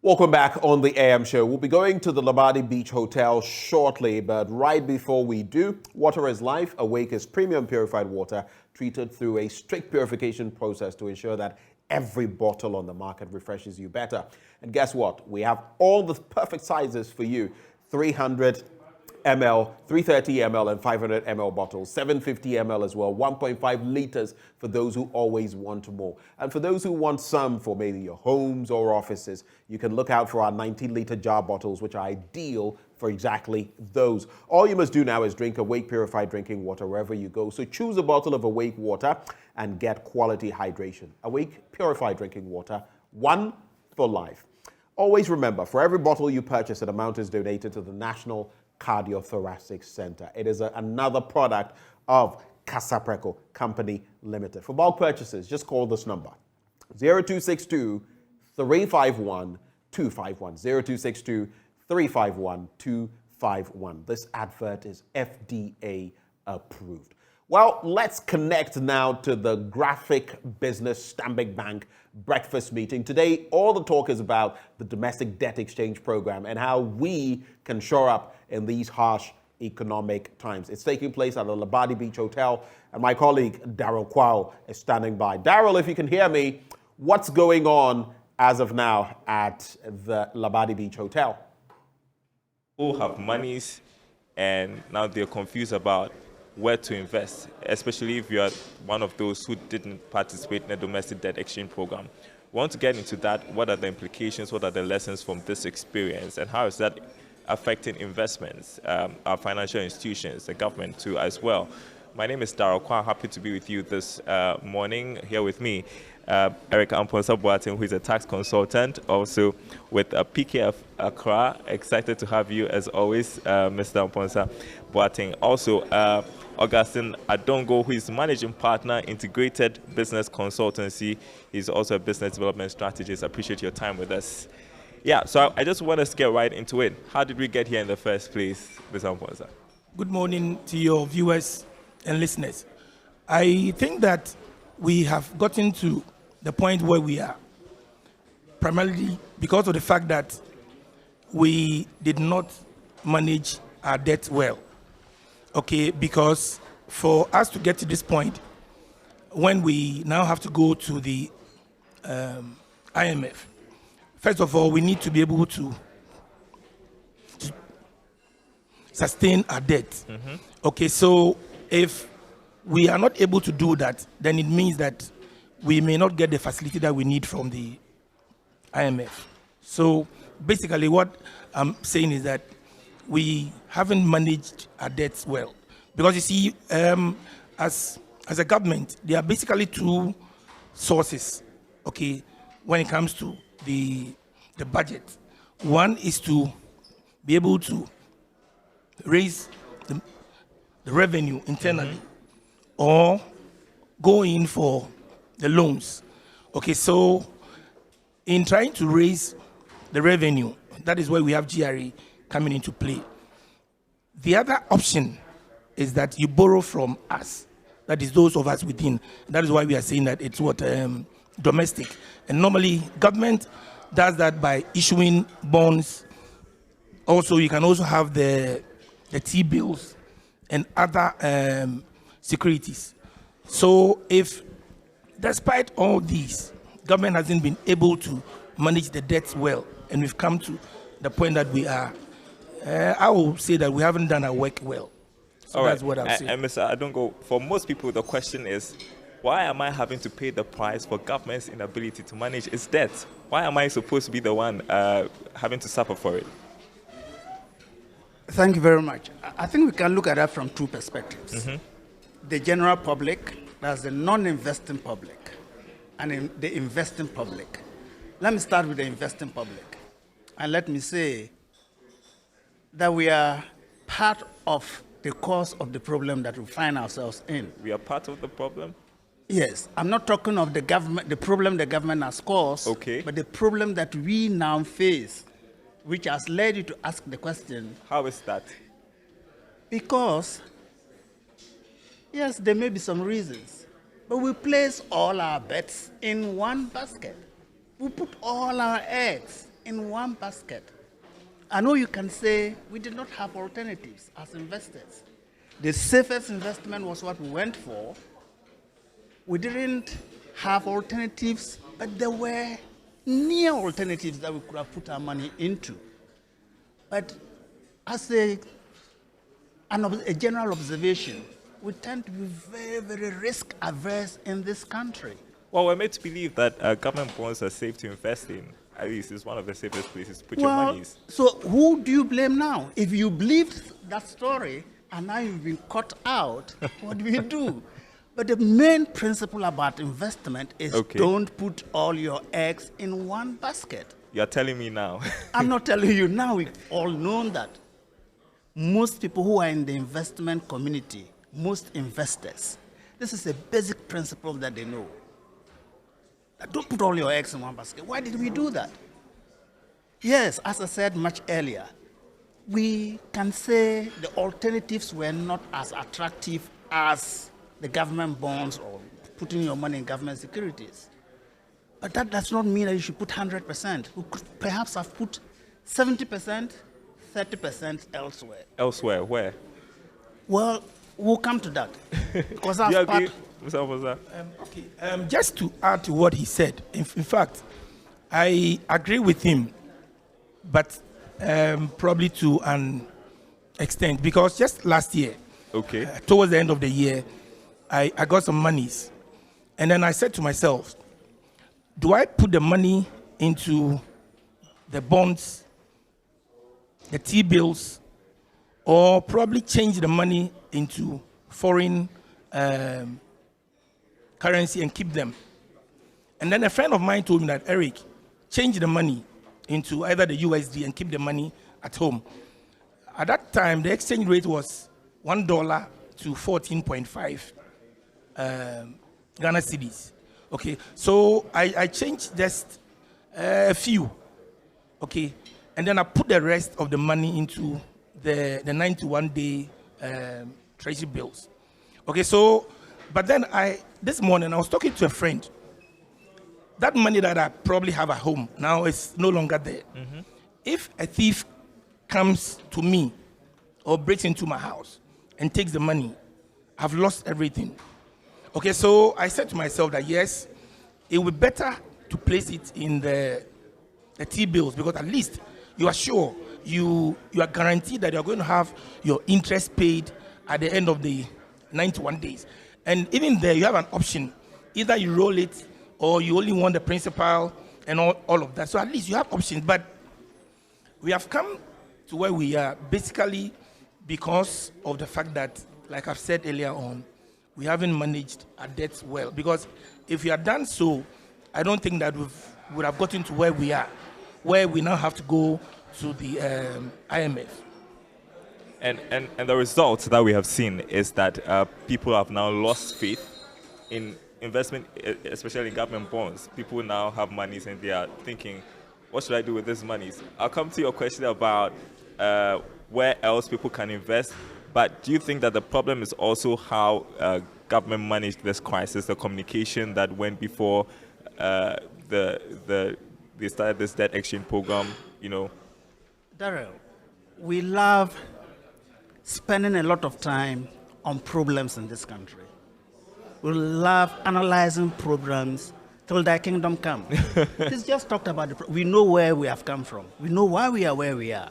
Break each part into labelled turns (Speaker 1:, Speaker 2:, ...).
Speaker 1: Welcome back on the AM show. We'll be going to the Labadi Beach Hotel shortly, but right before we do, water is life. Awake is premium purified water treated through a strict purification process to ensure that every bottle on the market refreshes you better. And guess what? We have all the perfect sizes for you. 300 ml, 330 ml, and 500 ml bottles, 750 ml as well, 1.5 liters for those who always want more. And for those who want some for maybe your homes or offices, you can look out for our 90-liter jar bottles, which are ideal for exactly those. All you must do now is drink Awake Purified Drinking Water wherever you go. So choose a bottle of Awake water and get quality hydration. Awake Purified Drinking Water, one for life. Always remember, for every bottle you purchase, an amount is donated to the National Cardiothoracic Center. It is another product of Casapreco Company Limited. For bulk purchases, just call this number, 0262 351 251. 0262 351 251. This advert is FDA approved. Well, let's connect now to the graphic business Stanbic Bank Breakfast meeting. Today, all the talk is about the domestic debt exchange program and how we can shore up in these harsh economic times. It's taking place at the Labadi Beach Hotel, and my colleague Daryl Kwao is standing by. Daryl, if you can hear me, what's going on as of now at the Labadi Beach Hotel?
Speaker 2: People have monies, and now they're confused about where to invest, especially if you are one of those who didn't participate in the domestic debt exchange program. We want to get into that. What are the implications? What are the lessons from this experience? And how is that affecting investments, our financial institutions, the government too as well? My name is Daryl Kwao. Happy to be with you this morning. Here with me, Eric Amponsa-Boateng, who is a tax consultant, also with PKF Accra. Excited to have you as always, Mr. Amponsa-Boateng. Also, Augustine Adongo, who is managing partner, Integrated Business Consultancy. He's also a business development strategist. I appreciate your time with us. Yeah, so I just want us to get right into it. How did we get here in the first place, Mr. Amponsa?
Speaker 3: Good morning to your viewers and listeners. I think that we have gotten to the point where we are, primarily because of the fact that we did not manage our debt well. Okay, because for us to get to this point, when we now have to go to the IMF, first of all, we need to be able to sustain our debt. Mm-hmm. Okay, so if we are not able to do that, then it means that we may not get the facility that we need from the IMF. So basically what I'm saying is that we haven't managed our debts well. Because you see, as a government, there are basically two sources, okay, when it comes to the budget. One is to be able to raise the revenue internally, mm-hmm, or go in for the loans. Okay, so in trying to raise the revenue, that is where we have GRE coming into play. The other option is that you borrow from us, that is those of us within. That is why we are saying that it's domestic. And normally government does that by issuing bonds. Also, you can also have the T-bills and other securities. So if, despite all these, government hasn't been able to manage the debts well, and we've come to the point that we are, I will say that we haven't done our work well. So all that's right. What I'll say.
Speaker 2: And Mr. Adongo, for most people, the question is, why am I having to pay the price for government's inability to manage its debt? Why am I supposed to be the one having to suffer for it?
Speaker 4: Thank you very much. I think we can look at that from two perspectives. Mm-hmm. The general public, that's the non-investing public, and the investing public. Let me start with the investing public. And let me say that we are part of the cause of the problem that we find ourselves in.
Speaker 2: We are part of the problem?
Speaker 4: Yes. I'm not talking of the government, the problem the government has caused, okay, but the problem that we now face, which has led you to ask the question.
Speaker 2: How is that?
Speaker 4: Because, yes, there may be some reasons, but we place all our bets in one basket. We put all our eggs in one basket. I know you can say we did not have alternatives as investors. The safest investment was what we went for. We didn't have alternatives, but there were near alternatives that we could have put our money into. But as a general observation, we tend to be very, very risk averse in this country.
Speaker 2: Well, we're made to believe that government bonds are safe to invest in. At least it's one of the safest places to put your monies.
Speaker 4: So who do you blame now? If you believed that story and now you've been caught out, what do you do? But the main principle about investment is don't put all your eggs in one basket.
Speaker 2: You're telling me now.
Speaker 4: I'm not telling you now. We've all known that. Most people who are in the investment community, most investors, this is a basic principle that they know. Don't put all your eggs in one basket. Why did we do that? Yes, as I said much earlier, we can say the alternatives were not as attractive as the government bonds or putting your money in government securities. But that does not mean that you should put 100%. We could perhaps have put 70%, 30% elsewhere.
Speaker 2: Elsewhere, where?
Speaker 4: Well, we'll come to that. Because
Speaker 2: Do you
Speaker 4: that's
Speaker 2: agree,
Speaker 4: part.
Speaker 2: Mr. Officer?
Speaker 3: Just to add to what he said, in fact, I agree with him, but probably to an extent, because just last year, towards the end of the year, I got some monies, and then I said to myself, do I put the money into the bonds, the T-bills, or probably change the money into foreign currency and keep them? And then a friend of mine told me that, Eric, change the money into either the USD and keep the money at home. At that time, the exchange rate was $1 to 14.5 Ghana cedis. Okay, so I changed just a few. Okay, and then I put the rest of the money into the 91-day treasury bills. Okay, so, but then this morning I was talking to a friend. That money that I probably have at home now is no longer there. If a thief comes to me or breaks into my house and takes the money, I've lost everything. Okay, so I said to myself that yes, it would be better to place it in the T-bills, because at least you are sure, you are guaranteed that you're going to have your interest paid at the end of the 91 days. And even there, you have an option. Either you roll it or you only want the principal and all of that. So at least you have options. But we have come to where we are basically because of the fact that, like I've said earlier on, we haven't managed our debts well. Because if we had done so, I don't think that we would have gotten to where we are, where we now have to go to the IMF.
Speaker 2: And the results that we have seen is that people have now lost faith in investment, especially in government bonds. People now have monies and they are thinking, what should I do with this monies? I'll come to your question about where else people can invest. But do you think that the problem is also how government managed this crisis, the communication that went before they started this debt exchange program, you know?
Speaker 4: Darrell, we love spending a lot of time on problems in this country. We love analyzing problems till thy kingdom come. He's just talked about we know where we have come from. We know why we are where we are.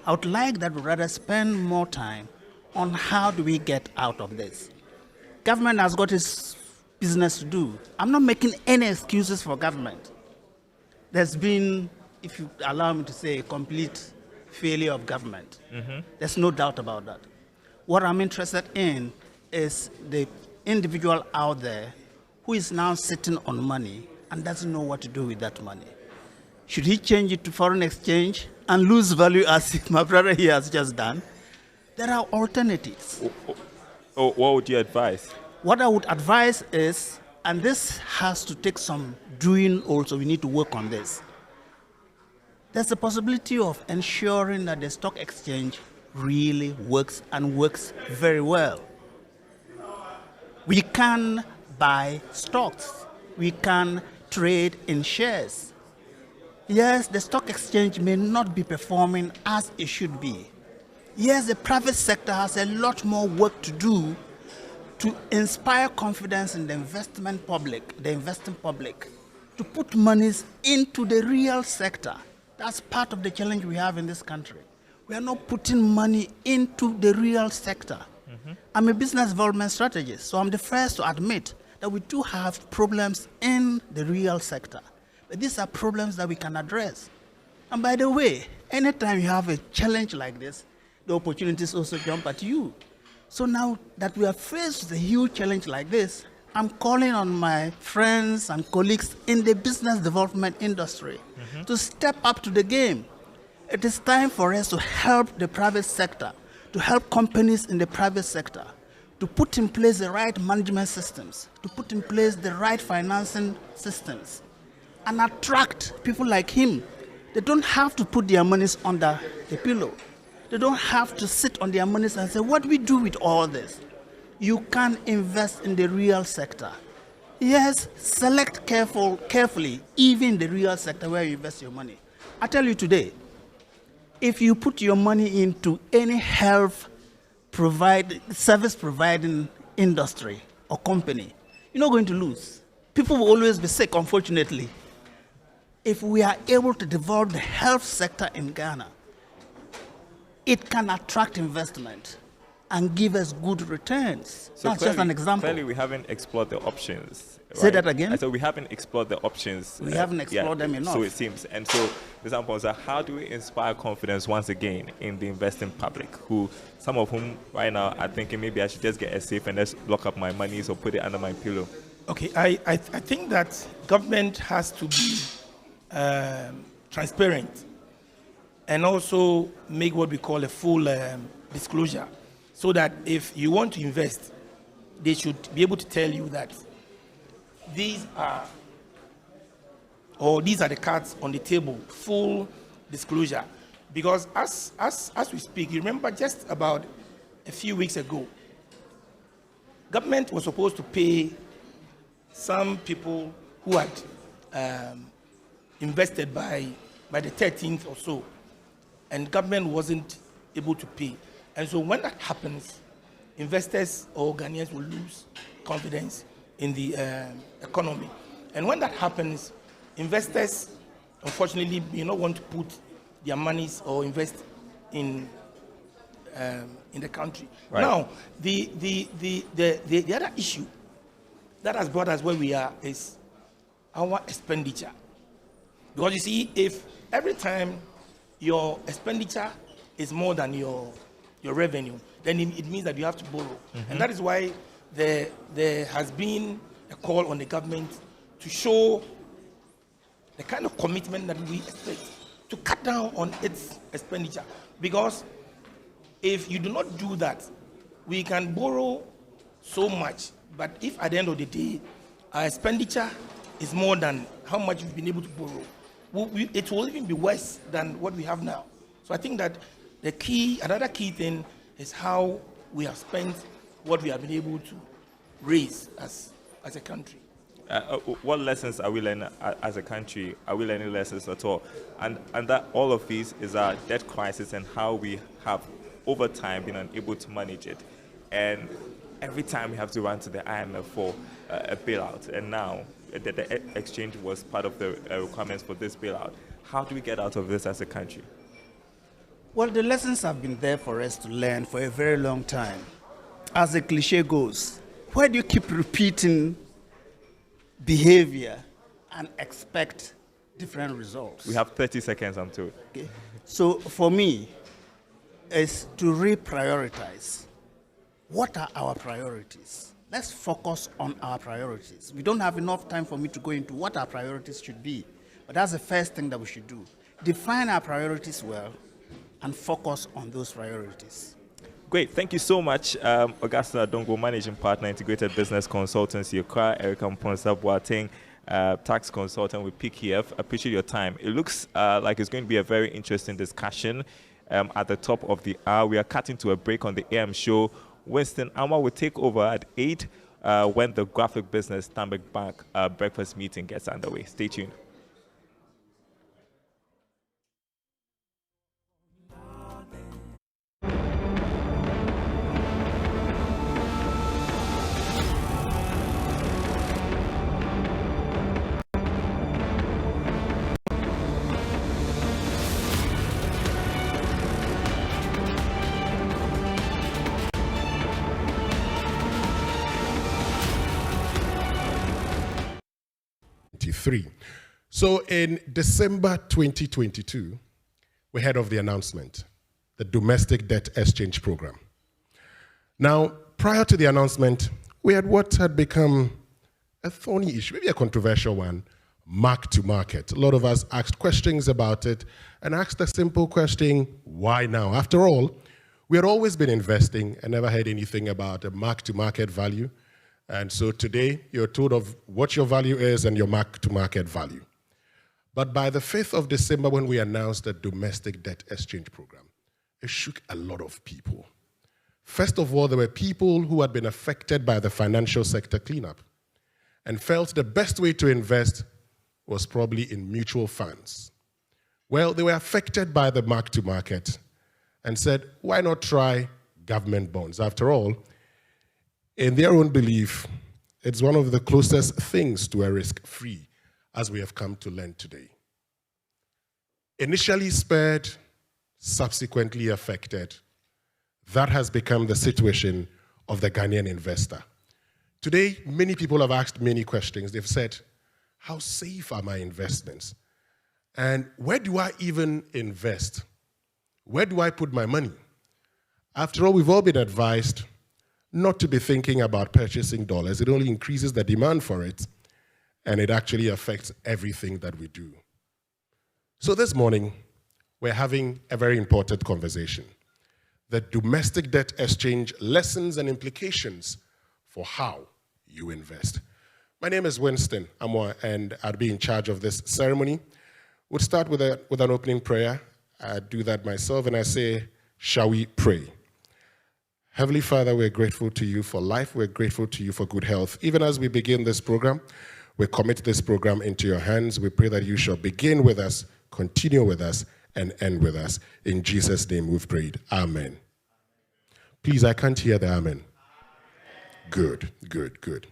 Speaker 4: I would like that we rather spend more time on how do we get out of this. Government has got its business to do. I'm not making any excuses for government. There's been, if you allow me to say, a complete failure of government. There's no doubt about that. What I'm interested in is the individual out there who is now sitting on money and doesn't know what to do with that money. Should he change it to foreign exchange and lose value as my brother here has just done? There are alternatives.
Speaker 2: What would you advise?
Speaker 4: What I would advise is, and this has to take some doing also, we need to work on this. There's a possibility of ensuring that the stock exchange really works and works very well. We can buy stocks. We can trade in shares. Yes, the stock exchange may not be performing as it should be. Yes, the private sector has a lot more work to do to inspire confidence in the investing public, to put monies into the real sector. That's part of the challenge we have in this country. We are not putting money into the real sector. I'm a business development strategist, so I'm the first to admit that we do have problems in the real sector. But these are problems that we can address. And by the way, anytime you have a challenge like this, the opportunities also jump at you. So now that we are faced with a huge challenge like this, I'm calling on my friends and colleagues in the business development industry to step up to the game. It is time for us to help the private sector, to help companies in the private sector, to put in place the right management systems, to put in place the right financing systems, and attract people like him. They don't have to put their monies under the pillow. They don't have to sit on their monies and say, what do we do with all this? You can invest in the real sector. Yes, select carefully, even the real sector where you invest your money. I tell you today, if you put your money into any service providing industry or company, you're not going to lose. People will always be sick, unfortunately. If we are able to develop the health sector in Ghana, it can attract investment and give us good returns.
Speaker 2: So
Speaker 4: that's just an example.
Speaker 2: Clearly, we haven't explored the options. Right?
Speaker 4: Say that again?
Speaker 2: I said we haven't explored the options.
Speaker 4: We haven't explored them enough.
Speaker 2: So it seems. And so, Mr. Amponsa, how do we inspire confidence once again in the investing public, who some of whom right now are thinking maybe I should just get a safe and just lock up my monies or put it under my pillow?
Speaker 3: Okay, I think that government has to be transparent and also make what we call a full disclosure, so that if you want to invest, they should be able to tell you that these are the cards on the table, full disclosure. Because as we speak, you remember just about a few weeks ago, government was supposed to pay some people who had invested by the 13th or so, and government wasn't able to pay. And so when that happens, investors or Ghanaians will lose confidence in the economy. And when that happens, investors, unfortunately, may not want to put their monies or invest in the country.
Speaker 2: Right.
Speaker 3: Now, the other issue that has brought us where we are is our expenditure. Because you see, if every time your expenditure is more than your revenue, then it means that you have to borrow. And that is why there has been a call on the government to show the kind of commitment that we expect to cut down on its expenditure. Because if you do not do that, we can borrow so much, but if at the end of the day, our expenditure is more than how much we've been able to borrow, it will even be worse than what we have now. So I think that another key thing is how we have spent what we have been able to raise as a country.
Speaker 2: What lessons are we learning as a country? Are we learning lessons at all? And that all of these is our debt crisis and how we have over time been unable to manage it. And every time we have to run to the IMF for a bailout. And now the exchange was part of the requirements for this bailout. How do we get out of this as a country?
Speaker 4: Well, the lessons have been there for us to learn for a very long time. As the cliche goes, why do you keep repeating behavior and expect different results?
Speaker 2: We have 30 seconds, I'm told.
Speaker 4: Okay. So for me, is to reprioritize. What are our priorities? Let's focus on our priorities. We don't have enough time for me to go into what our priorities should be, but that's the first thing that we should do. Define our priorities well and focus on those priorities.
Speaker 2: Great. Thank you so much, Augustine Adongo, Managing Partner, Integrated Business Consultancy, Erica Mponsa Boateng, Tax Consultant with PKF. Appreciate your time. It looks like it's going to be a very interesting discussion at the top of the hour. We are cutting to a break on the AM show. Winston Amma will take over at 8 when the graphic business Stanbic Bank breakfast meeting gets underway. Stay tuned.
Speaker 5: 2023. So in December 2022, we heard of the announcement, the Domestic Debt Exchange Program. Now, prior to the announcement, we had what had become a thorny issue, maybe a controversial one, mark-to-market. A lot of us asked questions about it and asked a simple question, why now? After all, we had always been investing and never heard anything about a mark-to-market value. And so today, you're told of what your value is and your mark-to-market value. But by the 5th of December, when we announced the Domestic Debt Exchange Program, it shook a lot of people. First of all, there were people who had been affected by the financial sector cleanup and felt the best way to invest was probably in mutual funds. Well, they were affected by the mark-to-market and said, why not try government bonds? After all, in their own belief, it's one of the closest things to a risk-free, as we have come to learn today. Initially spared, subsequently affected, that has become the situation of the Ghanaian investor. Today, many people have asked many questions. They've said, how safe are my investments? And where do I even invest? Where do I put my money? After all, we've all been advised not to be thinking about purchasing dollars. It only increases the demand for it, and it actually affects everything that we do. So this morning, we're having a very important conversation. The domestic debt exchange lessons and implications for how you invest. My name is Winston Amwa, and I'll be in charge of this ceremony. We'll start with an opening prayer. I do that myself, and I say, shall we pray? Heavenly Father, we're grateful to you for life. We're grateful to you for good health. Even as we begin this program, we commit this program into your hands. We pray that you shall begin with us, continue with us, and end with us. In Jesus' name we've prayed. Amen. Please, I can't hear the amen. Good, good, good.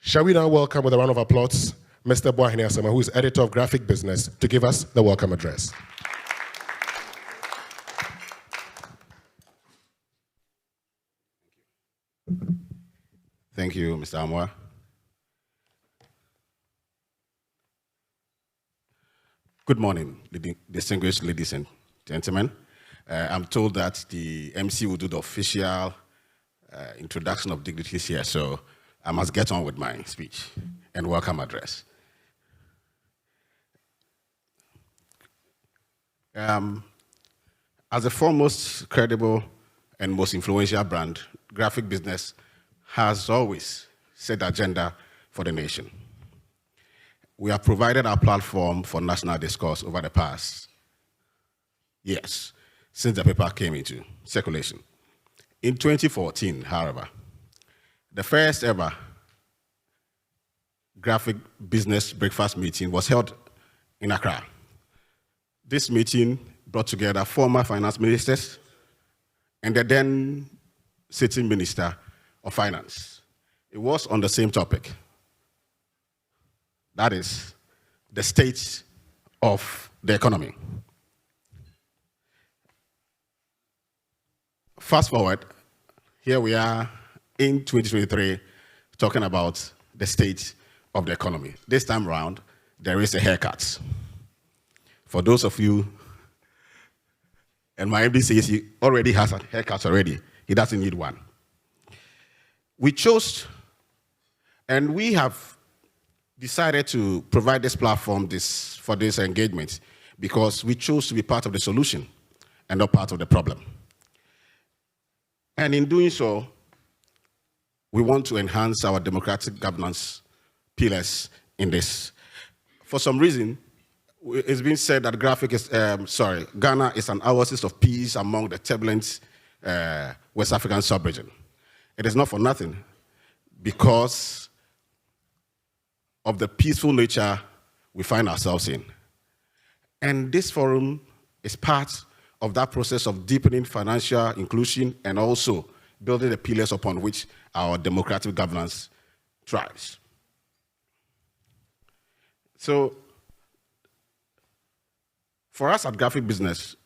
Speaker 5: Shall we now welcome with a round of applause Mr. Boahene Asama, who is editor of Graphic Business, to give us the welcome address.
Speaker 6: Thank you, Mr. Amwa. Good morning, distinguished ladies and gentlemen. I'm told that the MC will do the official introduction of dignitaries here, so I must get on with my speech and welcome address. As the foremost credible and most influential brand, Graphic Business has always set the agenda for the nation. We have provided our platform for national discourse over the past years, since the paper came into circulation. In 2014, however, the first ever Graphic Business Breakfast meeting was held in Accra. This meeting brought together former finance ministers and the then sitting Minister of Finance. It was on the same topic. That is the state of the economy. Fast forward, here we are in 2023 talking about the state of the economy. This time around, there is a haircut. For those of you, and my MD says he already has a haircut already. He doesn't need one. We chose, and we have decided to provide this platform for this engagement because we chose to be part of the solution and not part of the problem. And in doing so, we want to enhance our democratic governance pillars in this. For some reason, it's been said that Ghana is an oasis of peace among the turbulent West African sub-region. It is not for nothing, because of the peaceful nature we find ourselves in. And this forum is part of that process of deepening financial inclusion and also building the pillars upon which our democratic governance thrives. So, for us at Graphic Business,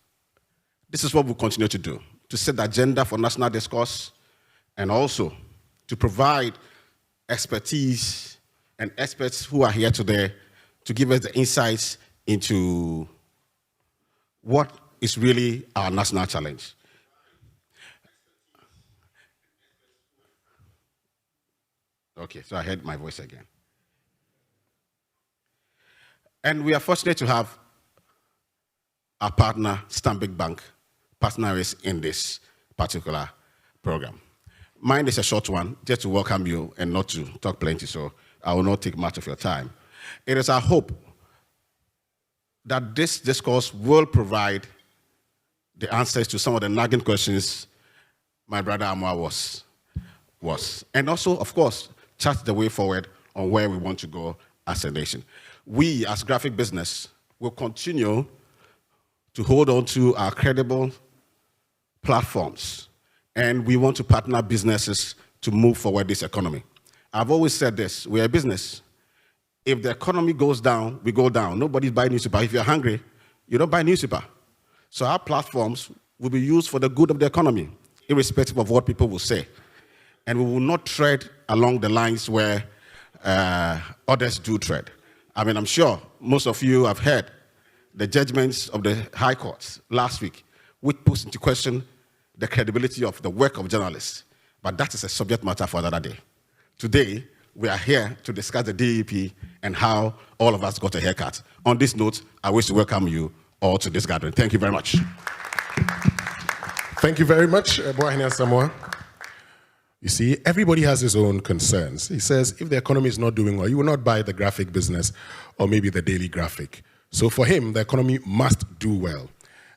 Speaker 6: this is what we'll continue to do, to set the agenda for national discourse and also to provide expertise and experts who are here today to give us the insights into what is really our national challenge. Okay, so I heard my voice again. And we are fortunate to have our partner, Stanbic Bank, partners in this particular program. Mine is a short one, just to welcome you and not to talk plenty, so I will not take much of your time. It is our hope that this discourse will provide the answers to some of the nagging questions my brother Amwa was. And also, of course, chart the way forward on where we want to go as a nation. We, as graphic business, will continue to hold on to our credible platforms, and we want to partner businesses to move forward this economy. I've always said this, we're a business. If the economy goes down, we go down. Nobody's buying newspaper. If you're hungry, you don't buy newspaper. So our platforms will be used for the good of the economy, irrespective of what people will say. And we will not tread along the lines where others do tread. I mean, I'm sure most of you have heard the judgments of the High Courts last week, which puts into question the credibility of the work of journalists. But that is a subject matter for another day. Today, we are here to discuss the DEP and how all of us got a haircut. On this note, I wish to welcome you all to this gathering. Thank you very much.
Speaker 5: Thank you very much, Boahina Samoa. You see, everybody has his own concerns. He says, if the economy is not doing well, you will not buy the graphic business or maybe the Daily Graphic. So for him, the economy must do well.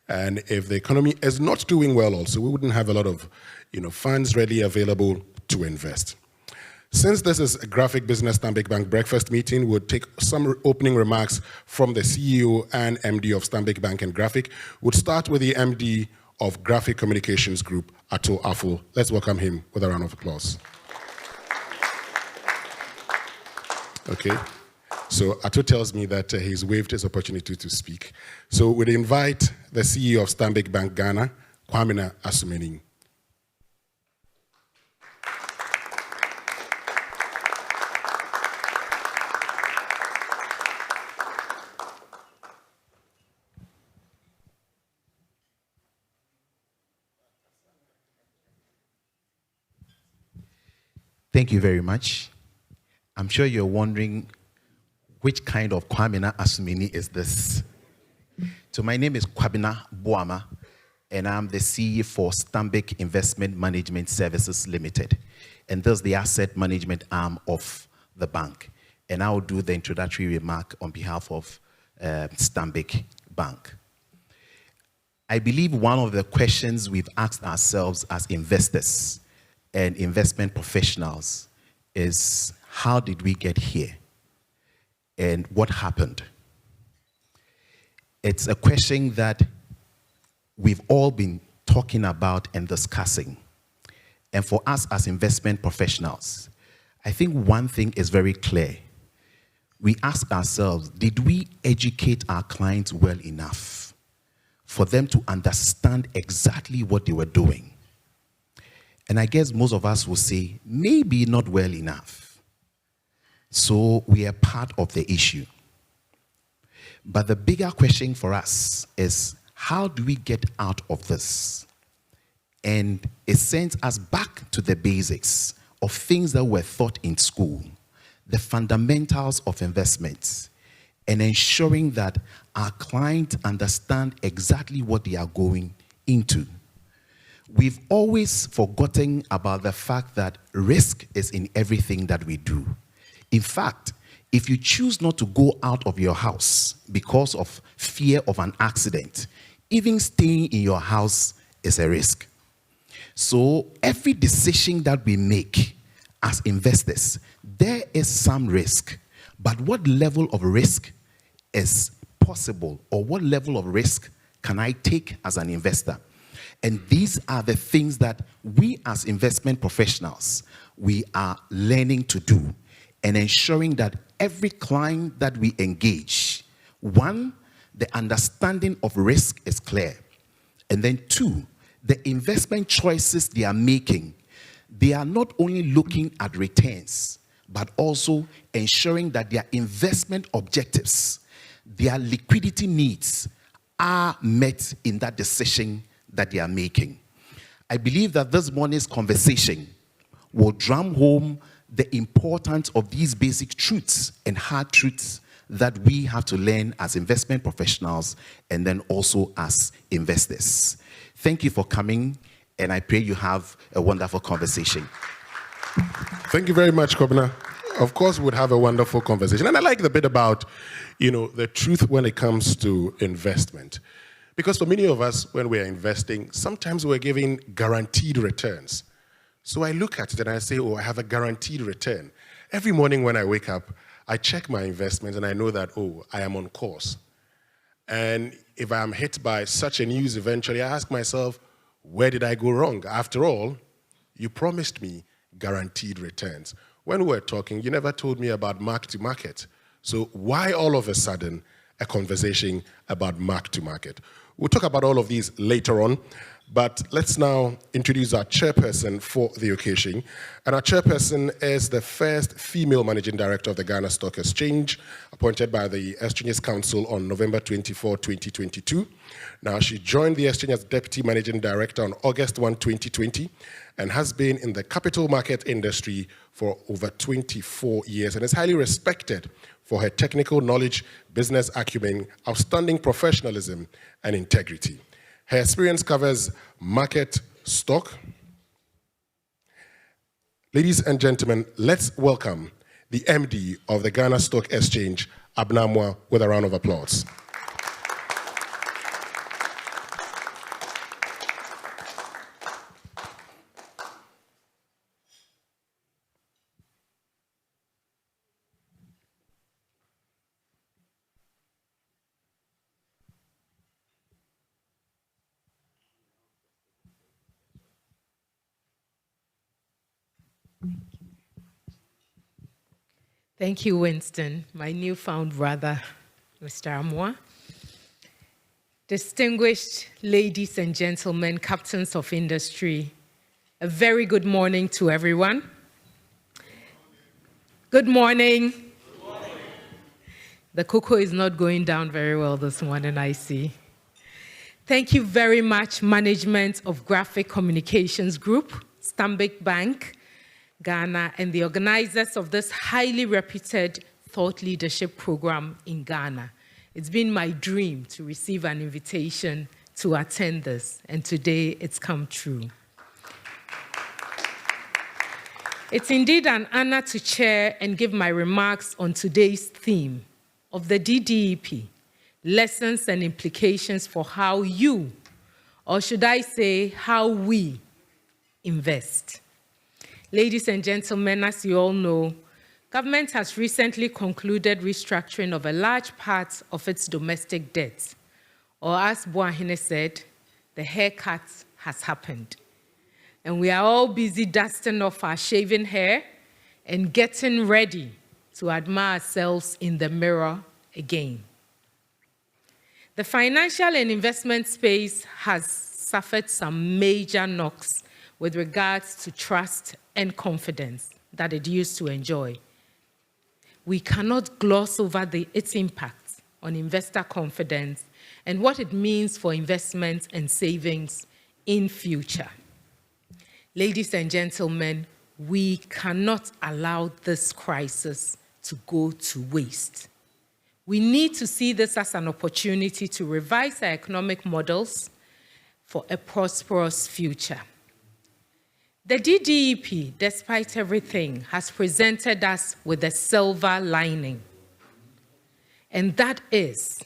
Speaker 5: And if the economy is not doing well also, we wouldn't have a lot of funds readily available to invest. Since this is a graphic business Stanbic Bank Breakfast meeting, we'll take some opening remarks from the CEO and MD of Stanbic Bank and Graphic. We'll start with the MD of Graphic Communications Group, Ato Afo. Let's welcome him with a round of applause. Okay. So Ato tells me that he's waived his opportunity to speak. So we'd invite the CEO of Stanbic Bank Ghana, Kwamina Asumeni.
Speaker 7: Thank you very much. I'm sure you're wondering which kind of Kwamina Asumeni is this? So my name is Kwabena Boama, and I'm the CEO for Stanbic Investment Management Services Limited. And thus the asset management arm of the bank. And I will do the introductory remark on behalf of Stanbic Bank. I believe one of the questions we've asked ourselves as investors and investment professionals is, how did we get here? And what happened? It's a question that we've all been talking about and discussing. And for us as investment professionals, I think one thing is very clear. We ask ourselves, did we educate our clients well enough for them to understand exactly what they were doing? And I guess most of us will say, maybe not well enough. So we are part of the issue. But the bigger question for us is, how do we get out of this? And it sends us back to the basics of things that were taught in school, the fundamentals of investments, and ensuring that our clients understand exactly what they are going into. We've always forgotten about the fact that risk is in everything that we do. In fact, if you choose not to go out of your house because of fear of an accident, even staying in your house is a risk. So every decision that we make as investors, there is some risk. But what level of risk is possible, or what level of risk can I take as an investor? And these are the things that we as investment professionals, we are learning to do and ensuring that every client that we engage, one, the understanding of risk is clear. And then two, the investment choices they are making, they are not only looking at returns, but also ensuring that their investment objectives, their liquidity needs are met in that decision that they are making. I believe that this morning's conversation will drum home the importance of these basic truths and hard truths that we have to learn as investment professionals and then also as investors. Thank you for coming, and I pray you have a wonderful conversation.
Speaker 5: Thank you very much, Kobna. Of course, we'd have a wonderful conversation. And I like the bit about, the truth when it comes to investment. Because for many of us, when we're investing, sometimes we're giving guaranteed returns. So I look at it and I say, I have a guaranteed return. Every morning when I wake up, I check my investments and I know that, I am on course. And if I'm hit by such a news eventually, I ask myself, where did I go wrong? After all, you promised me guaranteed returns. When we were talking, you never told me about mark-to-market. So why all of a sudden a conversation about mark-to-market? We'll talk about all of these later on, but let's now introduce our chairperson for the occasion. And our chairperson is the first female managing director of the Ghana Stock Exchange, appointed by the Exchanges Council on November 24, 2022. Now, she joined the exchange as deputy managing director on August 1, 2020, and has been in the capital market industry for over 24 years and is highly respected for her technical knowledge, business acumen, outstanding professionalism, and integrity. Her experience covers market, stock. Ladies and gentlemen, let's welcome the MD of the Ghana Stock Exchange, Abnamwa, with a round of applause.
Speaker 8: Thank you, Winston, my newfound brother, Mr. Amwa. Distinguished ladies and gentlemen, captains of industry, a very good morning to everyone. Good morning. Good morning. The cocoa is not going down very well this morning, I see. Thank you very much, management of Graphic Communications Group, Stanbic Bank, Ghana, and the organizers of this highly reputed thought leadership program in Ghana. It's been my dream to receive an invitation to attend this, and today it's come true. It's indeed an honor to chair and give my remarks on today's theme of the DDEP, lessons and implications for how you, or should I say, how we invest. Ladies and gentlemen, as you all know, government has recently concluded restructuring of a large part of its domestic debt. Or as Boahene said, the haircut has happened. And we are all busy dusting off our shaven hair and getting ready to admire ourselves in the mirror again. The financial and investment space has suffered some major knocks with regards to trust and confidence that it used to enjoy. We cannot gloss over its impact on investor confidence and what it means for investments and savings in future. Ladies and gentlemen, we cannot allow this crisis to go to waste. We need to see this as an opportunity to revise our economic models for a prosperous future. The DDEP, despite everything, has presented us with a silver lining, and that is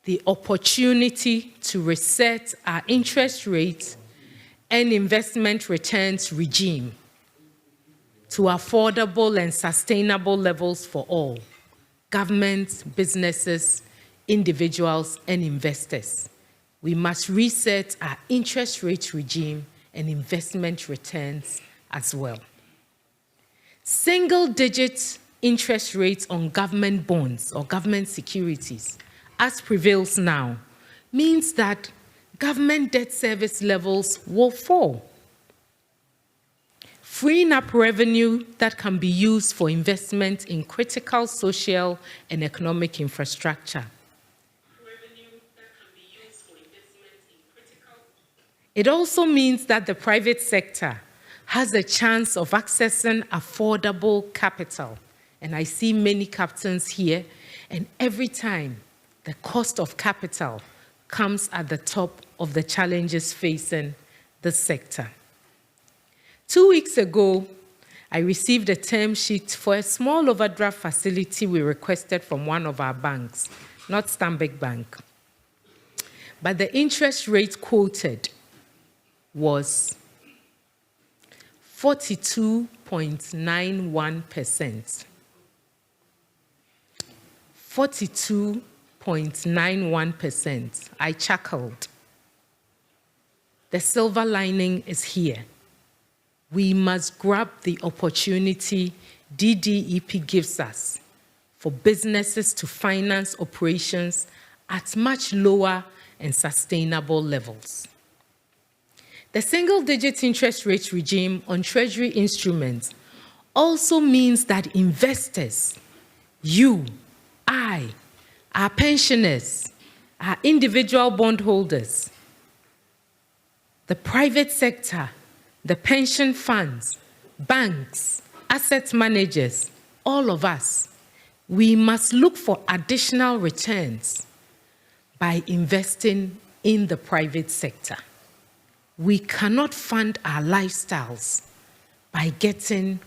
Speaker 8: the opportunity to reset our interest rate and investment returns regime to affordable and sustainable levels for all, governments, businesses, individuals, and investors. We must reset our interest rate regime and investment returns as well. Single-digit interest rates on government bonds or government securities, as prevails now, means that government debt service levels will fall. freeing up revenue that can be used for investment in critical social and economic infrastructure. It also means that the private sector has a chance of accessing affordable capital. And I see many captains here, and every time the cost of capital comes at the top of the challenges facing the sector. 2 weeks ago, I received a term sheet for a small overdraft facility we requested from one of our banks, not Stanbic Bank. But the interest rate quoted was 42.91%. 42.91%. I chuckled. The silver lining is here. We must grab the opportunity DDEP gives us for businesses to finance operations at much lower and sustainable levels. The single-digit interest rate regime on Treasury instruments also means that investors, you, I, our pensioners, our individual bondholders, the private sector, the pension funds, banks, asset managers, all of us, we must look for additional returns by investing in the private sector. We cannot fund our lifestyles by getting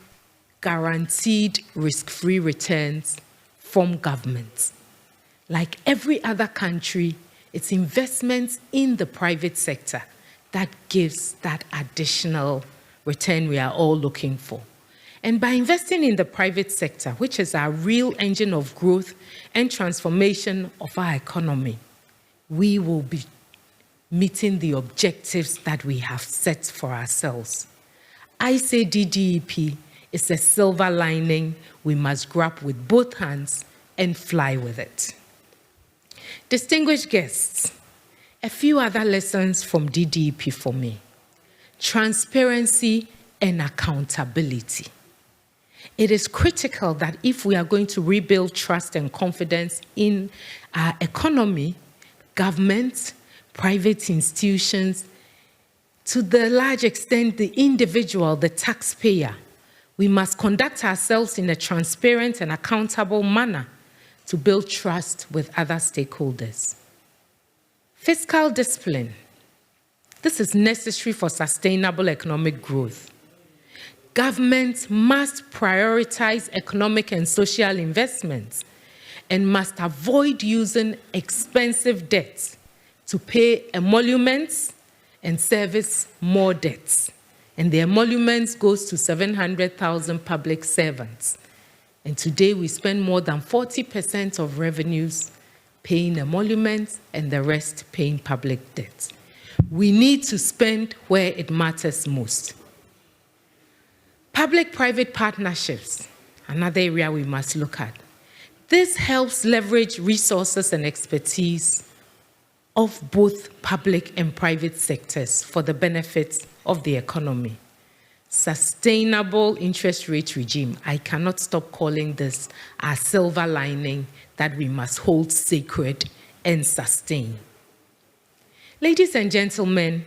Speaker 8: guaranteed risk-free returns from governments. Like every other country, it's investments in the private sector that gives that additional return we are all looking for. And by investing in the private sector, which is our real engine of growth and transformation of our economy, we will be meeting the objectives that we have set for ourselves. I say DDEP is a silver lining we must grab with both hands and fly with it. Distinguished guests, a few other lessons from DDEP for me. Transparency and accountability. It is critical that if we are going to rebuild trust and confidence in our economy, government, private institutions, to the large extent the individual, the taxpayer, we must conduct ourselves in a transparent and accountable manner to build trust with other stakeholders. Fiscal discipline. This is necessary for sustainable economic growth. Government must prioritize economic and social investments and must avoid using expensive debts to pay emoluments and service more debts. And the emoluments goes to 700,000 public servants. And today we spend more than 40% of revenues paying emoluments and the rest paying public debts. We need to spend where it matters most. Public-private partnerships, another area we must look at. This helps leverage resources and expertise of both public and private sectors for the benefit of the economy. Sustainable interest rate regime, I cannot stop calling this our silver lining that we must hold sacred and sustain. Ladies and gentlemen,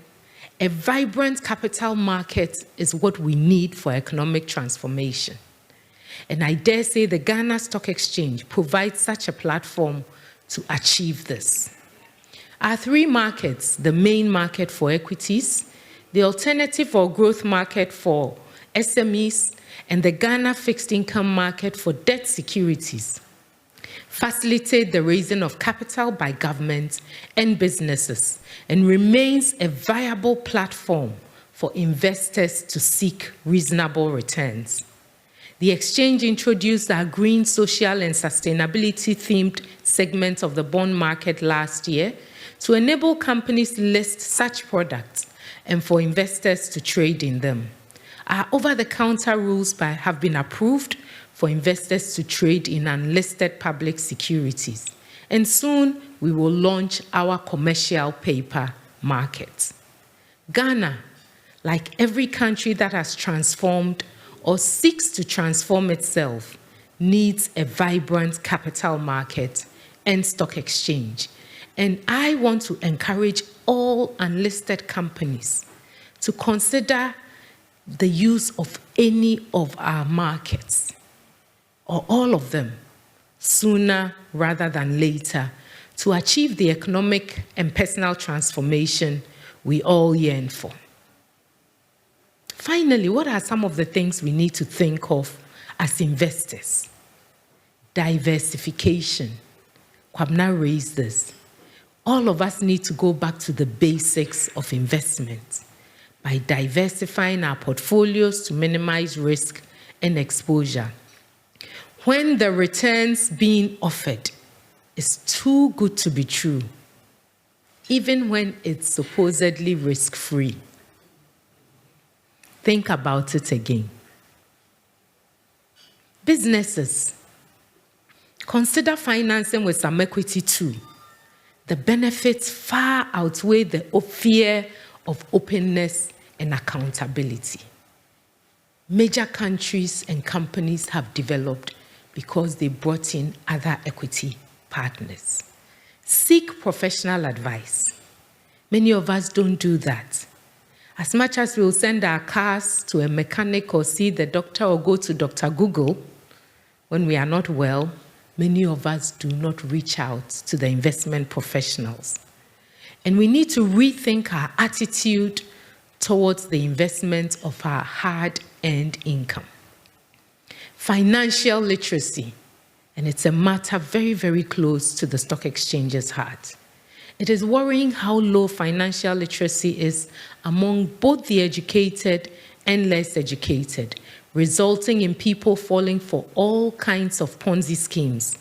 Speaker 8: a vibrant capital market is what we need for economic transformation. And I dare say the Ghana Stock Exchange provides such a platform to achieve this. Our three markets, the main market for equities, the alternative or growth market for SMEs, and the Ghana fixed income market for debt securities, facilitate the raising of capital by government and businesses, and remains a viable platform for investors to seek reasonable returns. The exchange introduced our green, social, and sustainability-themed segment of the bond market last year to enable companies to list such products and for investors to trade in them. Our over-the-counter rules have been approved for investors to trade in unlisted public securities. And soon, we will launch our commercial paper market. Ghana, like every country that has transformed or seeks to transform itself, needs a vibrant capital market and stock exchange. And I want to encourage all unlisted companies to consider the use of any of our markets, or all of them, sooner rather than later, to achieve the economic and personal transformation we all yearn for. Finally, what are some of the things we need to think of as investors? Diversification. Kwabna raised this. All of us need to go back to the basics of investment by diversifying our portfolios to minimize risk and exposure. When the returns being offered is too good to be true, even when it's supposedly risk-free, think about it again. Businesses, consider financing with some equity too. The benefits far outweigh the fear of openness and accountability. Major countries and companies have developed because they brought in other equity partners. Seek professional advice. Many of us don't do that. As much as we'll send our cars to a mechanic or see the doctor or go to Dr. Google when we are not well, many of us do not reach out to the investment professionals. And we need to rethink our attitude towards the investment of our hard-earned income. Financial literacy, and it's a matter very, very close to the stock exchange's heart. It is worrying how low financial literacy is among both the educated and less educated, resulting in people falling for all kinds of Ponzi schemes.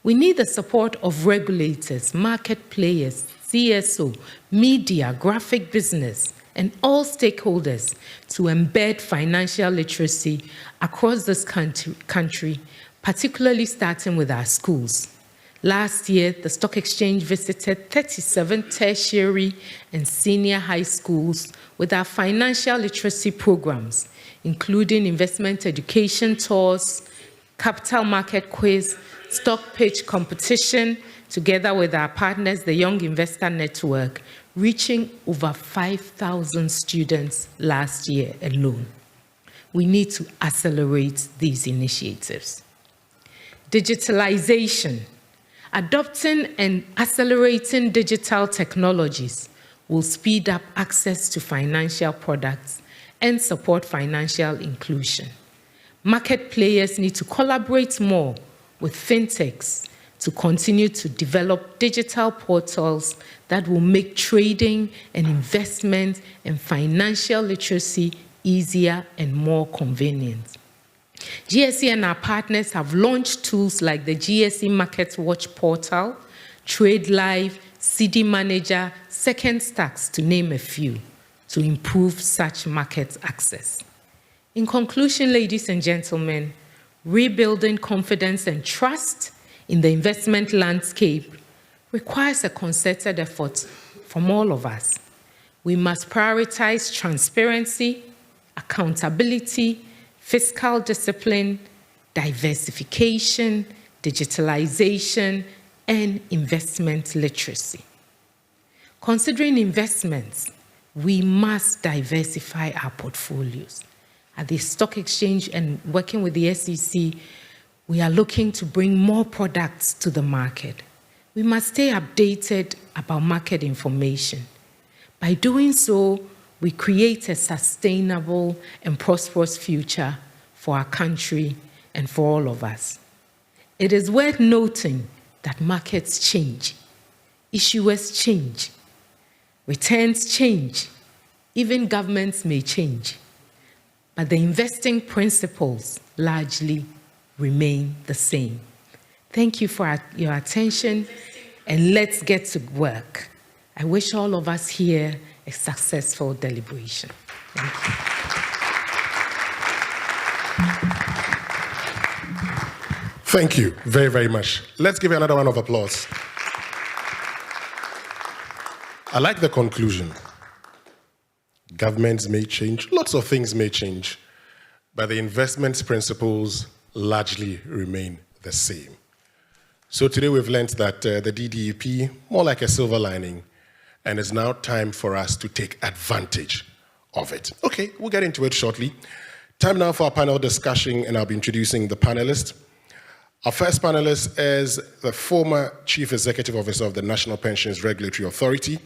Speaker 8: We need the support of regulators, market players, CSO, media, graphic business, and all stakeholders to embed financial literacy across this country, particularly starting with our schools. Last year, the stock exchange visited 37 tertiary and senior high schools with our financial literacy programs, including investment education tours, capital market quiz, stock pitch competition, together with our partners, the Young Investor Network, reaching over 5,000 students last year alone. We need to accelerate these initiatives. Digitalization. Adopting and accelerating digital technologies will speed up access to financial products and support financial inclusion. Market players need to collaborate more with fintechs to continue to develop digital portals that will make trading and investment and financial literacy easier and more convenient. GSE and our partners have launched tools like the GSE Market Watch portal, Trade Live, CD Manager, Second Stacks, to name a few, to improve such market access. In conclusion, ladies and gentlemen, rebuilding confidence and trust in the investment landscape requires a concerted effort from all of us. We must prioritize transparency, accountability, fiscal discipline, diversification, digitalization, and investment literacy. Considering investments, we must diversify our portfolios. At the stock exchange and working with the SEC, we are looking to bring more products to the market. We must stay updated about market information. By doing so, we create a sustainable and prosperous future for our country and for all of us. It is worth noting that markets change, issuers change, returns change, even governments may change, but the investing principles largely remain the same. Thank you for your attention, and let's get to work. I wish all of us here a successful deliberation. Thank you.
Speaker 5: Thank you very, very much. Let's give you another round of applause. I like the conclusion. governments may change, lots of things may change, but the investment principles largely remain the same. So today we've learned that the DDEP, more like a silver lining, and it's now time for us to take advantage of it. Okay, we'll get into it shortly. Time now for our panel discussion, and I'll be introducing the panelists. Our first panelist is the former Chief Executive Officer of the National Pensions Regulatory Authority.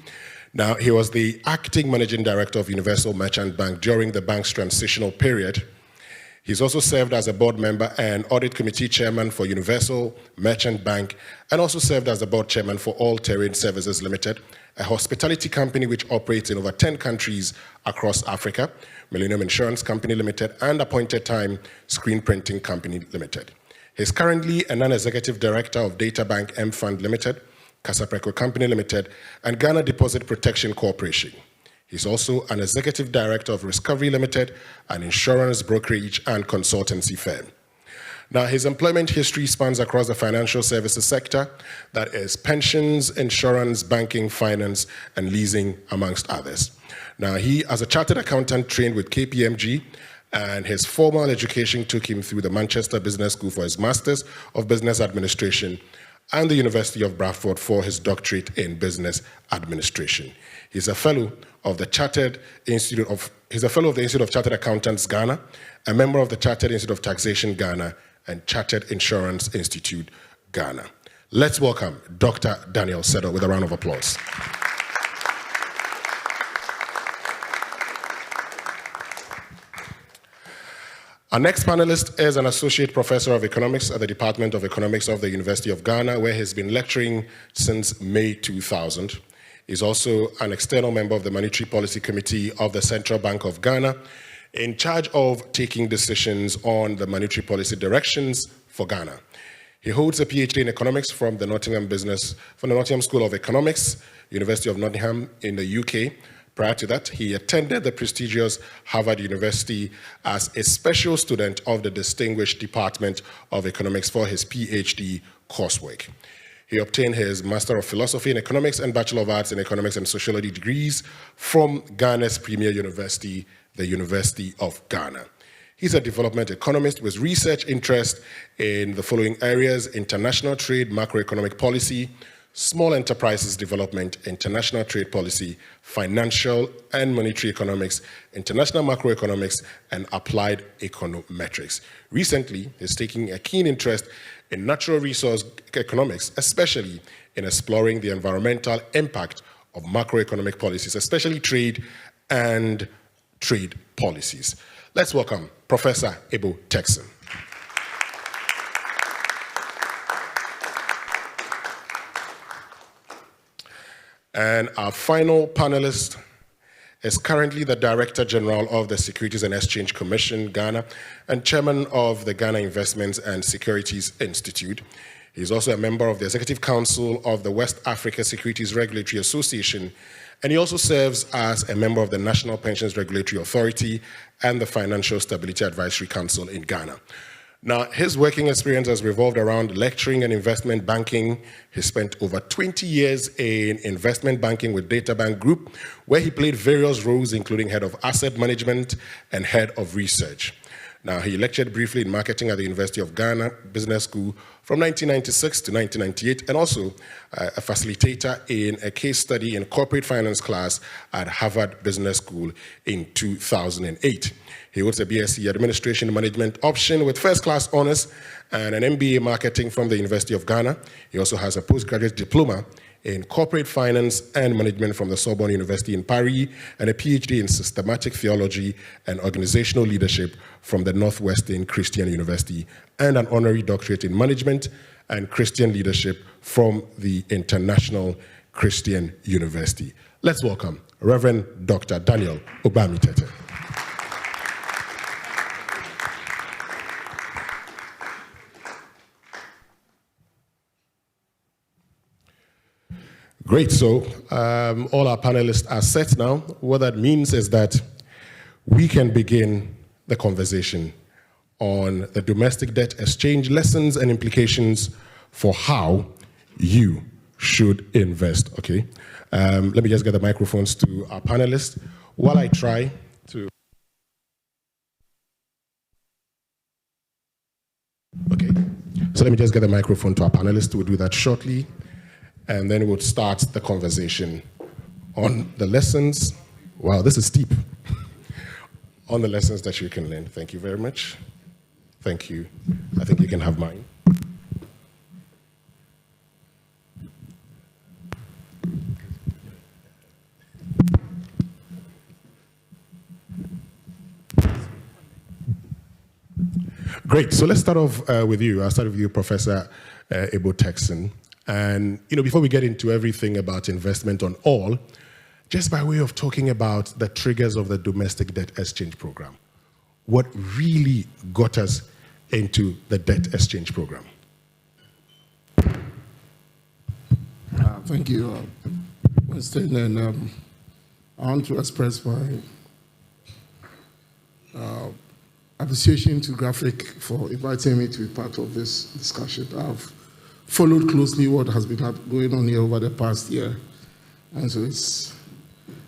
Speaker 5: Now, he was the acting Managing Director of Universal Merchant Bank during the bank's transitional period. He's also served as a board member and audit committee chairman for Universal Merchant Bank, and also served as the board chairman for All Terrain Services Limited, a hospitality company which operates in over 10 countries across Africa, Millennium Insurance Company Limited, and Appointed Time Screen Printing Company Limited. He's currently a non-executive director of Data Bank M Fund Limited, Casapreco Company Limited, and Ghana Deposit Protection Corporation. He's also an executive director of Discovery Limited, an insurance brokerage and consultancy firm. Now, his employment history spans across the financial services sector, that is pensions, insurance, banking, finance, and leasing, amongst others. Now, he, as a chartered accountant, trained with KPMG, and his formal education took him through the Manchester Business School for his Masters of Business Administration and the University of Bradford for his doctorate in Business Administration. He's a fellow of the Institute of Chartered Accountants Ghana, a member of the Chartered Institute of Taxation Ghana, and Chartered Insurance Institute Ghana. Let's welcome Dr. Daniel Sedo with a round of applause. Our next panelist is an associate professor of economics at the Department of Economics of the University of Ghana, where he's been lecturing since May 2000. He's also an external member of the Monetary Policy Committee of the Central Bank of Ghana, in charge of taking decisions on the monetary policy directions for Ghana. He holds a PhD in economics from the Nottingham School of Economics, University of Nottingham in the UK. Prior to that, he attended the prestigious Harvard University as a special student of the Distinguished Department of Economics for his PhD coursework. He obtained his Master of Philosophy in Economics and Bachelor of Arts in Economics and Sociology degrees from Ghana's premier university, the University of Ghana. He's a development economist with research interest in the following areas: international trade, macroeconomic policy, small enterprises development, international trade policy, financial and monetary economics, international macroeconomics, and applied econometrics. Recently, he's taking a keen interest in natural resource economics, especially in exploring the environmental impact of macroeconomic policies, especially trade and trade policies. Let's welcome Professor Ebo Texan. And our final panelist is currently the Director General of the Securities and Exchange Commission, Ghana, and Chairman of the Ghana Investments and Securities Institute. He's also a member of the Executive Council of the West Africa Securities Regulatory Association, and he also serves as a member of the National Pensions Regulatory Authority and the Financial Stability Advisory Council in Ghana. Now, his working experience has revolved around lecturing and investment banking. He spent over 20 years in investment banking with Data Bank Group, where he played various roles, including head of asset management and head of research. Now, he lectured briefly in marketing at the University of Ghana Business School from 1996 to 1998, and also a facilitator in a case study in corporate finance class at Harvard Business School in 2008. He holds a BSc Administration Management option with first-class honors and an MBA Marketing from the University of Ghana. He also has a postgraduate diploma in corporate finance and management from the Sorbonne University in Paris, and a PhD in systematic theology and organizational leadership from the Northwestern Christian University, and an honorary doctorate in management and Christian leadership from the International Christian University. Let's welcome Reverend Dr. Daniel Obami-Tete. Great, so all our panelists are set now. What that means is that we can begin the conversation on the domestic debt exchange lessons and implications for how you should invest, okay? Let me just get the microphones to our panelists. while I try to... Okay, so let me just get the microphone to our panelists. We'll do that shortly, and then we'll start the conversation on the lessons. Wow, this is steep. On the lessons that you can learn. Thank you very much. Thank you. I think you can have mine. Great. So let's start off with you. I'll start with you, Professor Ebo Texan. And before we get into everything about investment on all, just by way of talking about the triggers of the domestic debt exchange program, what really got us into the debt exchange program?
Speaker 9: Thank you, Winston. And I want to express my appreciation to Graphic for inviting me to be part of this discussion. I've followed closely what has been going on here over the past year, and so it's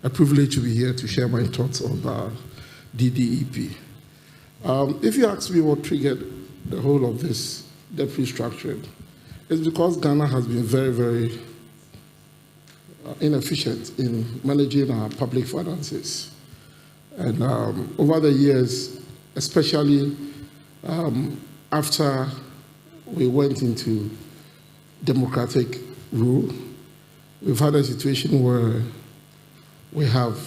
Speaker 9: a privilege to be here to share my thoughts on DDEP. If you ask me what triggered the whole of this debt restructuring, it's because Ghana has been very, very inefficient in managing our public finances. And over the years, especially after we went into democratic rule, we've had a situation where we have,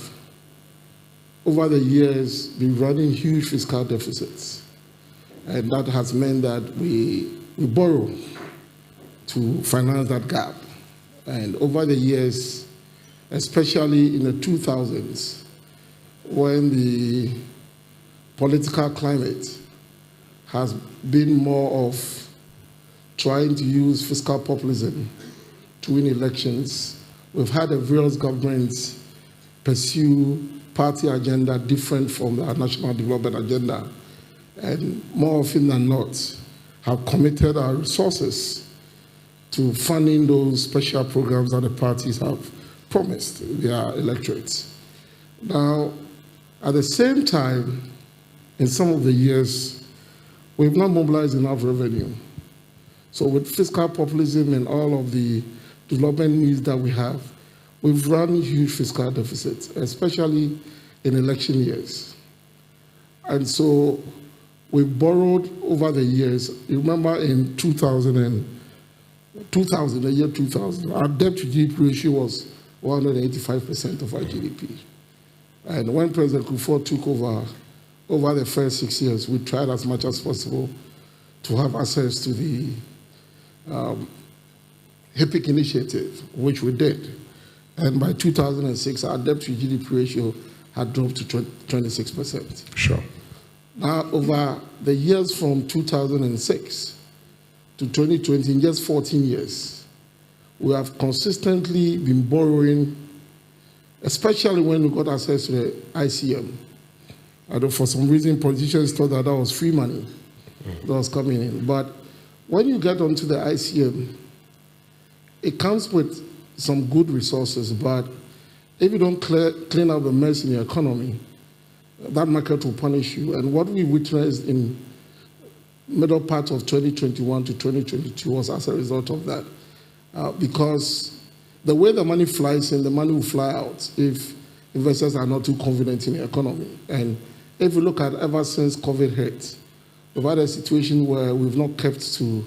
Speaker 9: over the years, been running huge fiscal deficits. And that has meant that we borrow to finance that gap. And over the years, especially in the 2000s, when the political climate has been more of trying to use fiscal populism to win elections, we've had the various governments pursue party agenda different from the national development agenda, and more often than not have committed our resources to funding those special programs that the parties have promised their electorates. Now, at the same time, in some of the years, we've not mobilized enough revenue. So with fiscal populism and all of the development needs that we have, we've run huge fiscal deficits, especially in election years. And so we borrowed over the years. You remember in 2000, the year 2000, our debt to GDP ratio was 185% of our GDP. And when President Kufuor took over the first 6 years, we tried as much as possible to have access to the HIPIC initiative, which we did. And by 2006, our debt to GDP ratio had dropped to 26%.
Speaker 5: Sure.
Speaker 9: Now, over the years from 2006 to 2020, in just 14 years, we have consistently been borrowing, especially when we got access to the ICM. And for some reason, politicians thought that was free money that was coming in. But when you get onto the ICM, it comes with some good resources, but if you don't clean up the mess in your economy, that market will punish you. And what we witnessed in middle part of 2021 to 2022 was as a result of that. Because the way the money flies in, the money will fly out if investors are not too confident in the economy. And if you look at ever since COVID hit, we've had a situation where we've not kept to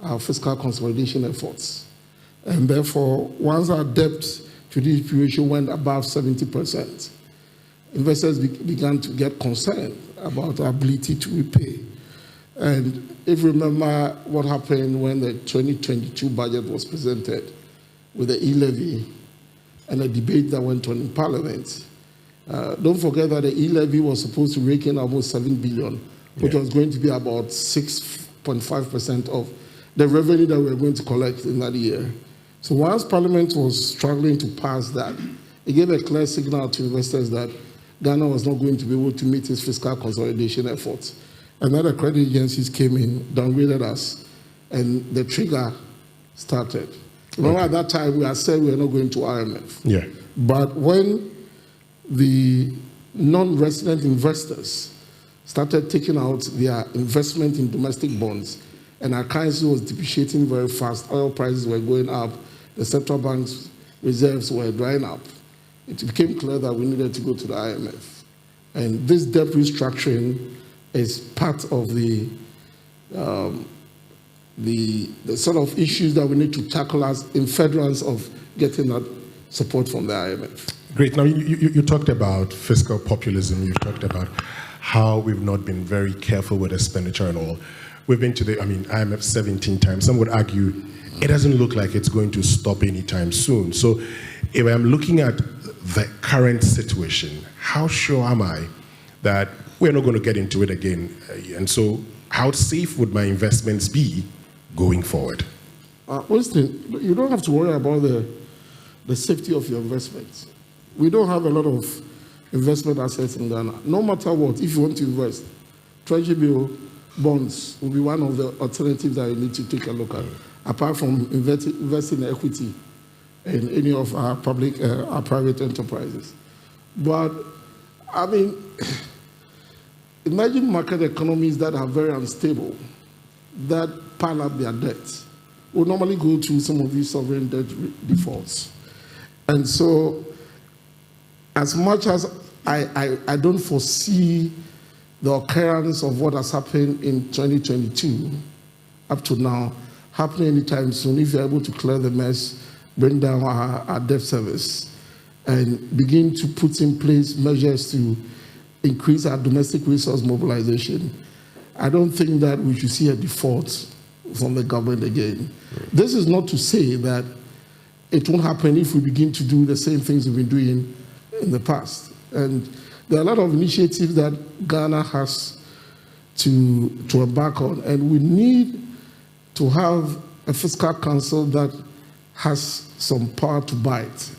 Speaker 9: our fiscal consolidation efforts. And therefore, once our debt to GDP ratio went above 70%, investors began to get concerned about our ability to repay. And if you remember what happened when the 2022 budget was presented with the e-levy and a debate that went on in Parliament, don't forget that the e-levy was supposed to rake in almost 7 billion, which was going to be about 6.5% of the revenue that we were going to collect in that year. So once Parliament was struggling to pass that, it gave a clear signal to investors that Ghana was not going to be able to meet its fiscal consolidation efforts. And then the credit agencies came in, downgraded us, and the trigger started. Remember at that time we had said we were not going to IMF.
Speaker 5: Yeah.
Speaker 9: But when the non-resident investors started taking out their investment in domestic bonds, and our currency was depreciating very fast. Oil prices were going up. The central bank's reserves were drying up. It became clear that we needed to go to the IMF. And this debt restructuring is part of the sort of issues that we need to tackle as in furtherance of getting that support from the IMF.
Speaker 5: Great. Now, you talked about fiscal populism. You've talked about how we've not been very careful with expenditure and all. We've been to the IMF 17 times. Some would argue it doesn't look like it's going to stop anytime soon. So if I'm looking at the current situation, how sure am I that we're not going to get into it again? And so how safe would my investments be going forward?
Speaker 9: Winston, you don't have to worry about the safety of your investments. We don't have a lot of investment assets in Ghana. No matter what, if you want to invest, treasury bill, bonds will be one of the alternatives that you need to take a look at, apart from investing in equity in any of our public, our private enterprises. But, I mean, emerging market economies that are very unstable, that pile up their debt, will normally go to some of these sovereign debt defaults. And so, as much as I don't foresee the occurrence of what has happened in 2022 up to now happening anytime soon, if you're able to clear the mess, bring down our debt service, and begin to put in place measures to increase our domestic resource mobilization, I don't think that we should see a default from the government again. This is not to say that it won't happen if we begin to do the same things we've been doing in the past. And there are a lot of initiatives that Ghana has to embark on, and we need to have a fiscal council that has some power to bite,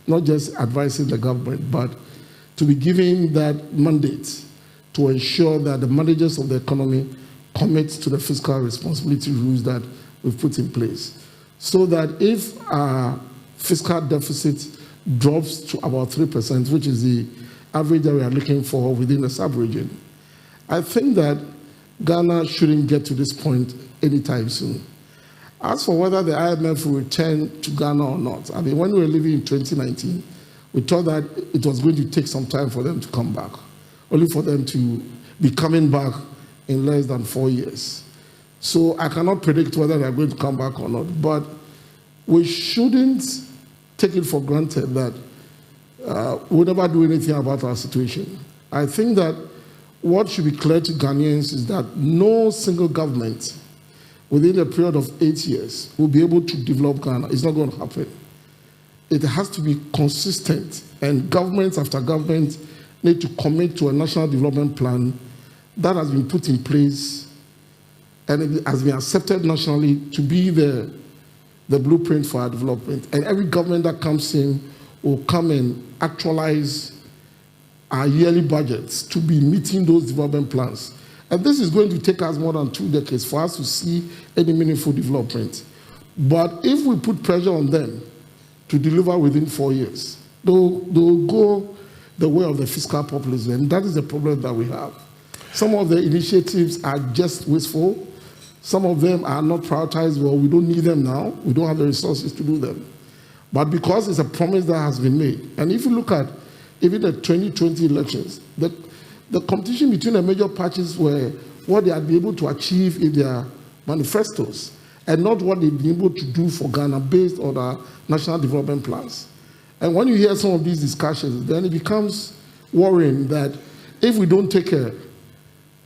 Speaker 9: not just advising the government, but to be giving that mandate to ensure that the managers of the economy commit to the fiscal responsibility rules that we've put in place, so that if our fiscal deficit drops to about 3%, which is the average that we are looking for within the sub-region, I think that Ghana shouldn't get to this point anytime soon. As for whether the IMF will return to Ghana or not, I mean, when we were living in 2019, we thought that it was going to take some time for them to come back, only for them to be coming back in less than 4 years. So I cannot predict whether they are going to come back or not, but we shouldn't take it for granted that we'll never do anything about our situation. I think that what should be clear to Ghanaians is that no single government within a period of 8 years will be able to develop Ghana. It's not going to happen. It has to be consistent, and governments after government need to commit to a national development plan that has been put in place and it has been accepted nationally to be the blueprint for our development. And every government that comes in will come and actualize our yearly budgets to be meeting those development plans. And this is going to take us more than 2 decades for us to see any meaningful development. But if we put pressure on them to deliver within 4 years, they'll go the way of the fiscal populism. And that is the problem that we have. Some of the initiatives are just wasteful. Some of them are not prioritized well. We don't need them now. We don't have the resources to do them. But because it's a promise that has been made, and if you look at even the 2020 elections, the competition between the major parties were what they had been able to achieve in their manifestos and not what they've been able to do for Ghana based on our national development plans. And when you hear some of these discussions, then it becomes worrying that if we don't take care,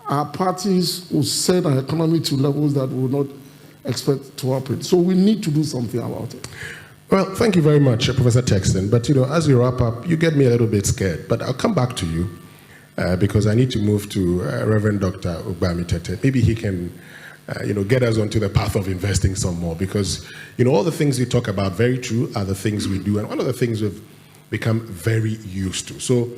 Speaker 9: our parties will send our economy to levels that we will not expect to happen. So we need to do something about it.
Speaker 5: Well, thank you very much, Professor Texton. But, as we wrap up, you get me a little bit scared. But I'll come back to you because I need to move to Reverend Dr. Ugbami Tete. Maybe he can, get us onto the path of investing some more because, all the things we talk about, very true, are the things we do. And one of the things we've become very used to. So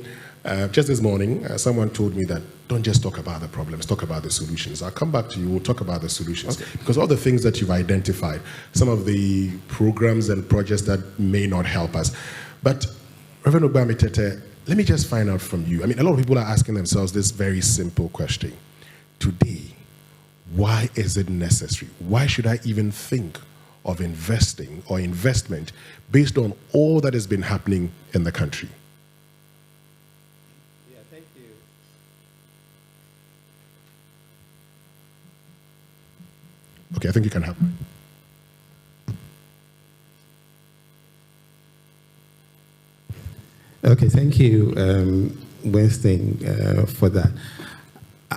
Speaker 5: just this morning, someone told me that don't just talk about the problems, talk about the solutions. I'll come back to you, we'll talk about the solutions. Okay. Because all the things that you've identified, some of the programs and projects that may not help us. But Reverend Ugbami Tete, let me just find out from you. I mean, a lot of people are asking themselves this very simple question. Today, why is it necessary? Why should I even think of investing or investment based on all that has been happening in the country?
Speaker 10: Yeah, thank you.
Speaker 5: Okay, I think you can have.
Speaker 10: Okay, thank you, Winston, for that.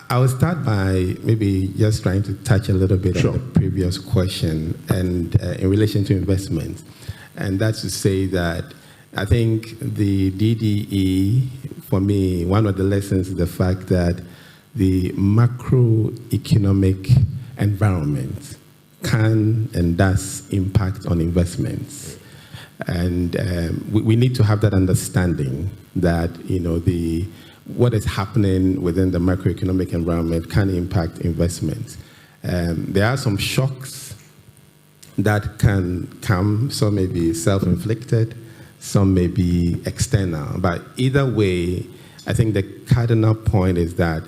Speaker 10: I will start by maybe just trying to touch a little bit on the previous question and in relation to investments. And that's to say that I think the DDE, for me, one of the lessons is the fact that the macroeconomic environment can and does impact on investments. And we need to have that understanding that, what is happening within the macroeconomic environment can impact investments. There are some shocks that can come. Some may be self-inflicted, some may be external. But either way, I think the cardinal point is that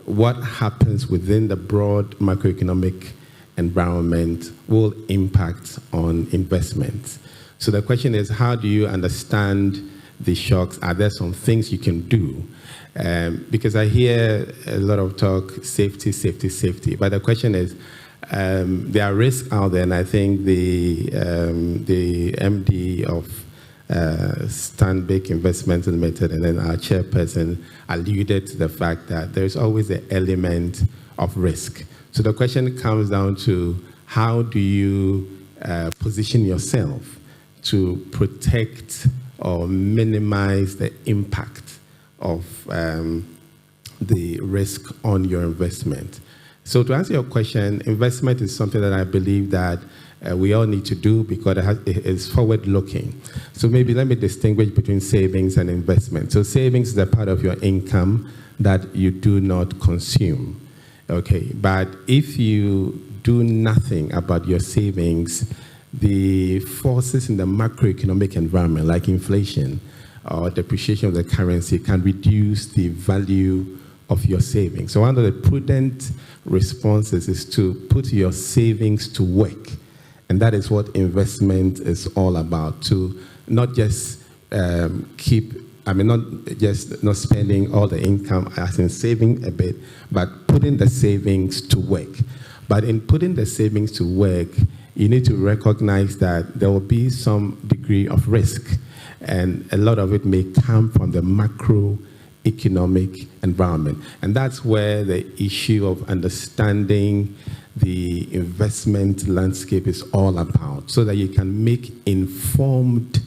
Speaker 10: what happens within the broad macroeconomic environment will impact on investments. So the question is, how do you understand the shocks? Are there some things you can do? Because I hear a lot of talk, safety, safety, safety. But the question is, there are risks out there, and I think the MD of Stanbic Investments Limited and then our chairperson alluded to the fact that there's always an element of risk. So the question comes down to, how do you position yourself to protect or minimize the impact of the risk on your investment? So to answer your question, investment is something that I believe that we all need to do because it is forward-looking. So maybe let me distinguish between savings and investment. So savings is a part of your income that you do not consume. Okay, but if you do nothing about your savings, the forces in the macroeconomic environment, like inflation or depreciation of the currency, can reduce the value of your savings. So one of the prudent responses is to put your savings to work. And that is what investment is all about, to not just not spending all the income as in saving a bit, but putting the savings to work. But in putting the savings to work, you need to recognize that there will be some degree of risk, and a lot of it may come from the macroeconomic environment. And that's where the issue of understanding the investment landscape is all about, so that you can make informed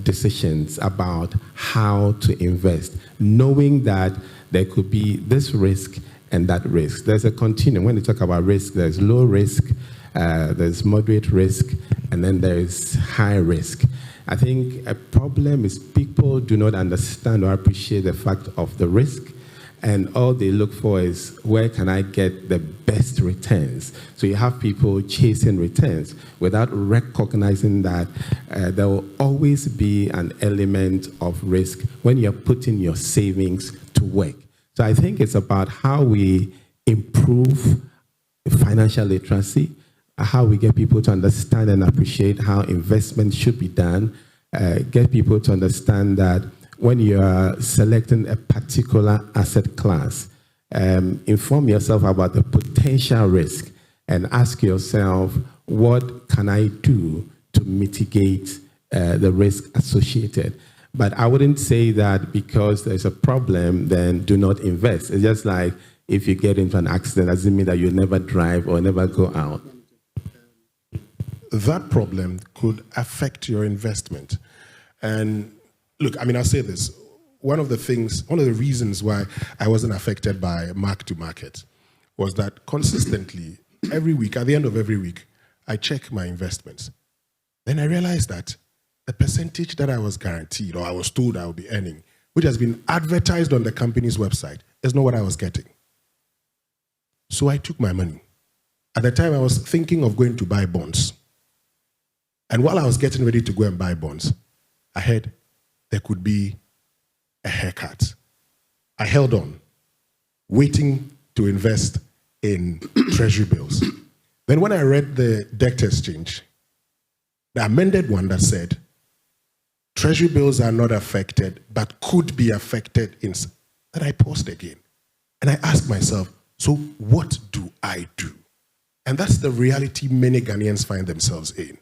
Speaker 10: decisions about how to invest, knowing that there could be this risk and that risk. There's a continuum. When you talk about risk, there's low risk, there's moderate risk, and then there's high risk. I think a problem is people do not understand or appreciate the fact of the risk, and all they look for is, where can I get the best returns? So you have people chasing returns without recognizing that there will always be an element of risk when you're putting your savings to work. So I think it's about how we improve financial literacy, how we get people to understand and appreciate how investment should be done, get people to understand that when you are selecting a particular asset class, inform yourself about the potential risk and ask yourself, what can I do to mitigate the risk associated? But I wouldn't say that because there's a problem, then do not invest. It's just like if you get into an accident, doesn't mean that you'll never drive or never go out.
Speaker 5: That problem could affect your investment. And look, I'll say this. One of the reasons why I wasn't affected by mark-to-market was that consistently, every week, at the end of every week, I check my investments. Then I realized that the percentage that I was guaranteed or I was told I would be earning, which has been advertised on the company's website, is not what I was getting. So I took my money. At the time, I was thinking of going to buy bonds. And while I was getting ready to go and buy bonds, I heard there could be a haircut. I held on, waiting to invest in treasury bills. Then when I read the debt exchange, the amended one that said, treasury bills are not affected, but could be affected in, then I paused again. And I asked myself, so what do I do? And that's the reality many Ghanaians find themselves in.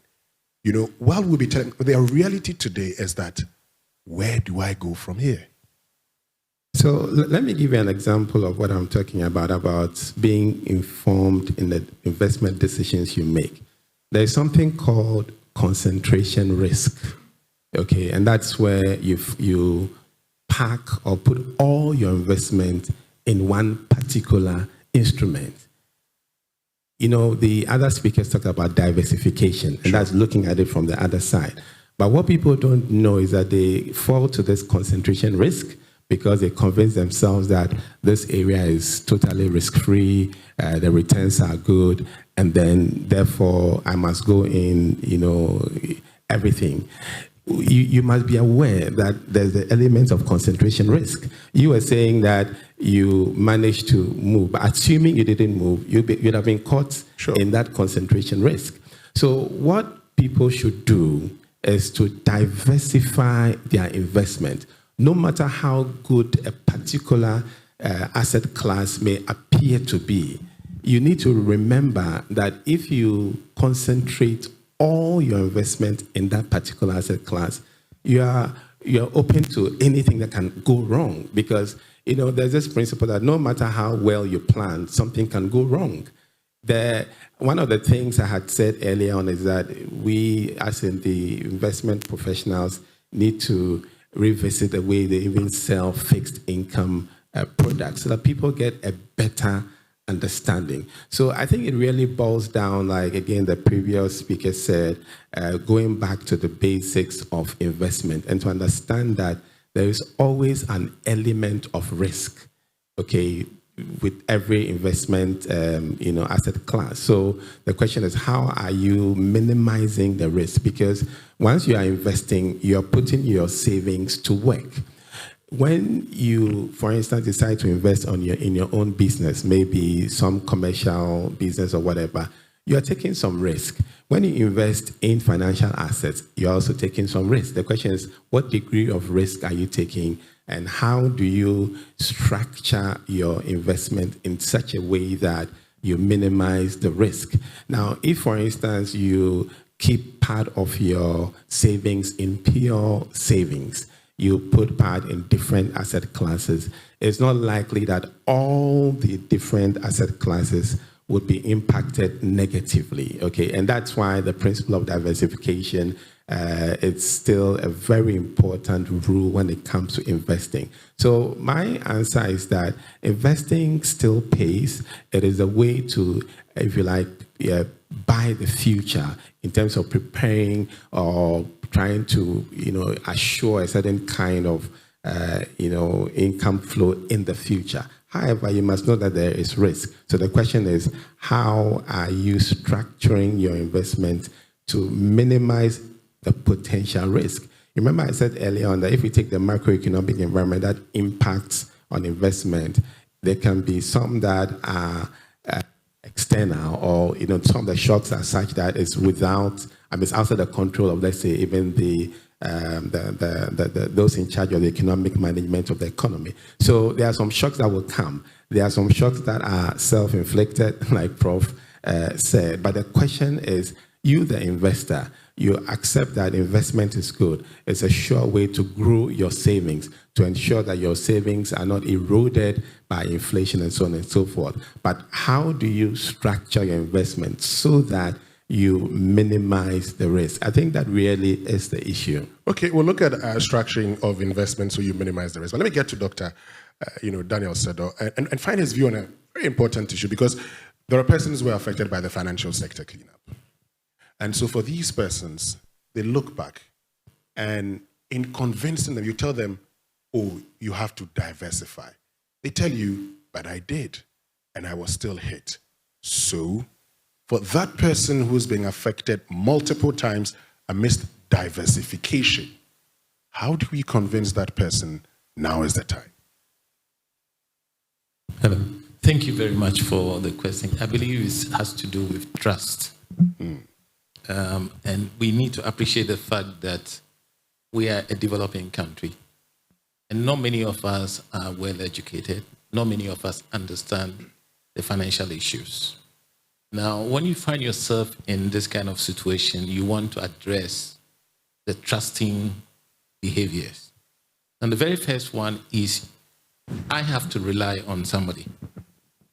Speaker 5: You know, while we'll be telling, the reality today is that, where do I go from here?
Speaker 10: So let me give you an example of what I'm talking about being informed in the investment decisions you make. There's something called concentration risk, okay? And that's where you pack or put all your investment in one particular instrument. You know, the other speakers talk about diversification, and that's looking at it from the other side. But what people don't know is that they fall to this concentration risk because they convince themselves that this area is totally risk-free, the returns are good, and then therefore I must go in, you know, everything. You must be aware that there's the element of concentration risk. You were saying that you managed to move, but assuming you didn't move, you'd have been caught in that concentration risk. So what people should do is to diversify their investment. No matter how good a particular asset class may appear to be, you need to remember that if you concentrate all your investment in that particular asset class, you're open to anything that can go wrong, because you know there's this principle that no matter how well you plan, something can go wrong. One of the things I had said earlier on is that we, as in the investment professionals, need to revisit the way they even sell fixed income products so that people get a better understanding. So I think it really boils down, like again the previous speaker said, going back to the basics of investment and to understand that there is always an element of risk, okay, with every investment asset class. So the question is, how are you minimizing the risk? Because once you are investing, you're putting your savings to work. When you, for instance, decide to invest in your own business, maybe some commercial business or whatever, you're taking some risk. When you invest in financial assets, you're also taking some risk. The question is, what degree of risk are you taking, and how do you structure your investment in such a way that you minimize the risk? Now, if, for instance, you keep part of your savings in pure savings, you put part in different asset classes, it's not likely that all the different asset classes would be impacted negatively, okay? And that's why the principle of diversification, it's still a very important rule when it comes to investing. So my answer is that investing still pays. It is a way to, if you like, buy the future in terms of preparing or trying to, assure a certain kind of, income flow in the future. However, you must know that there is risk. So the question is, how are you structuring your investment to minimize the potential risk? Remember I said earlier on that if we take the macroeconomic environment that impacts on investment, there can be some that are external, or some of the shocks are such that it's it's outside the control of, let's say, even those in charge of the economic management of the economy. So there are some shocks that will come. There are some shocks that are self-inflicted, like Prof said. But the question is, you, the investor, you accept that investment is good. It's a sure way to grow your savings, to ensure that your savings are not eroded by inflation and so on and so forth. But how do you structure your investment so that you minimize the risk? I think that really is the issue.
Speaker 5: Okay, we'll look at structuring of investment so you minimize the risk. But let me get to Dr. Daniel Sedo and find his view on a very important issue, because there are persons who are affected by the financial sector cleanup. And so for these persons, they look back, and in convincing them, you tell them, oh, you have to diversify. They tell you, but I did, and I was still hit. So for that person who's being affected multiple times amidst diversification, how do we convince that person Now is the time.
Speaker 10: Hello. Thank you very much for the question. I believe it has to do with trust. And we need to appreciate the fact that we are a developing country. And not many of us are well educated. Not many of us understand the financial issues. Now, when you find yourself in this kind of situation, you want to address the trusting behaviors. And the very first one is, I have to rely on somebody.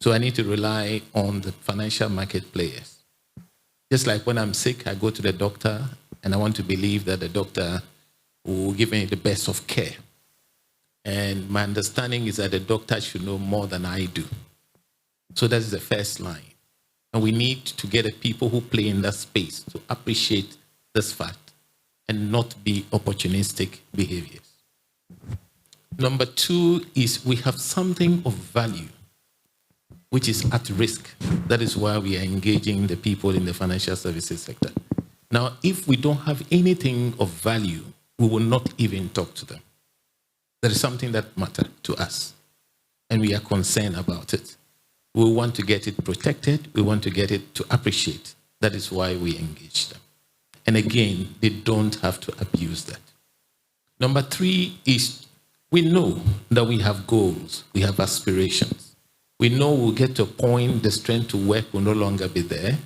Speaker 10: So I need to rely on the financial market players. Just like when I'm sick, I go to the doctor and I want to believe that the doctor will give me the best of care. And my understanding is that the doctor should know more than I do. So that's the first line. And we need to get the people who play in that space to appreciate this fact and not be opportunistic behaviors. Number two is we have something of value which is at risk. That is why we are engaging the people in the financial services sector. Now, if we don't have anything of value, we will not even talk to them. There is something that matters to us, and we are concerned about it. We want to get it protected. We want to get it to appreciate. That is why we engage them. And again, they don't have to abuse that. Number three is we know that we have goals. We have aspirations. We know we'll get to a point the strength to work will no longer be there,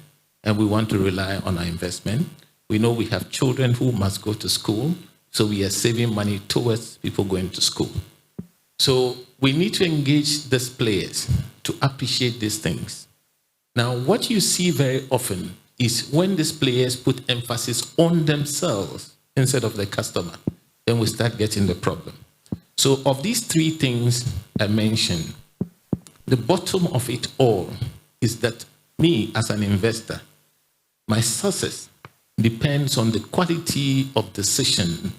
Speaker 10: and we want to rely on our investment. We know we have children who must go to school, so we are saving money towards people going to school. So we need to engage these players to appreciate these things. Now, what you see very often is when these players put emphasis on themselves instead of the customer, then we start getting the problem. So of these three things I mentioned, the bottom of it all is that me as an investor, my success depends on the quality of decision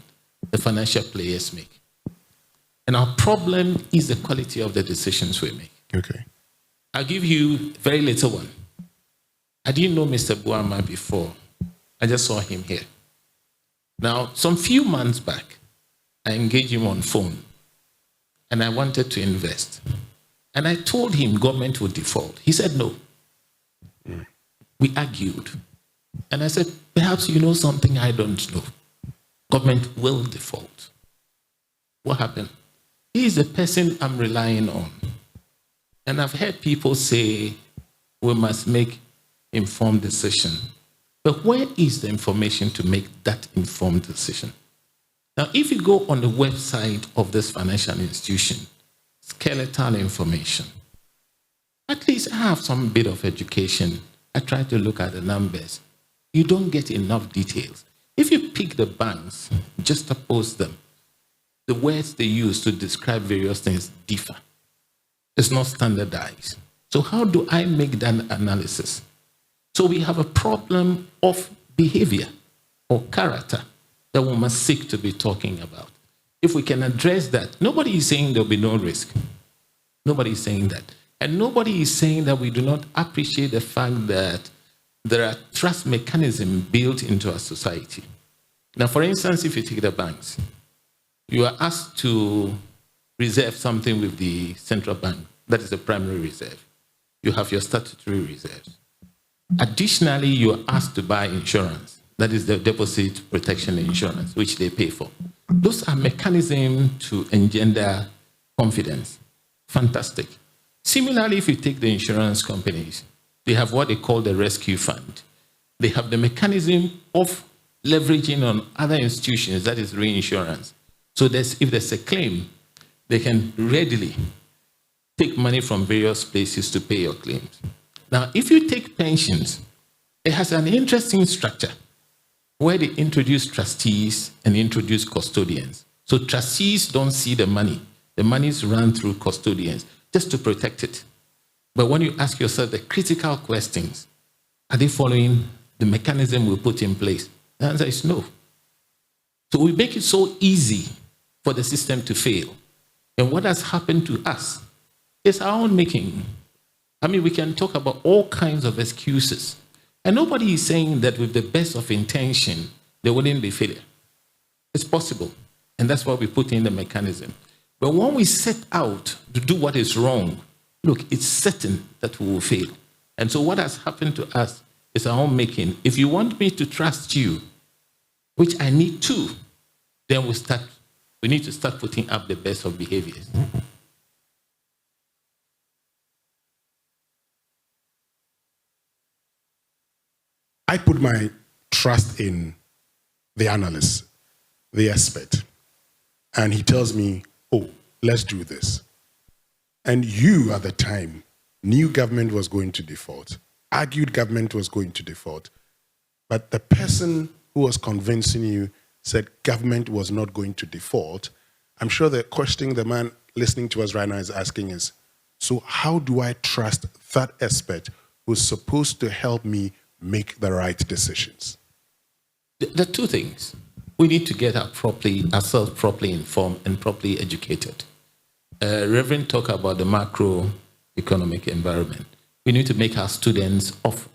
Speaker 10: the financial players make. And our problem is the quality of the decisions we make.
Speaker 5: Okay.
Speaker 10: I'll give you a very little one. I didn't know Mr. Buama before. I just saw him here. Now, some few months back, I engaged him on phone, and I wanted to invest. And I told him government would default. He said no. We argued. And I said, perhaps you know something I don't know. Government will default. What happened? He is the person I'm relying on. And I've heard people say we must make informed decision. But where is the information to make that informed decision? Now, if you go on the website of this financial institution, skeletal information, at least I have some bit of education. I try to look at the numbers. You don't get enough details. If you pick the banks, just oppose them, the words they use to describe various things differ. It's not standardized. So how do I make that analysis? So we have a problem of behavior or character that we must seek to be talking about. If we can address that, nobody is saying there'll be no risk. Nobody is saying that. And nobody is saying that we do not appreciate the fact that there are trust mechanisms built into our society. Now, for instance, if you take the banks, you are asked to reserve something with the central bank. That is the primary reserve. You have your statutory reserves. Additionally, you are asked to buy insurance. That is the deposit protection insurance, which they pay for. Those are mechanisms to engender confidence. Fantastic. Similarly, if you take the insurance companies, they have what they call the rescue fund. They have the mechanism of leveraging on other institutions, that is reinsurance. So if there's a claim, they can readily take money from various places to pay your claims. Now, if you take pensions, it has an interesting structure where they introduce trustees and introduce custodians. So trustees don't see the money. The money is run through custodians just to protect it. But when you ask yourself the critical questions, are they following the mechanism we put in place? The answer is no. So we make it so easy for the system to fail. And what has happened to us is our own making. I mean, we can talk about all kinds of excuses. And nobody is saying that with the best of intention, there wouldn't be failure. It's possible. And that's why we put in the mechanism.
Speaker 11: But when we set out to do what is wrong, look, it's certain that we will fail. And so what has happened to us is our own making. If you want me to trust you, which I need to, then we need to start putting up the best of behaviors.
Speaker 5: I put my trust in the analyst, the expert, and he tells me, oh, let's do this. And you, at the time, knew government was going to default, argued government was going to default, but the person who was convincing you said government was not going to default. I'm sure the question the man listening to us right now is asking is, so how do I trust that expert who's supposed to help me make the right decisions?
Speaker 11: There are two things. We need to get ourselves properly informed and properly educated. Reverend talked about the macroeconomic environment. We need to make our students of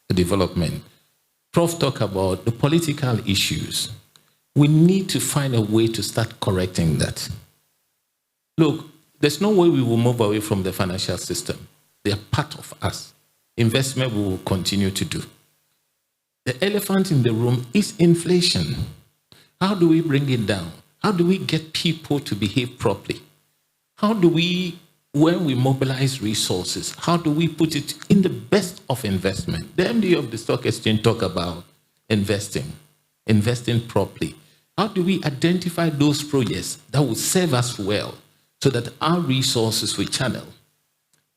Speaker 11: the development. Prof talked about the political issues. We need to find a way to start correcting that. Look, there's no way we will move away from the financial system. They are part of us. Investment we will continue to do. The elephant in the room is inflation. How do we bring it down? How do we get people to behave properly? How do we, when we mobilize resources, how do we put it in the best of investment? The MD of the stock exchange talk about investing properly. How do we identify those projects that will serve us well so that our resources we channel?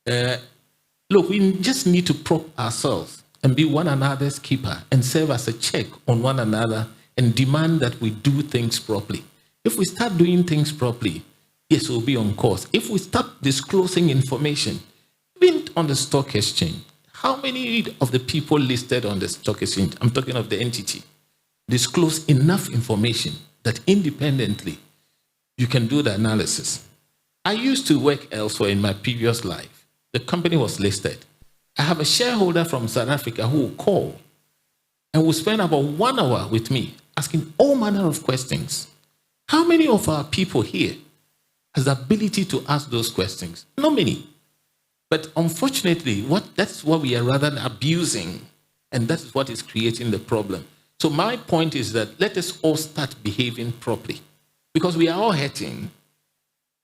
Speaker 11: Look, we just need to prop ourselves and be one another's keeper and serve as a check on one another and demand that we do things properly. If we start doing things properly, yes, we'll be on course. If we start disclosing information, even on the stock exchange, how many of the people listed on the stock exchange, I'm talking of the entity, disclose enough information that independently you can do the analysis? I used to work elsewhere in my previous life. The company was listed. I have a shareholder from South Africa who will call and will spend about 1 hour with me asking all manner of questions. How many of our people here has the ability to ask those questions? Not many. But unfortunately, that's what we are rather abusing, and that is what is creating the problem. So my point is that let us all start behaving properly, because we are all hurting.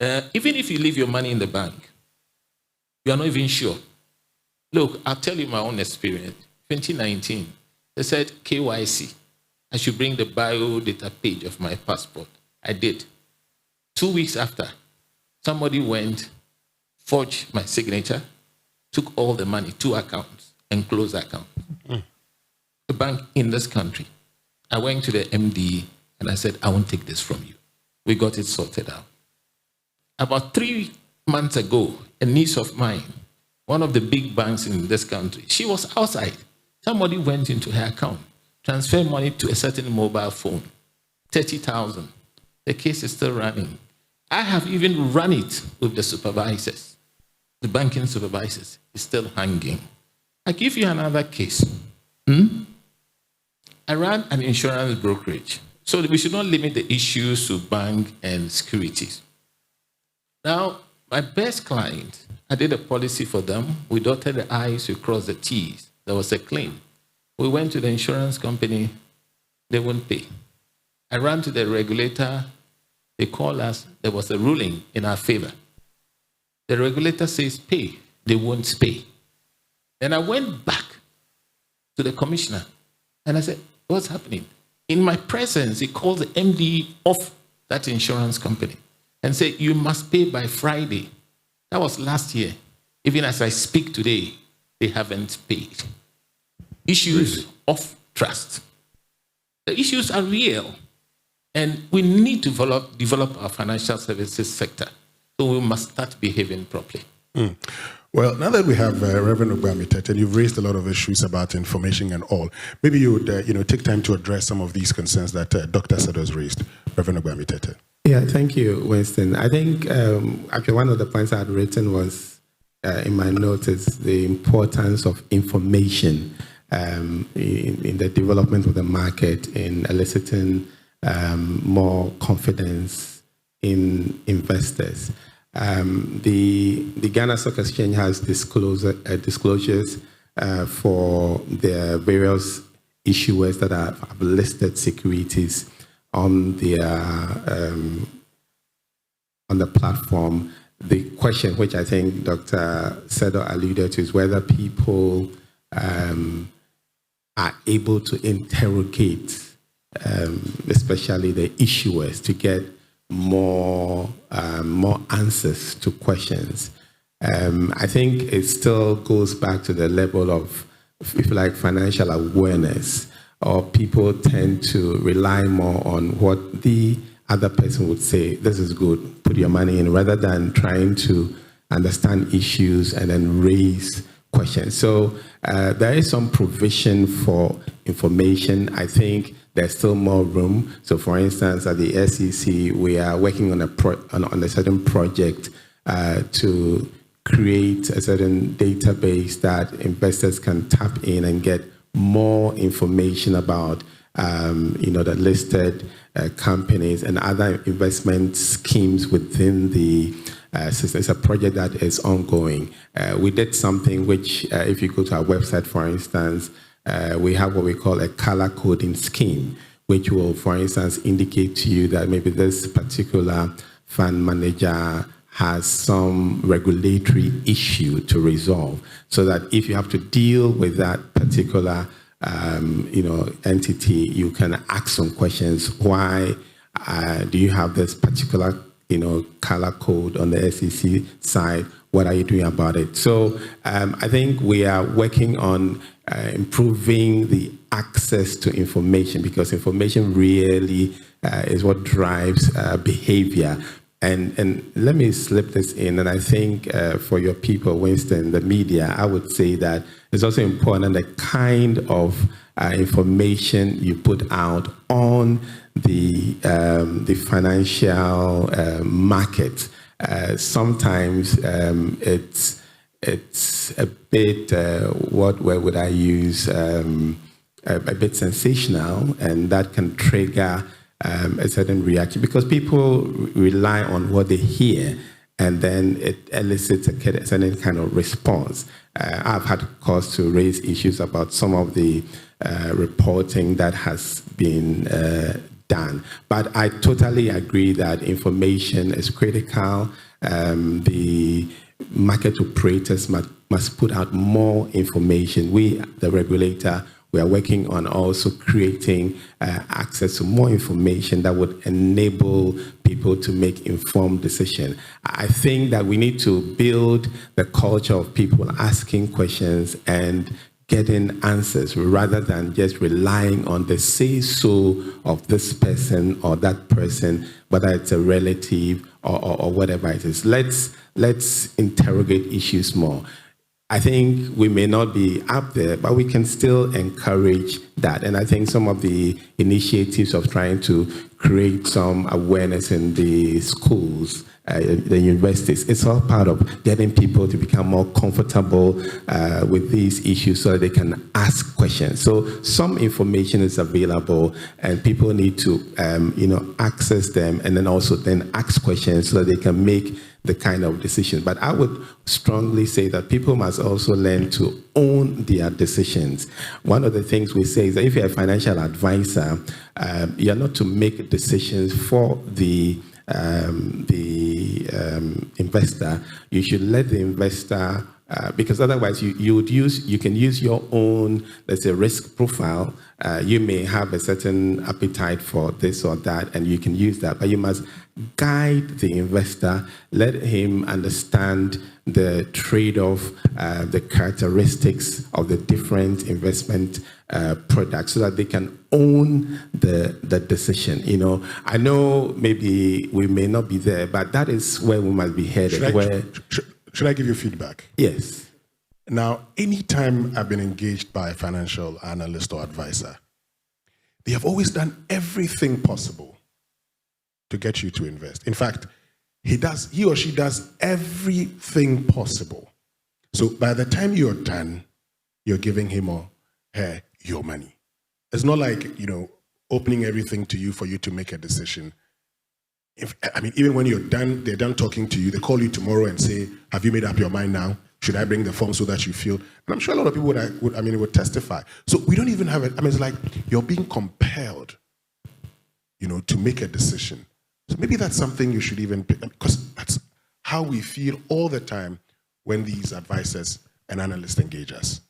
Speaker 11: Even if you leave your money in the bank, you are not even sure. Look, I'll tell you my own experience. 2019, they said KYC. I should bring the biodata page of my passport. I did. 2 weeks after, somebody went, forged my signature, took all the money, 2 accounts, and closed the account. The bank in this country. I went to the MD and I said, I won't take this from you. We got it sorted out. About 3 months ago, a niece of mine, one of the big banks in this country, she was outside. Somebody went into her account, transferred money to a certain mobile phone, 30,000. The case is still running. I have even run it with the supervisors. The banking supervisors is still hanging. I give you another case. I ran an insurance brokerage. So we should not limit the issues to bank and securities. Now, my best client, I did a policy for them. We dotted the I's, we crossed the T's. There was a claim. We went to the insurance company. They wouldn't pay. I ran to the regulator. They called us. There was a ruling in our favor. The regulator says pay. They won't pay. Then I went back to the commissioner and I said, what's happening? In my presence, he called the MD of that insurance company and said, you must pay by Friday. That was last year. Even as I speak today, they haven't paid. Issues of trust. The issues are real. And we need to develop our financial services sector. So we must start behaving properly.
Speaker 5: Well, now that we have Reverend Ogbamitete, and you've raised a lot of issues about information and all, maybe you would take time to address some of these concerns that Dr. Sado's raised. Reverend Ogbamitete.
Speaker 10: Yeah, thank you, Winston. I think actually one of the points I had written was in my notes is the importance of information in the development of the market, in eliciting more confidence in investors. The Ghana Stock Exchange has disclosures for the various issuers that have listed securities on the platform. The question, which I think Dr. Sedo alluded to, is whether people are able to interrogate, especially the issuers, to get more answers to questions. I think it still goes back to the level of, if you like, financial awareness, or people tend to rely more on what the other person would say. This is good, put your money in, rather than trying to understand issues and then raise questions. So there is some provision for information. I think there's still more room. So for instance, at the SEC, we are working on a certain project to create a certain database that investors can tap in and get more information about the listed companies and other investment schemes within the system. It's a project that is ongoing. We did something which, if you go to our website, for instance, we have what we call a color coding scheme, which will, for instance, indicate to you that maybe this particular fund manager has some regulatory issue to resolve, so that if you have to deal with that particular entity, you can ask some questions. Why do you have this particular color code on the SEC side? What are you doing about it? So I think we are working on improving the access to information, because information really is what drives behavior. And let me slip this in, and I think for your people, Winston, the media, I would say that it's also important the kind of information you put out on the financial market. Sometimes it's a bit, where would I use, a bit sensational, and that can trigger a certain reaction, because people rely on what they hear, and then it elicits a certain kind of response. I've had cause to raise issues about some of the reporting that has been done. But I totally agree that information is critical. The market operators must put out more information. We, the regulator, we are working on also creating access to more information that would enable people to make informed decisions. I think that we need to build the culture of people asking questions and getting answers, rather than just relying on the say-so of this person or that person, whether it's a relative or whatever it is. Let's interrogate issues more. I think we may not be up there, but we can still encourage that. And I think some of the initiatives of trying to create some awareness in the schools, the universities, it's all part of getting people to become more comfortable with these issues so that they can ask questions. So some information is available, and people need to access them, and then also then ask questions so that they can make the kind of decision. But I would strongly say that people must also learn to own their decisions. One of the things we say is that if you're a financial advisor, you're not to make decisions for the investor. You should let the investor, because otherwise you can use your own, let's say, risk profile. You may have a certain appetite for this or that, and you can use that, but you must guide the investor, let him understand the trade-off, the characteristics of the different investment products, so that they can own the decision. I know maybe we may not be there, but that is where we must be headed.
Speaker 5: Should I give you feedback?
Speaker 10: Yes.
Speaker 5: Now, anytime I've been engaged by a financial analyst or advisor, they have always done everything possible to get you to invest. In fact, he or she does everything possible. So by the time you're done, you're giving him or her your money. It's not like, opening everything to you for you to make a decision. even when they're done talking to you, they call you tomorrow and say, have you made up your mind now? Should I bring the form so that you feel? And I'm sure a lot of people would testify. So we don't even have it. It's like you're being compelled, to make a decision. So maybe that's something you should even, because that's how we feel all the time when these advisors and analysts engage us.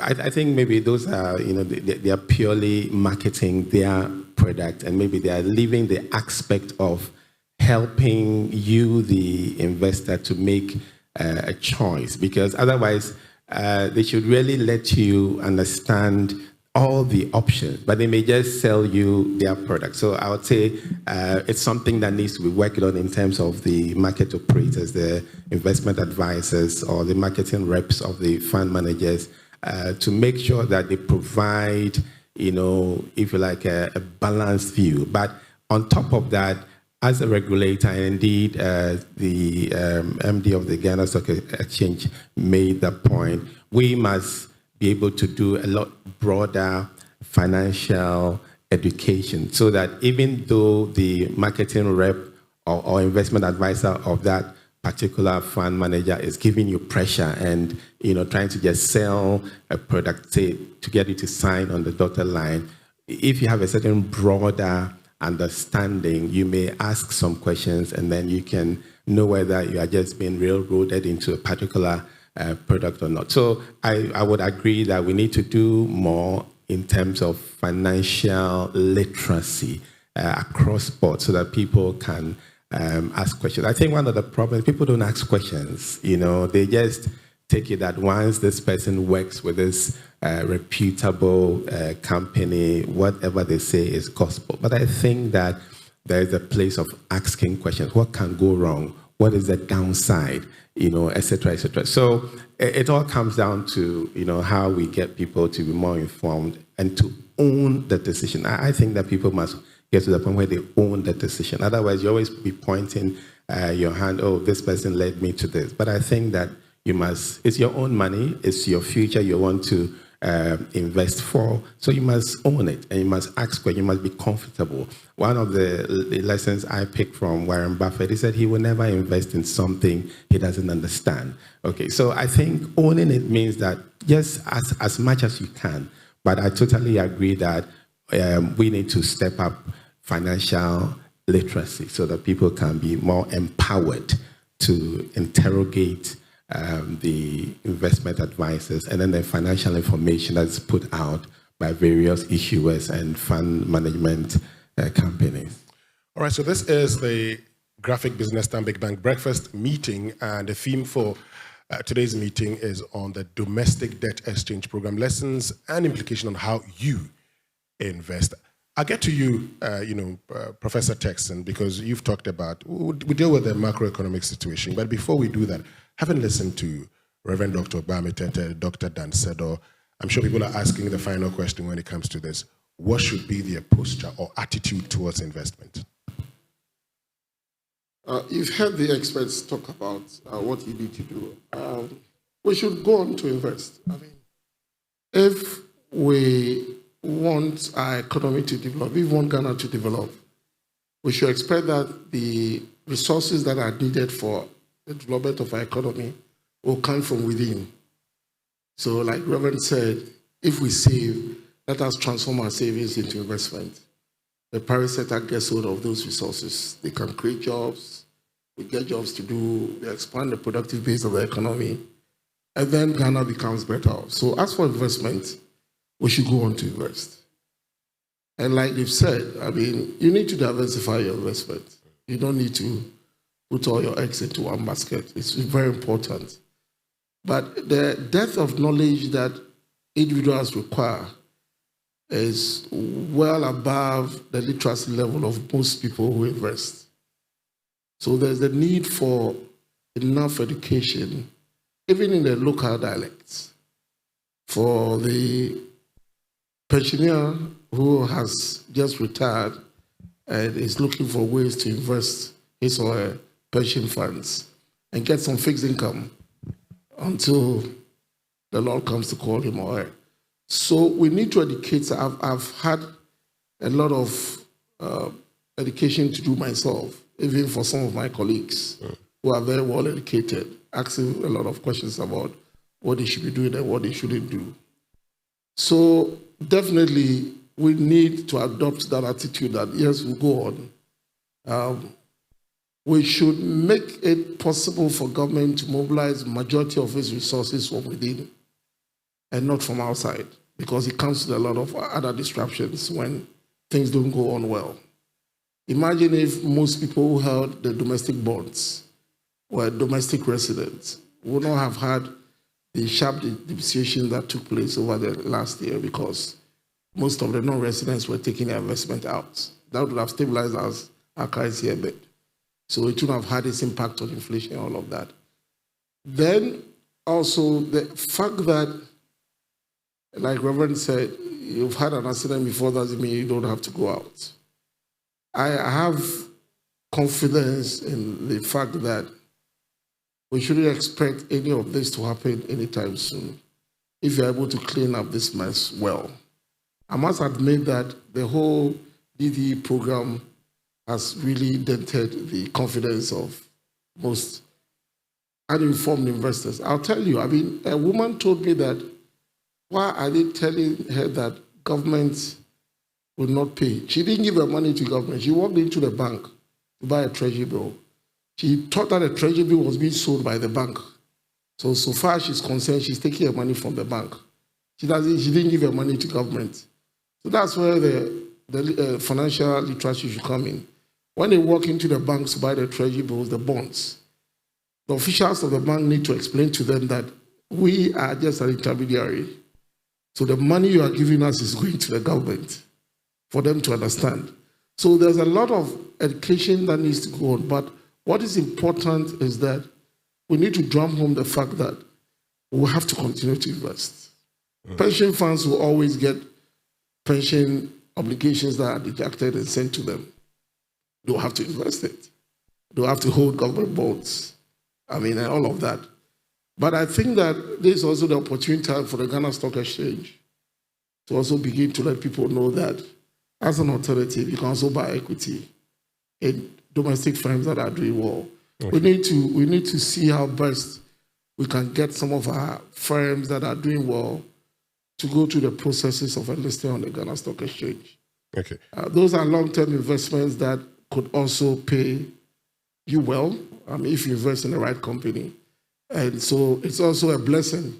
Speaker 10: I think maybe those are, they are purely marketing their product, and maybe they are leaving the aspect of helping you, the investor, to make a choice, because otherwise they should really let you understand all the options, but they may just sell you their product. So I would say it's something that needs to be worked on in terms of the market operators, the investment advisors, or the marketing reps of the fund managers, to make sure that they provide, if you like, a balanced view. But on top of that, as a regulator, and indeed the MD of the Ghana Stock Exchange made that point, we must be able to do a lot broader financial education, so that even though the marketing rep or investment advisor of that particular fund manager is giving you pressure and trying to just sell a product, say, to get you to sign on the dotted line, if you have a certain broader understanding, you may ask some questions, and then you can know whether you are just being railroaded into a particular product or not. So I would agree that we need to do more in terms of financial literacy across board, so that people can ask questions. I think one of the problems, people don't ask questions. They just take it that once this person works with this reputable company, whatever they say is gospel. But I think that there is a place of asking questions. What can go wrong? What is the downside? Et cetera, et cetera. So it all comes down to, how we get people to be more informed and to own the decision. I think that people must get to the point where they own the decision. Otherwise, you always be pointing your hand, oh, this person led me to this. But I think that it's your own money, it's your future you want to invest for, so you must own it, and you must ask questions, you must be comfortable. One of the lessons I picked from Warren Buffett, he said he will never invest in something he doesn't understand. Okay, so I think owning it means that just as much as you can, but I totally agree that we need to step up financial literacy so that people can be more empowered to interrogate the investment advisors, and then the financial information that's put out by various issuers and fund management companies.
Speaker 5: All right, so this is the Graphic Business Stanbic Bank Breakfast meeting, and the theme for today's meeting is on the Domestic Debt Exchange Program, lessons and implication on how you invest. I'll get to you, Professor Texan, because you've talked about, we deal with the macroeconomic situation, but before we do that, having listened to Reverend Dr. Bamitente, Dr. Dan Sedo, I'm sure people are asking the final question when it comes to this. What should be their posture or attitude towards investment?
Speaker 9: You've heard the experts talk about what you need to do. We should go on to invest. If we want our economy to develop, if we want Ghana to develop, we should expect that the resources that are needed for the development of our economy will come from within. So like Reverend said, if we save, let us transform our savings into investment. The private sector gets hold of those resources. They can create jobs, we get jobs to do, they expand the productive base of the economy, and then Ghana becomes better. So as for investment, we should go on to invest. And like they've said, you need to diversify your investment. You don't need to put all your eggs into one basket. It's very important. But the depth of knowledge that individuals require is well above the literacy level of most people who invest. So there's the need for enough education, even in the local dialects, for the pensioner who has just retired and is looking for ways to invest his or her pension funds and get some fixed income until the Lord comes to call him or her. So we need to educate. I've had a lot of education to do myself, even for some of my colleagues who are very well educated, asking a lot of questions about what they should be doing and what they shouldn't do. So definitely we need to adopt that attitude that yes, we'll go on. We should make it possible for government to mobilize majority of its resources from within and not from outside, because it comes with a lot of other disruptions when things don't go on well. Imagine if most people who held the domestic bonds were domestic residents. We would not have had the sharp depreciation that took place over the last year because most of the non-residents were taking their investment out. That would have stabilized our currency a bit. So it would have had its impact on inflation and all of that. Then also the fact that, like Reverend said, you've had an accident before doesn't mean you don't have to go out. I have confidence in the fact that we shouldn't expect any of this to happen anytime soon if you're able to clean up this mess well. I must admit that the whole DDE program has really dented the confidence of most uninformed investors. I'll tell you, I mean, a woman told me that, why are they telling her that government will not pay? She didn't give her money to government. She walked into the bank to buy a treasury bill. She thought that a treasury bill was being sold by the bank. So far as she's concerned, she's taking her money from the bank. She didn't give her money to government. So that's where the financial literacy should come in. When they walk into the banks to buy the treasury bills, the bonds, the officials of the bank need to explain to them that we are just an intermediary. So the money you are giving us is going to the government for them to understand. So there's a lot of education that needs to go on. But what is important is that we need to drum home the fact that we have to continue to invest. Pension funds will always get pension obligations that are deducted and sent to them. They'll have to invest it. They'll have to hold government bonds. I mean, and all of that. But I think that there's also the opportunity time for the Ghana Stock Exchange to also begin to let people know that as an alternative, you can also buy equity in domestic firms that are doing well. Okay. We need to see how best we can get some of our firms that are doing well to go through the processes of enlisting on the Ghana Stock Exchange.
Speaker 5: Okay.
Speaker 9: Those are long-term investments that could also pay you well, if you invest in the right company. And so it's also a blessing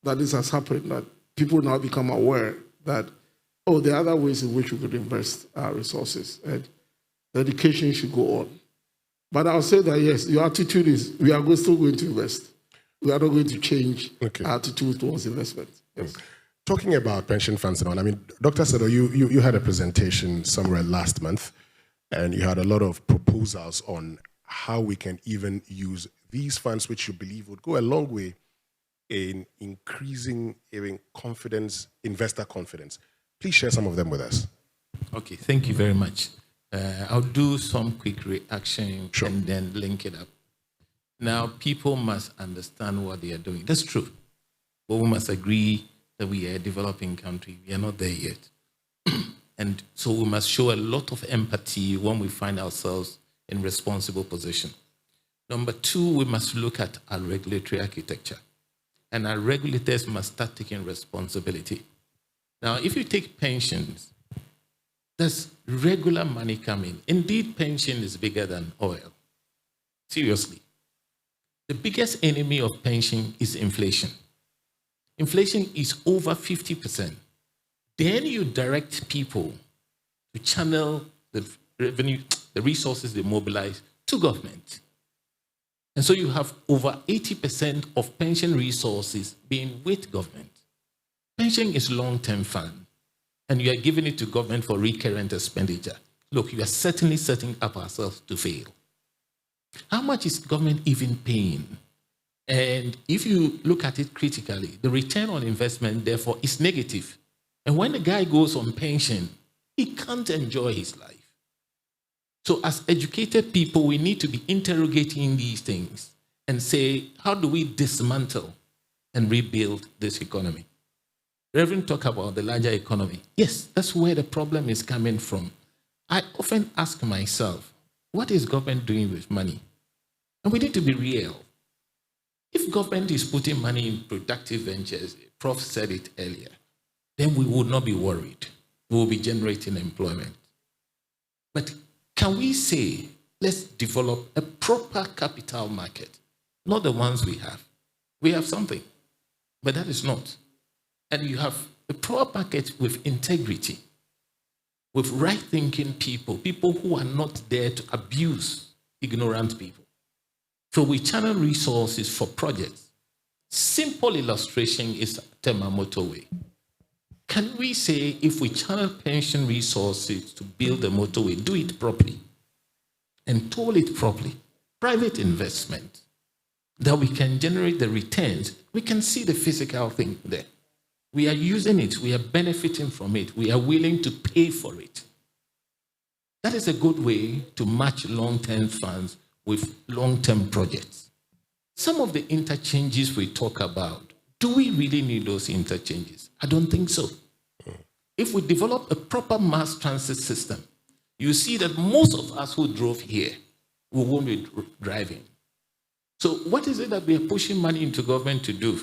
Speaker 9: that this has happened, that people now become aware that, there are other ways in which we could invest our resources, and the education should go on. But I'll say that, yes, your attitude is, we are still going to invest. We are not going to change our attitude towards investment. Yes.
Speaker 5: Talking about pension funds and all, I mean, Dr. Sedo, you had a presentation somewhere last month, and you had a lot of proposals on how we can even use these funds, which you believe would go a long way in increasing confidence, investor confidence. Please share some of them with us.
Speaker 11: Okay, thank you very much. I'll do some quick reaction and then link it up. Now, people must understand what they are doing. That's true. But we must agree that we are a developing country. We are not there yet. And so we must show a lot of empathy when we find ourselves in responsible position. Number two, we must look at our regulatory architecture. And our regulators must start taking responsibility. Now, if you take pensions, there's regular money coming. Indeed, pension is bigger than oil. Seriously. The biggest enemy of pension is inflation. Inflation is over 50%. Then you direct people to channel the revenue, the resources they mobilize to government. And so you have over 80% of pension resources being with government. Pension is long-term fund, and you are giving it to government for recurrent expenditure. Look, you are certainly setting up ourselves to fail. How much is government even paying? And if you look at it critically, the return on investment, therefore, is negative. And when the guy goes on pension, he can't enjoy his life. So as educated people, we need to be interrogating these things and say, how do we dismantle and rebuild this economy? Reverend talked about the larger economy. Yes, that's where the problem is coming from. I often ask myself, what is government doing with money? And we need to be real. If government is putting money in productive ventures, Prof said it earlier, then we would not be worried. We will be generating employment. But can we say, let's develop a proper capital market? Not the ones we have. We have something, but that is not. And you have a proper market with integrity, with right-thinking people, people who are not there to abuse ignorant people. So we channel resources for projects. Simple illustration is Tema motorway. Can we say if we channel pension resources to build the motorway, do it properly and toll it properly, private investment, that we can generate the returns, we can see the physical thing there. We are using it, we are benefiting from it, we are willing to pay for it. That is a good way to match long-term funds with long-term projects. Some of the interchanges we talk about, do we really need those interchanges? I don't think so. If we develop a proper mass transit system, you see that most of us who drove here, we won't be driving. So what is it that we are pushing money into government to do?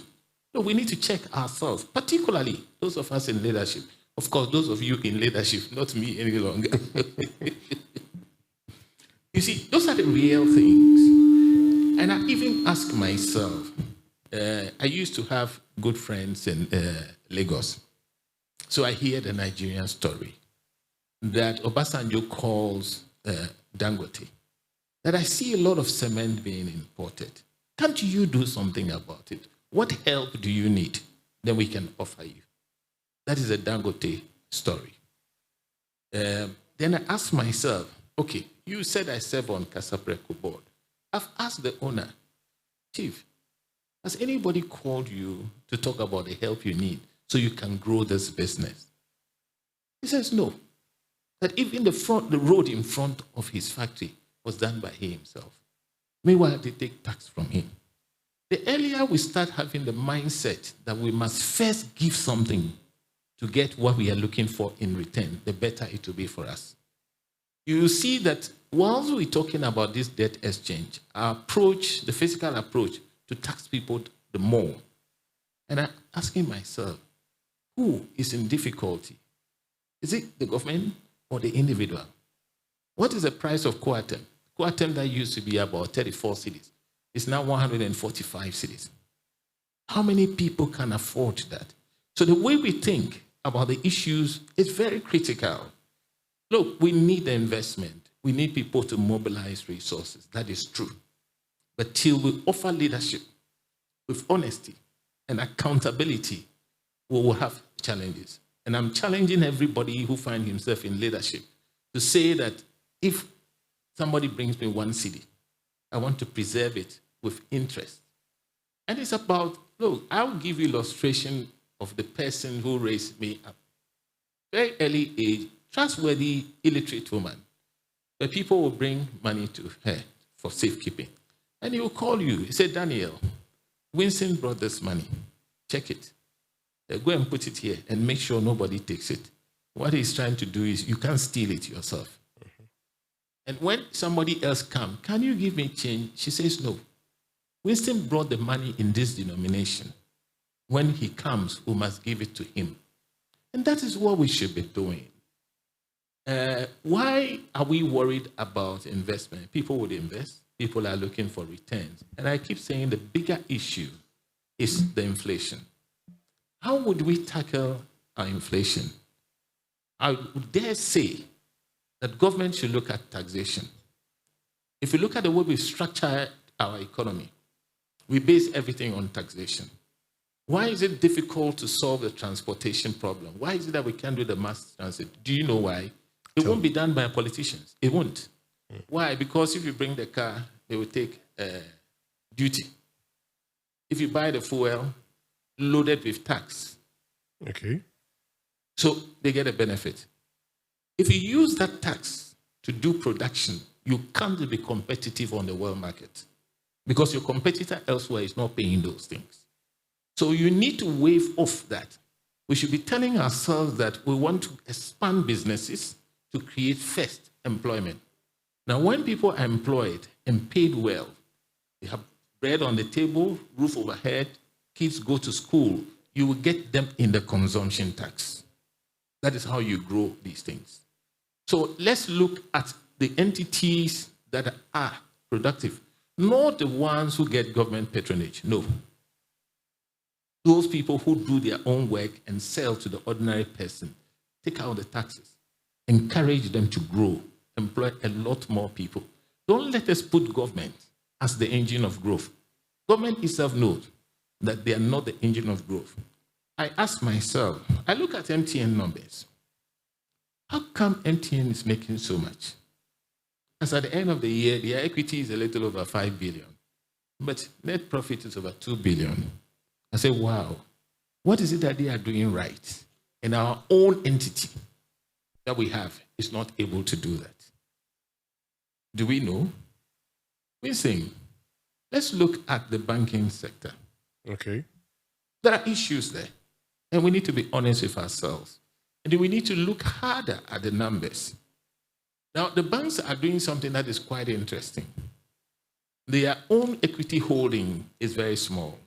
Speaker 11: No, we need to check ourselves, particularly those of us in leadership. Of course, those of you in leadership, not me any longer. You see, those are the real things. And I even ask myself, I used to have good friends in Lagos. So I hear the Nigerian story that Obasanjo calls Dangote, that I see a lot of cement being imported. Can't you do something about it? What help do you need? Then we can offer you. That is a Dangote story. Then I ask myself, okay, you said I serve on Casapreco board. I've asked the owner, Chief, has anybody called you to talk about the help you need so you can grow this business? He says no. That even the road in front of his factory was done by he himself. Meanwhile, they take tax from him. The earlier we start having the mindset that we must first give something to get what we are looking for in return, the better it will be for us. You will see that whilst we're talking about this debt exchange, our approach, the physical approach, to tax people the more. And I'm asking myself, who is in difficulty? Is it the government or the individual? What is the price of Coatem? Coatem that used to be about 34 cedis is now 145 cedis. How many people can afford that? So the way we think about the issues is very critical. Look, we need the investment. We need people to mobilize resources. That is true. But till we offer leadership with honesty and accountability, we will have challenges. And I'm challenging everybody who finds himself in leadership to say that if somebody brings me 1 cedi, I want to preserve it with interest. And it's about, look, I'll give you illustration of the person who raised me up. Very early age, trustworthy, illiterate woman. The people will bring money to her for safekeeping. And he will call you. He said, Daniel, Winston brought this money. Check it. Go and put it here and make sure nobody takes it. What he's trying to do is you can't steal it yourself. Mm-hmm. And when somebody else comes, can you give me change? She says, no. Winston brought the money in this denomination. When he comes, we must give it to him. And that is what we should be doing. Why are we worried about investment? People would invest. People are looking for returns. And I keep saying the bigger issue is the inflation. How would we tackle our inflation? I would dare say that government should look at taxation. If you look at the way we structure our economy, we base everything on taxation. Why is it difficult to solve the transportation problem? Why is it that we can't do the mass transit? Do you know why? It won't be done by politicians. It won't. Why? Because if you bring the car, they will take duty. If you buy the fuel, loaded with tax.
Speaker 5: Okay.
Speaker 11: So they get a benefit. If you use that tax to do production, you can't be competitive on the world market because your competitor elsewhere is not paying those things. So you need to waive off that. We should be telling ourselves that we want to expand businesses, to create first employment. Now, when people are employed and paid well, they have bread on the table, roof overhead, kids go to school, you will get them in the consumption tax. That is how you grow these things. So let's look at the entities that are productive, not the ones who get government patronage. No. Those people who do their own work and sell to the ordinary person, take out the taxes, encourage them to grow, employ a lot more people. Don't let us put government as the engine of growth. Government itself knows that they are not the engine of growth. I ask myself, I look at MTN numbers. How come MTN is making so much? Because at the end of the year, their equity is a little over 5 billion, but net profit is over 2 billion. I say, wow, what is it that they are doing right? And our own entity that we have is not able to do that. Do we know? Missing. Let's look at the banking sector.
Speaker 5: Okay.
Speaker 11: There are issues there, and we need to be honest with ourselves. And we need to look harder at the numbers. Now, the banks are doing something that is quite interesting. Their own equity holding is very small.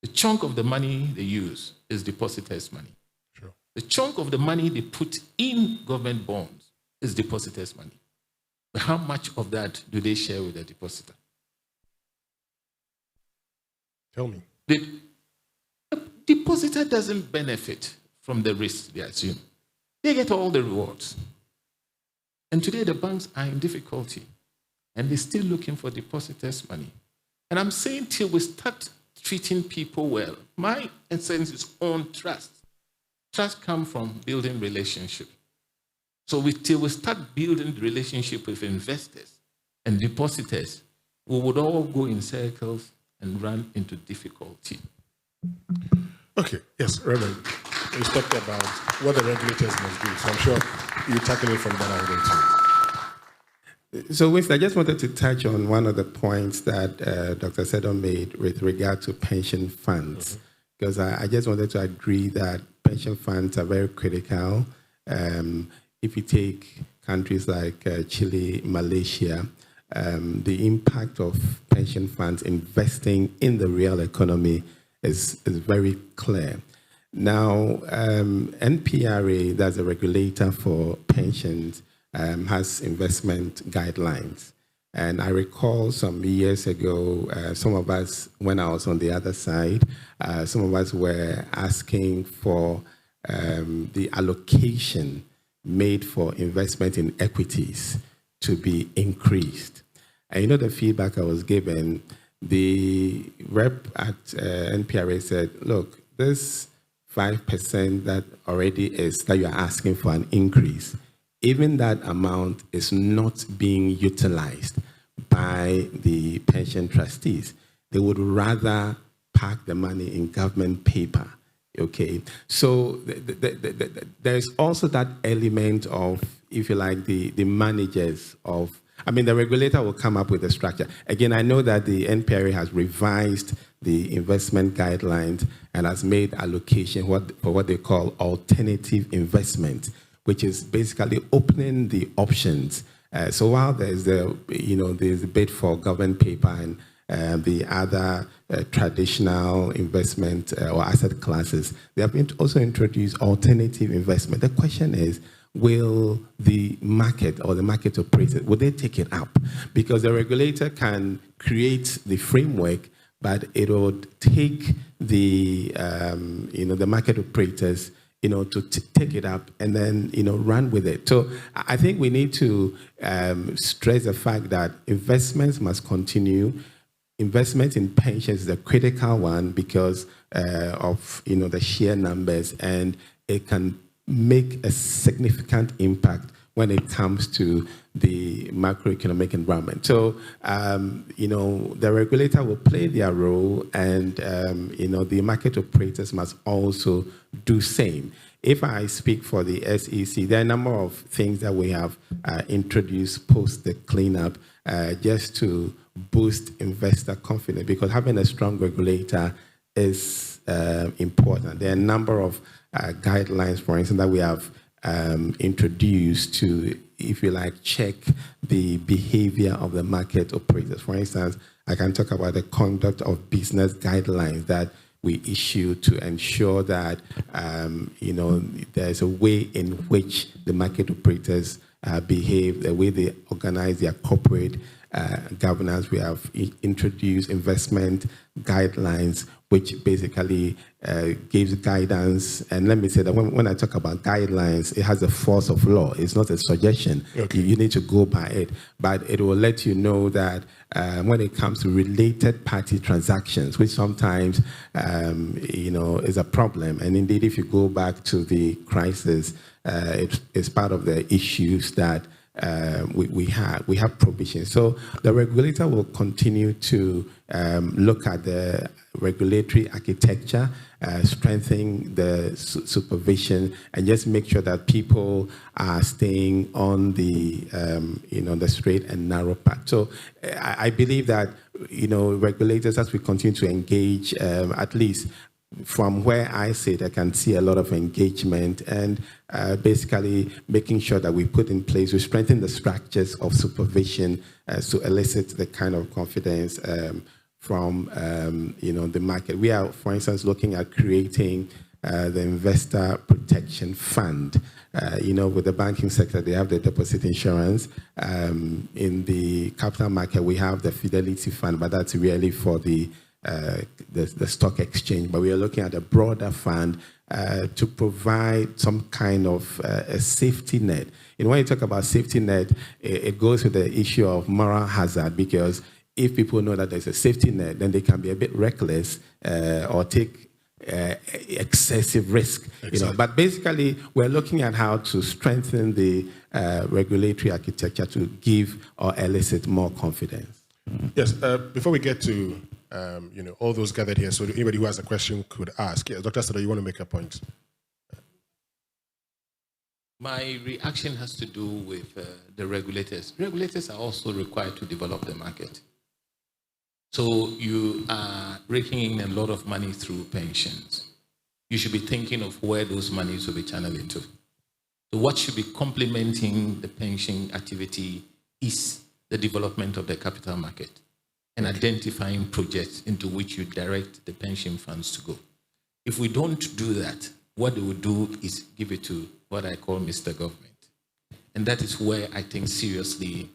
Speaker 11: The chunk of the money they use is depositors' money.
Speaker 5: Sure.
Speaker 11: The chunk of the money they put in government bonds is depositors' money. But how much of that do they share with the depositor?
Speaker 5: Tell me.
Speaker 11: The depositor doesn't benefit from the risk they assume. They get all the rewards. And today the banks are in difficulty, and they're still looking for depositors' money. And I'm saying till we start treating people well, my essence is on trust. Trust comes from building relationship. So till we start building the relationship with investors and depositors, we would all go in circles and run into difficulty.
Speaker 5: Okay, yes, Reverend. You talked about what the regulators must do, so I'm sure you tackle it from that angle too.
Speaker 10: So, Winston, I just wanted to touch on one of the points that Dr. Sedon made with regard to pension funds, because I just wanted to agree that pension funds are very critical. If you take countries like Chile, Malaysia, the impact of pension funds investing in the real economy is very clear. Now, NPRA, that's a regulator for pensions, has investment guidelines. And I recall some years ago, some of us, when I was on the other side, some of us were asking for the allocation made for investment in equities to be increased. And you know the feedback I was given, the rep at NPRA said, look, this 5% that already is, that you are asking for an increase, even that amount is not being utilized by the pension trustees. They would rather park the money in government paper, okay? So there's also that element of, if you like, the managers of, I mean, the regulator will come up with a structure. Again, I know that the NPRA has revised the investment guidelines and has made allocation for what they call alternative investment, which is basically opening the options. So while there's there's a bid for government paper and the other traditional investment or asset classes, they have also introduced alternative investment. The question is, will the market or the market operators, will they take it up? Because the regulator can create the framework, but it would take the the market operators to take it up and then run with it. So I think we need to stress the fact that investments must continue. Investment in pensions is a critical one because of the sheer numbers, and it can make a significant impact when it comes to the macroeconomic environment. So, the regulator will play their role, and, the market operators must also do same. If I speak for the SEC, there are a number of things that we have introduced post the cleanup just to boost investor confidence, because having a strong regulator is important. There are a number of guidelines, for instance, that we have introduced to, if you like, check the behavior of the market operators. For instance, I can talk about the conduct of business guidelines that we issue to ensure that there's a way in which the market operators behave, the way they organize their corporate governance. We have introduced investment guidelines, which basically gives guidance. And let me say that when I talk about guidelines, it has the force of law. It's not a suggestion. Okay. You need to go by it. But it will let you know that when it comes to related party transactions, which sometimes is a problem. And indeed, if you go back to the crisis, it's part of the issues that we have provisions. So the regulator will continue to look at the regulatory architecture, strengthening the supervision, and just make sure that people are staying on the the straight and narrow path. So I believe that regulators, as we continue to engage, at least from where I sit, I can see a lot of engagement and basically making sure that we put in place, we strengthen the structures of supervision to elicit the kind of confidence from the market. We are, for instance, looking at creating the Investor Protection Fund. With the banking sector, they have the deposit insurance. In the capital market, we have the Fidelity Fund, but that's really for the stock exchange. But we are looking at a broader fund to provide some kind of a safety net. When you talk about safety net, it goes with the issue of moral hazard, because if people know that there's a safety net, then they can be a bit reckless or take excessive risk.
Speaker 5: Exactly.
Speaker 10: But basically, we're looking at how to strengthen the regulatory architecture to give or elicit more confidence.
Speaker 5: Yes. Before we get to all those gathered here, so anybody who has a question could ask. Yes, Dr. Sada, you want to make a point?
Speaker 11: My reaction has to do with the regulators. Regulators are also required to develop the market. So you are raking in a lot of money through pensions. You should be thinking of where those monies will be channeled into. So what should be complementing the pension activity is the development of the capital market and identifying projects into which you direct the pension funds to go. If we don't do that, what they will do is give it to what I call Mr. Government. And that is where I think seriously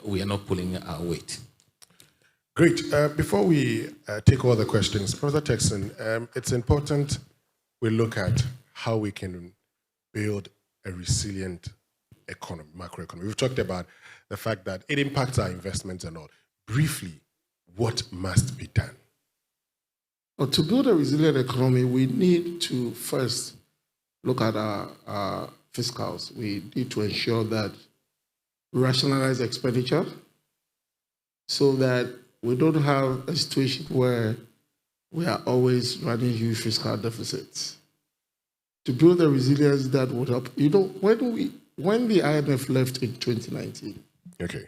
Speaker 11: we are not pulling our weight.
Speaker 5: Great. Before we take all the questions, Professor Texon, it's important we look at how we can build a resilient economy, macroeconomy. We've talked about the fact that it impacts our investments and all. Briefly, what must be done?
Speaker 9: Well, to build a resilient economy, we need to first look at our fiscals. We need to ensure that we rationalize expenditure so that we don't have a situation where we are always running huge fiscal deficits. To build the resilience that would help, when the IMF left in 2019,
Speaker 5: okay,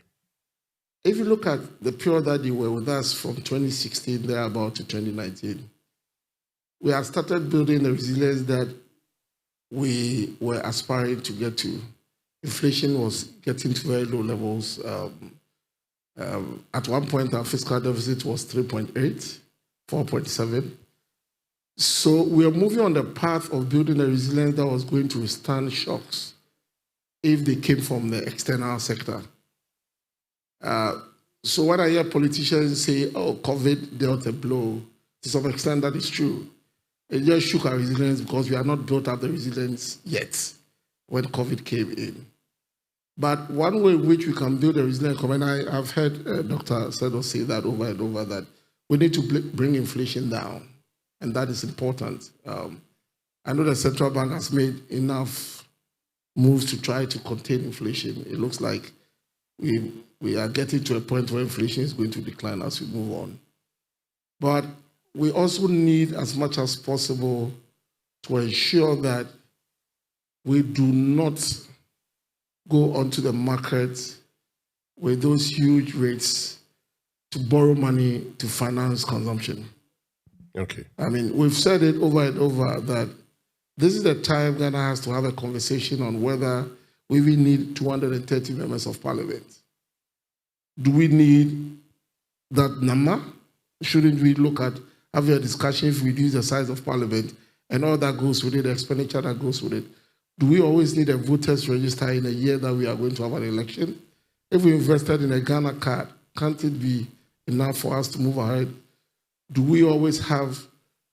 Speaker 9: if you look at the period that they were with us from 2016 thereabout to 2019, we had started building the resilience that we were aspiring to get to. Inflation was getting to very low levels. At one point, our fiscal deficit was 3.8, 4.7. So we are moving on the path of building a resilience that was going to withstand shocks if they came from the external sector. So when I hear politicians say, oh, COVID dealt a blow, to some extent that is true. It just shook our resilience because we are not built up the resilience yet when COVID came in. But one way in which we can build a resilient economy, and I've heard Dr. Sedo say that over and over, that we need to bring inflation down, and that is important. I know the central bank has made enough moves to try to contain inflation. It looks like we are getting to a point where inflation is going to decline as we move on. But we also need, as much as possible, to ensure that we do not go onto the market with those huge rates to borrow money to finance consumption.
Speaker 5: Okay.
Speaker 9: I mean, we've said it over and over that this is the time Ghana has to have a conversation on whether we even need 230 members of parliament. Do we need that number? Shouldn't we look at having a discussion if we reduce the size of parliament and all that goes with it, the expenditure that goes with it? Do we always need a voters register in a year that we are going to have an election? If we invested in a Ghana card, can't it be enough for us to move ahead? Do we always have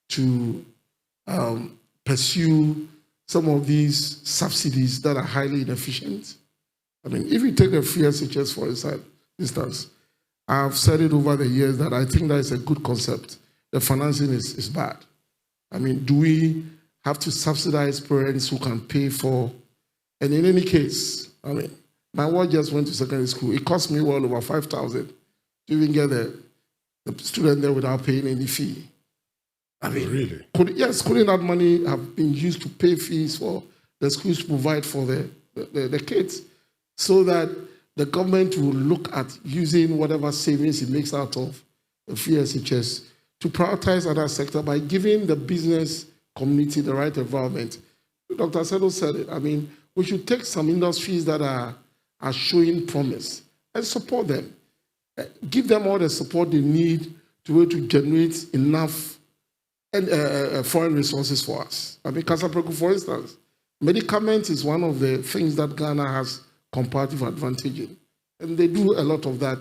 Speaker 9: to pursue some of these subsidies that are highly inefficient? I mean, if you take a free SHS, for instance, I've said it over the years that I think that is a good concept. The financing is bad. I mean, do we have to subsidize parents who can pay for? And in any case, I mean, my wife just went to secondary school. It cost me well over 5,000 to even get the student there without paying any fee. I mean, really? Couldn't that money have been used to pay fees for the schools to provide for the kids, so that the government will look at using whatever savings it makes out of the free SHS to prioritize other sector by giving the business community the right environment? Dr. Sedo said it. I mean, we should take some industries that are showing promise and support them. Give them all the support they need to be able to generate enough foreign resources for us. I mean, Kasapreku, for instance, medicament is one of the things that Ghana has comparative advantage in. And they do a lot of that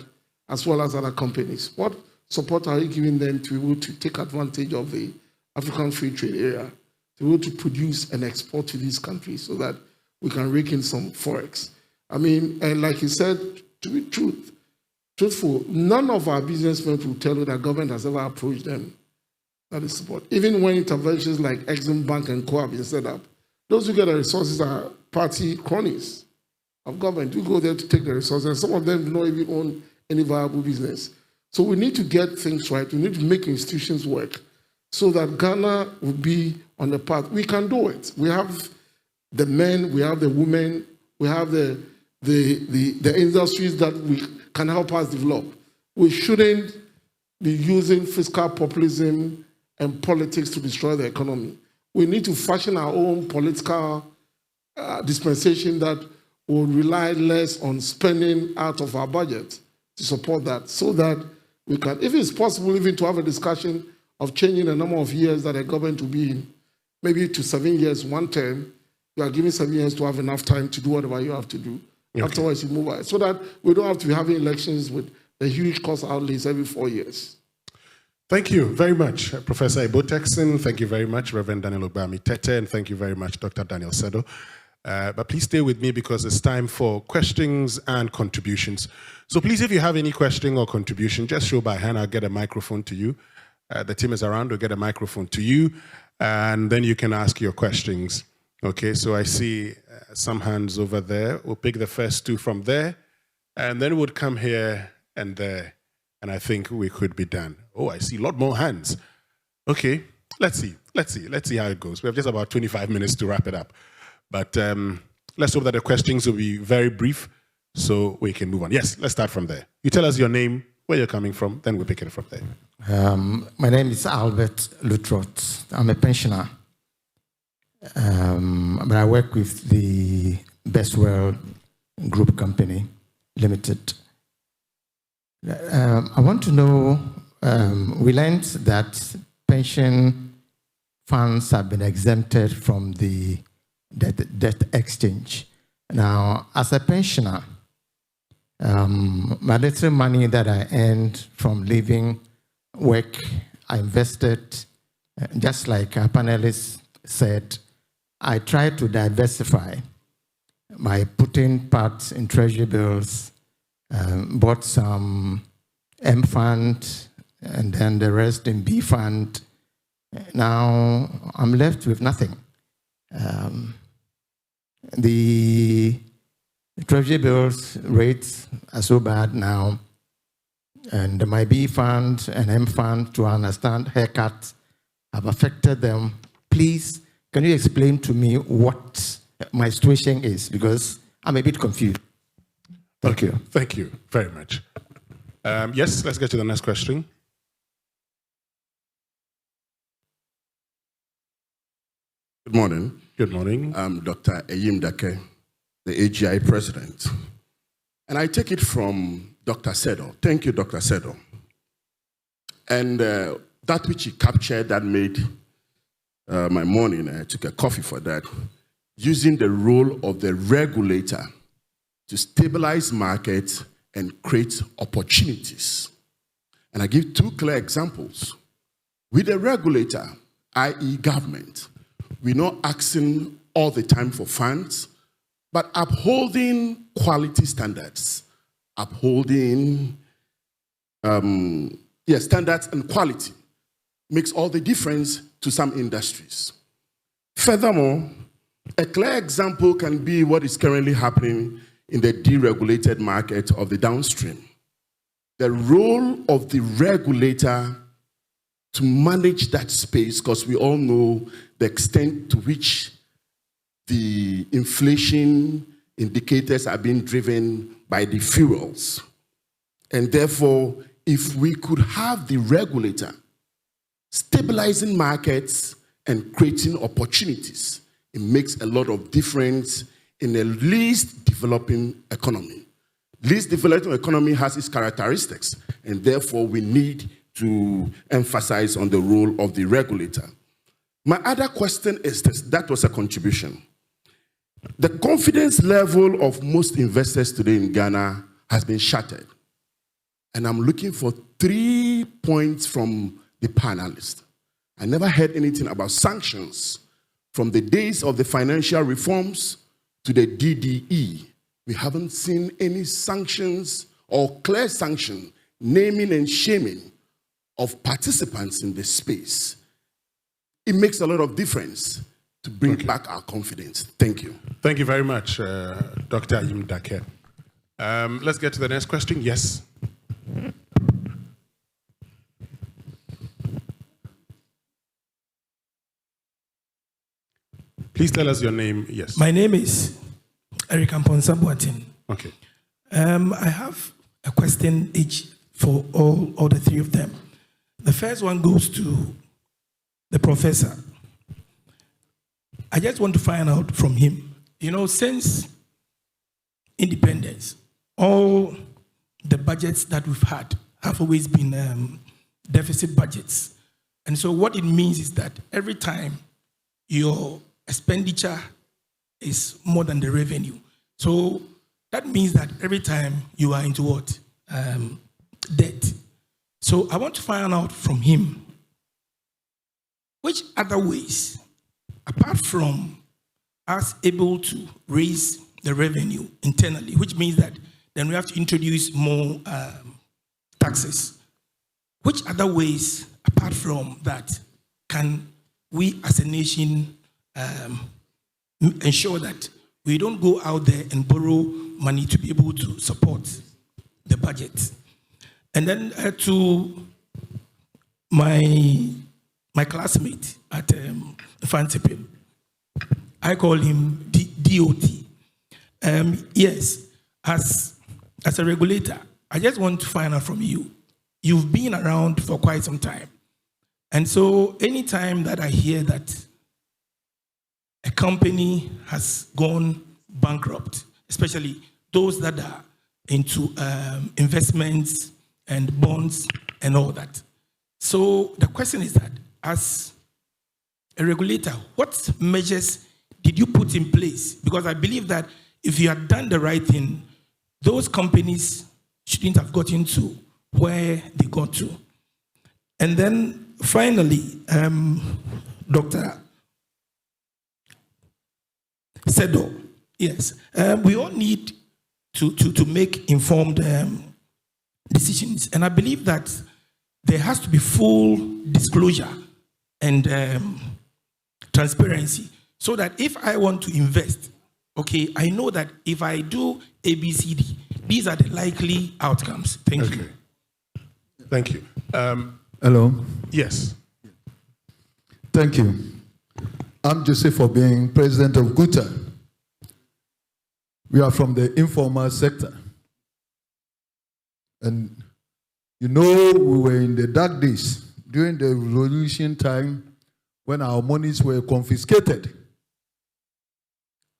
Speaker 9: as well as other companies. What support are you giving them to be able to take advantage of the African Free Trade Area, to be able to produce and export to these countries so that we can rake in some forex? I mean, and like you said, to be truthful, none of our businessmen will tell you that government has ever approached them. That is support. Even when interventions like Exim Bank and Co have been set up, those who get the resources are party cronies of government who go there to take the resources, and some of them do not even own any viable business. So we need to get things right. We need to make institutions work so that Ghana will be on the path. We can do it. We have the men, we have the women, we have the industries that we can help us develop. We shouldn't be using fiscal populism and politics to destroy the economy. We need to fashion our own political dispensation that will rely less on spending out of our budget to support that, so that we can, if it's possible, even to have a discussion of changing the number of years that a government will be in, maybe to 7 years, one term. You are giving 7 years to have enough time to do whatever you have to do. Okay. Afterwards, you move on, so that we don't have to be having elections with a huge cost outlays every 4 years.
Speaker 5: Thank you very much, Professor Ebo-Texon. Thank you very much, Reverend Daniel Obami-Tete, and thank you very much, Dr. Daniel Sedo. But please stay with me because it's time for questions and contributions. So please, if you have any question or contribution, just show by hand. I'll get a microphone to you. The team is around. We'll get a microphone to you, and then you can ask your questions. Okay, so I see some hands over there. We'll pick the first two from there, and then we'll come here and there, and I think we could be done. Oh, I see a lot more hands. Okay, let's see how it goes. We have just about 25 minutes to wrap it up. But let's hope that the questions will be very brief so we can move on. Yes, let's start from there. You tell us your name, where you're coming from, then we'll pick it from there.
Speaker 12: My name is Albert Lutrot. I'm a pensioner. But I work with the Bestwell Group Company Limited. I want to know, we learned that pension funds have been exempted from the debt exchange. Now, as a pensioner, my little money that I earned from leaving work, I invested, just like our panelist said, I tried to diversify by putting parts in treasury bills, bought some M fund, and then the rest in B fund. Now I'm left with nothing. The treasury bills rates are so bad now, and my B fund and M fund, to understand haircuts, have affected them. Please, can you explain to me what my situation is? Because I'm a bit confused. Thank you.
Speaker 5: Thank you very much. Yes, let's get to the next question.
Speaker 6: Good morning.
Speaker 5: Good morning.
Speaker 6: I'm Dr. Eyim Dake, the AGI president. And I take it from Dr. Sedo. Thank you, Dr. Sedo. And that which he captured that made my morning, I took a coffee for that, using the role of the regulator to stabilize markets and create opportunities. And I give two clear examples. With the regulator, i.e. government, we're not asking all the time for funds, but upholding quality standards, upholding standards and quality makes all the difference to some industries. Furthermore, a clear example can be what is currently happening in the deregulated market of the downstream. The role of the regulator to manage that space, because we all know the extent to which the inflation indicators are being driven by the fuels. And therefore, if we could have the regulator stabilizing markets and creating opportunities, it makes a lot of difference in a least developing economy. Least developing economy has its characteristics, and therefore we need to emphasize on the role of the regulator. My other question is this, that was a contribution. The confidence level of most investors today in Ghana has been shattered. And I'm looking for 3 points from the panelists. I never heard anything about sanctions. From the days of the financial reforms to the DDE, we haven't seen any sanctions or clear sanction, naming and shaming of participants in this space. It makes a lot of difference to bring back our confidence. Thank you.
Speaker 5: Thank you very much, Dr. Eyim Dake. Let's get to the next question. Yes. Please tell us your name. Yes.
Speaker 3: My name is Eric Amponsa-Boateng.
Speaker 5: Okay.
Speaker 3: I have a question each for all the three of them. The first one goes to the professor. I just want to find out from him, since independence, all the budgets that we've had have always been deficit budgets. And so what it means is that every time your expenditure is more than the revenue. So that means that every time you are into what? Debt. So I want to find out from him, which other ways, apart from us able to raise the revenue internally, which means that then we have to introduce more taxes. Which other ways, apart from that, can we as a nation ensure that we don't go out there and borrow money to be able to support the budget? And then to my classmate at Fantipe, I call him DOT. Yes, as a regulator, I just want to find out from you. You've been around for quite some time. And so anytime that I hear that a company has gone bankrupt, especially those that are into investments and bonds and all that. So the question is that, as a regulator, what measures did you put in place? Because I believe that if you had done the right thing, those companies shouldn't have gotten to where they got to. And then finally, Dr. Sedo, yes, we all need to make informed decisions. And I believe that there has to be full disclosure and transparency, so that if I want to invest, okay, I know that if I do ABCD, these are the likely outcomes. Thank you.
Speaker 5: Thank you.
Speaker 13: Hello.
Speaker 5: Yes.
Speaker 13: Thank you. I'm Joseph for being president of GUTA. We are from the informal sector. And we were in the dark days during the revolution time when our monies were confiscated.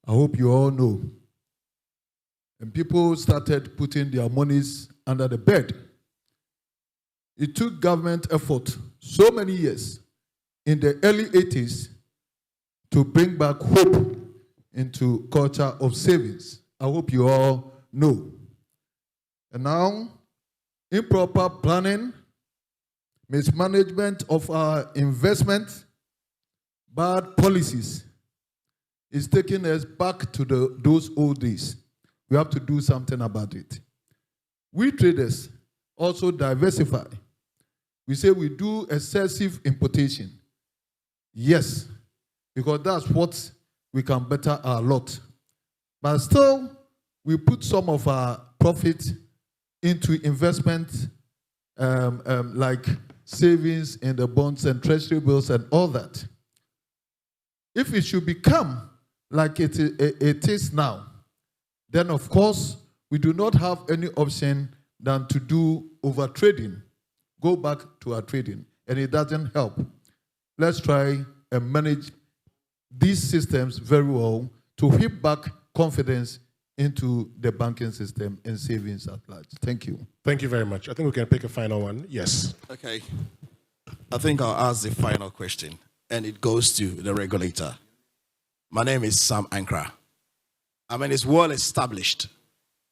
Speaker 13: I hope you all know. And people started putting their monies under the bed. It took government effort so many years in the early 80s to bring back hope into culture of savings. I hope you all know. And now, improper planning, mismanagement of our investment, bad policies is taking us back to those old days. We have to do something about it. We traders also diversify. We say we do excessive importation. Yes, because that's what we can better our lot. But still, we put some of our profit into investment, like savings in the bonds and treasury bills and all that. If it should become like it is now, then of course, we do not have any option than to do over trading, go back to our trading, and it doesn't help. Let's try and manage these systems very well to whip back confidence into the banking system and savings at large. Thank you.
Speaker 5: Thank you very much. I think we can pick a final one. Yes.
Speaker 14: Okay. I think I'll ask the final question, and it goes to the regulator. My name is Sam Ankra. I mean, it's well established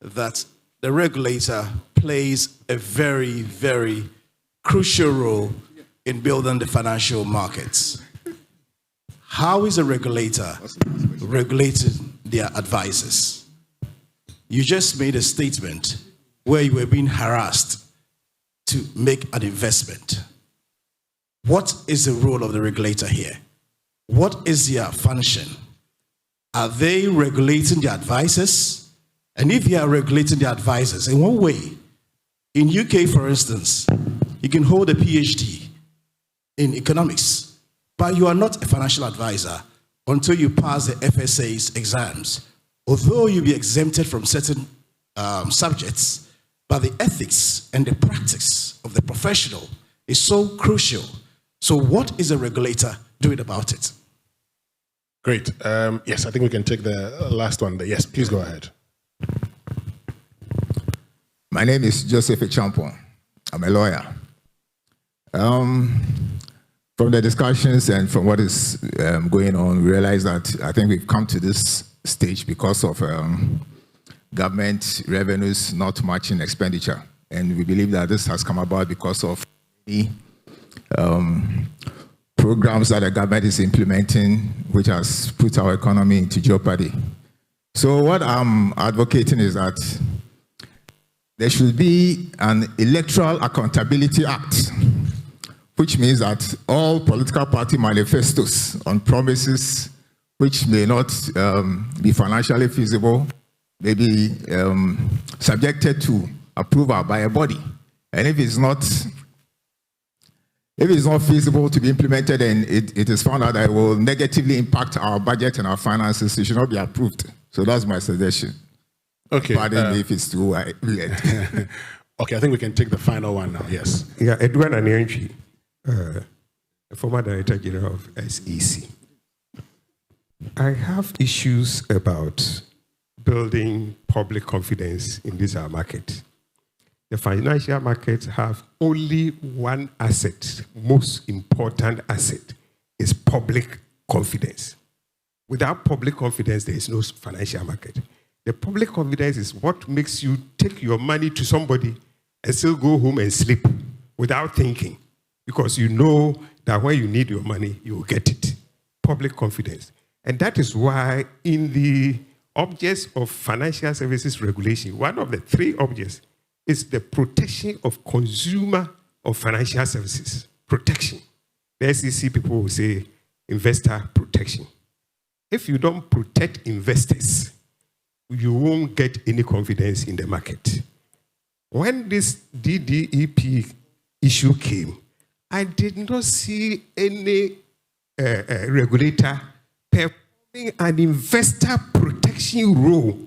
Speaker 14: that the regulator plays a very, very crucial role in building the financial markets. How is a regulator regulating their advisors? You just made a statement where you were being harassed to make an investment. What is the role of the regulator here? What is their function? Are they regulating the advisors? And if they are regulating the advisors, in what way? In UK, for instance, you can hold a PhD in economics, but you are not a financial advisor until you pass the FSA's exams. Although you'll be exempted from certain subjects, but the ethics and the practice of the professional is so crucial. So what is a regulator doing about it?
Speaker 5: Great. Yes, I think we can take the last one. Yes, please go ahead.
Speaker 15: My name is Joseph Echampon. I'm a lawyer. From the discussions and from what is going on, we realize that I think we've come to this stage because of government revenues not matching expenditure. And we believe that this has come about because of the programs that the government is implementing, which has put our economy into jeopardy. So what I'm advocating is that there should be an Electoral Accountability Act, which means that all political party manifestos on promises which may not be financially feasible may be subjected to approval by a body. And if it's not feasible to be implemented and it is found out that it will negatively impact our budget and our finances, it should not be approved. So that's my suggestion.
Speaker 5: Okay.
Speaker 15: Pardon me if it's too wide.
Speaker 5: Okay, I think we can take the final one now. Yes.
Speaker 16: Yeah, Edwin Anyanchi, former Director General of SEC. I have issues about building public confidence in this our market. The financial markets have only one asset, most important asset, is public confidence. Without public confidence, there is no financial market. The public confidence is what makes you take your money to somebody and still go home and sleep without thinking, because you know that when you need your money, you will get it. Public confidence. And that is why in the objects of financial services regulation, one of the three objects is the protection of consumer of financial services. Protection. The SEC people will say investor protection. If you don't protect investors, you won't get any confidence in the market. When this DDEP issue came, I did not see any regulator performing an investor protection role.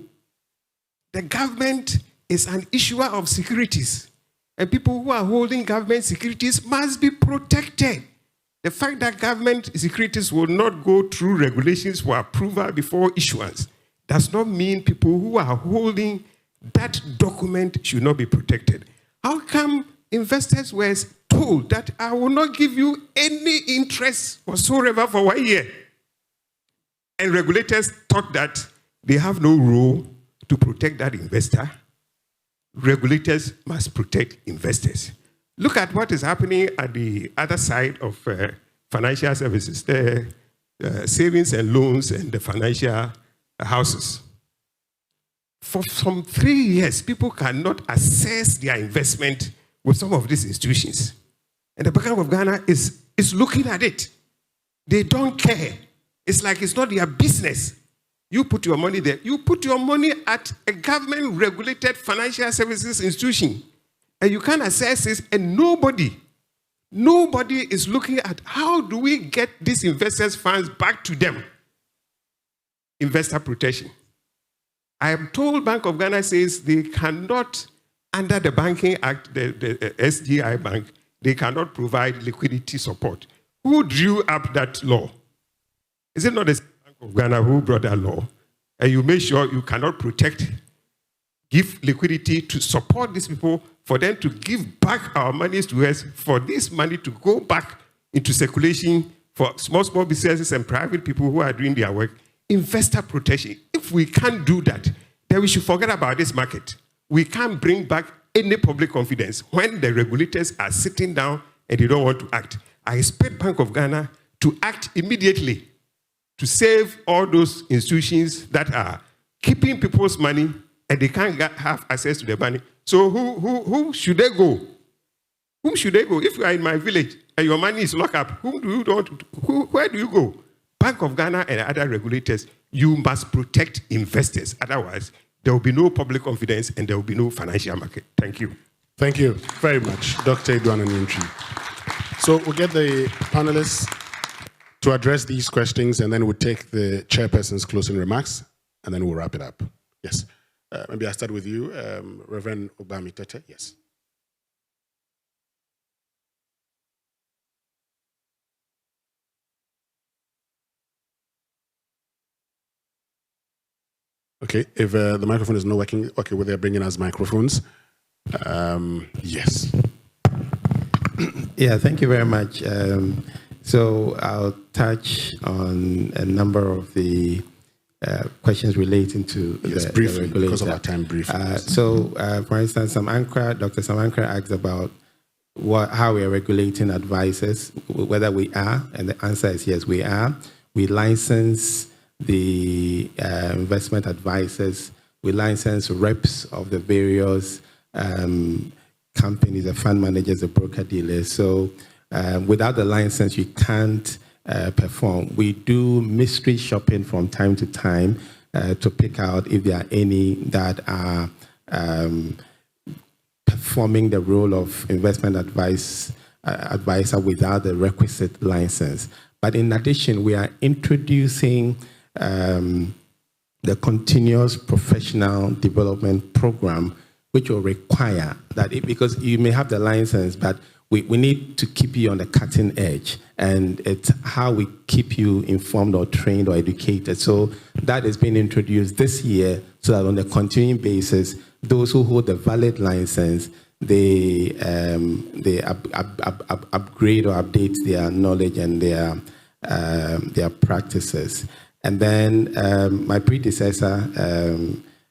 Speaker 16: The government is an issuer of securities, and people who are holding government securities must be protected. The fact that government securities will not go through regulations for approval before issuance does not mean people who are holding that document should not be protected. How come investors were told that I will not give you any interest whatsoever for 1 year? And regulators thought that they have no role to protect that investor. Regulators must protect investors. Look at what is happening at the other side of financial services, the savings and loans and the financial houses. For some 3 years, people cannot assess their investment with some of these institutions. And the Bank of Ghana is looking at it. They don't care. It's like it's not their business. You put your money there. You put your money at a government-regulated financial services institution, and you can assess this, and nobody is looking at how do we get these investors' funds back to them. Investor protection. I am told Bank of Ghana says they cannot, under the Banking Act, the SGI Bank, they cannot provide liquidity support. Who drew up that law? Is it not the Bank of Ghana who brought that law? And you make sure you cannot give liquidity to support these people, for them to give back our monies to us, for this money to go back into circulation for small businesses and private people who are doing their work. Investor protection. If we can't do that, then we should forget about this market. We can't bring back any public confidence when the regulators are sitting down and they don't want to act. I expect Bank of Ghana to act immediately to save all those institutions that are keeping people's money and they can't have access to the money. So who should they go? Whom should they go? If you are in my village and your money is locked up, where do you go? Bank of Ghana and other regulators, you must protect investors. Otherwise, there will be no public confidence and there will be no financial market. Thank you.
Speaker 5: Thank you very much, Dr. Edouan Anyintri. So we'll get the panelists to address these questions, and then we'll take the chairperson's closing remarks, and then we'll wrap it up. Yes. Maybe I'll start with you, Reverend Obami Tete. Yes. Okay, if the microphone is not working, okay, well, they're bringing us microphones. Yes.
Speaker 10: Yeah, thank you very much. So I'll touch on a number of the questions relating to the regulator.
Speaker 5: Because of our time, briefly.
Speaker 10: For instance, Dr. Samankra asked about how we are regulating advisors, whether we are, and the answer is yes, we are. We license the investment advisors, we license reps of the various companies, the fund managers, the broker dealers. So without the license, you can't perform. We do mystery shopping from time to time to pick out if there are any that are performing the role of investment advisor without the requisite license. But in addition, we are introducing the continuous professional development program, which will require that because you may have the license, but we need to keep you on the cutting edge, and it's how we keep you informed or trained or educated. So that is being introduced this year, so that on a continuing basis, those who hold the valid license, they upgrade or update their knowledge and their practices. And then my predecessor,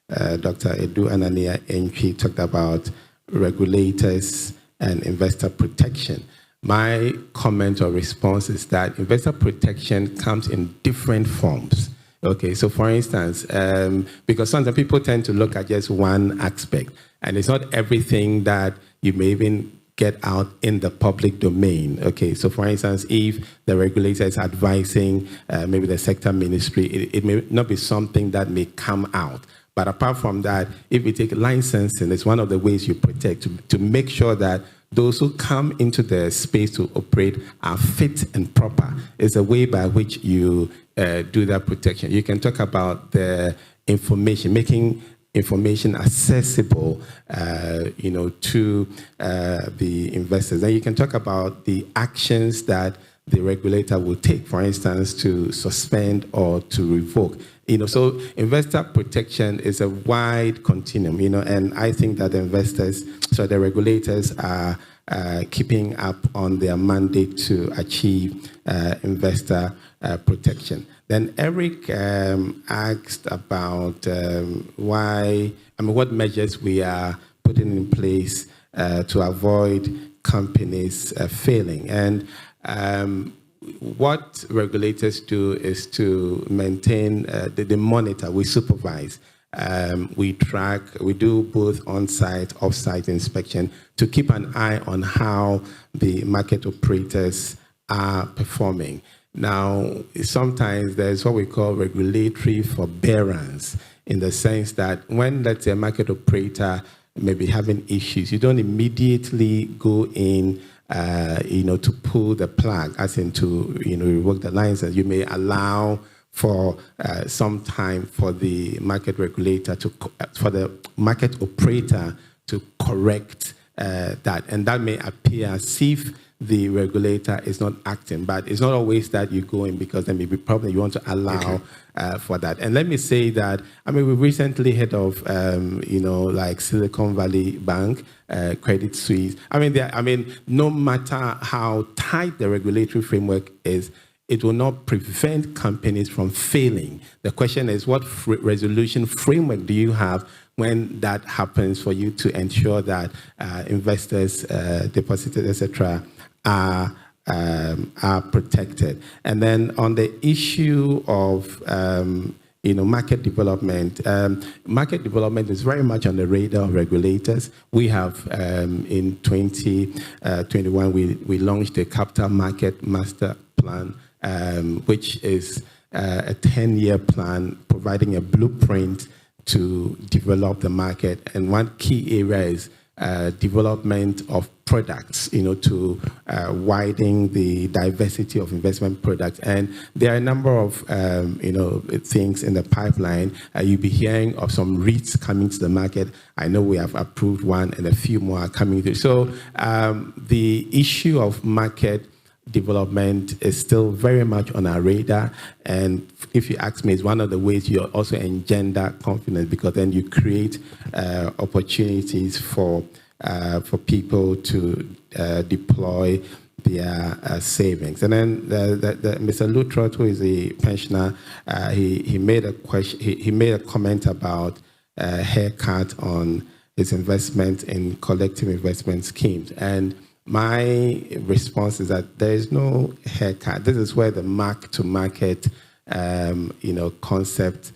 Speaker 10: Dr. Edouan Anyintri, talked about regulators and investor protection. My comment or response is that investor protection comes in different forms. Okay, so for instance, because sometimes people tend to look at just one aspect, and it's not everything that you may even get out in the public domain. Okay, so for instance, if the regulator is advising maybe the sector ministry, it may not be something that may come out. But apart from that, if we take licensing, it's one of the ways you protect, to make sure that those who come into the space to operate are fit and proper. It's a way by which you do that protection. You can talk about the information, making information accessible, to the investors. And you can talk about the actions that the regulator will take, for instance, to suspend or to revoke. So investor protection is a wide continuum, and I think that the regulators are keeping up on their mandate to achieve investor protection. Then Eric asked about what measures we are putting in place to avoid companies failing. And what regulators do is to maintain, the monitor, we supervise, we track, we do both on-site, off-site inspection to keep an eye on how the market operators are performing. Now, sometimes there's what we call regulatory forbearance, in the sense that when, let's say, a market operator may be having issues, you don't immediately go in to pull the plug, as in to, revoke the license. You may allow for some time for the market regulator for the market operator to correct that. And that may appear as if the regulator is not acting, but it's not always that you go in, because there may be problem you want to allow for that. And let me say that, we recently heard of, like Silicon Valley Bank, Credit Suisse. No matter how tight the regulatory framework is, it will not prevent companies from failing. The question is, what resolution framework do you have when that happens, for you to ensure that investors, depositors, etc., are protected? And then on the issue of market development. Market development is very much on the radar of regulators. We have, in 2021, we launched the Capital Market Master Plan, which is a 10-year plan providing a blueprint to develop the market. And one key area is development of products, to widen the diversity of investment products. And there are a number of, things in the pipeline. You'll be hearing of some REITs coming to the market. I know we have approved one, and a few more are coming through. So the issue of market development is still very much on our radar, and if you ask me, it's one of the ways you also engender confidence, because then you create opportunities for people to deploy their savings. And then Mr. Lutrot, who is a pensioner, he made a comment about a haircut on his investment in collective investment schemes. And my response is that there is no haircut. This is where the mark-to-market, concept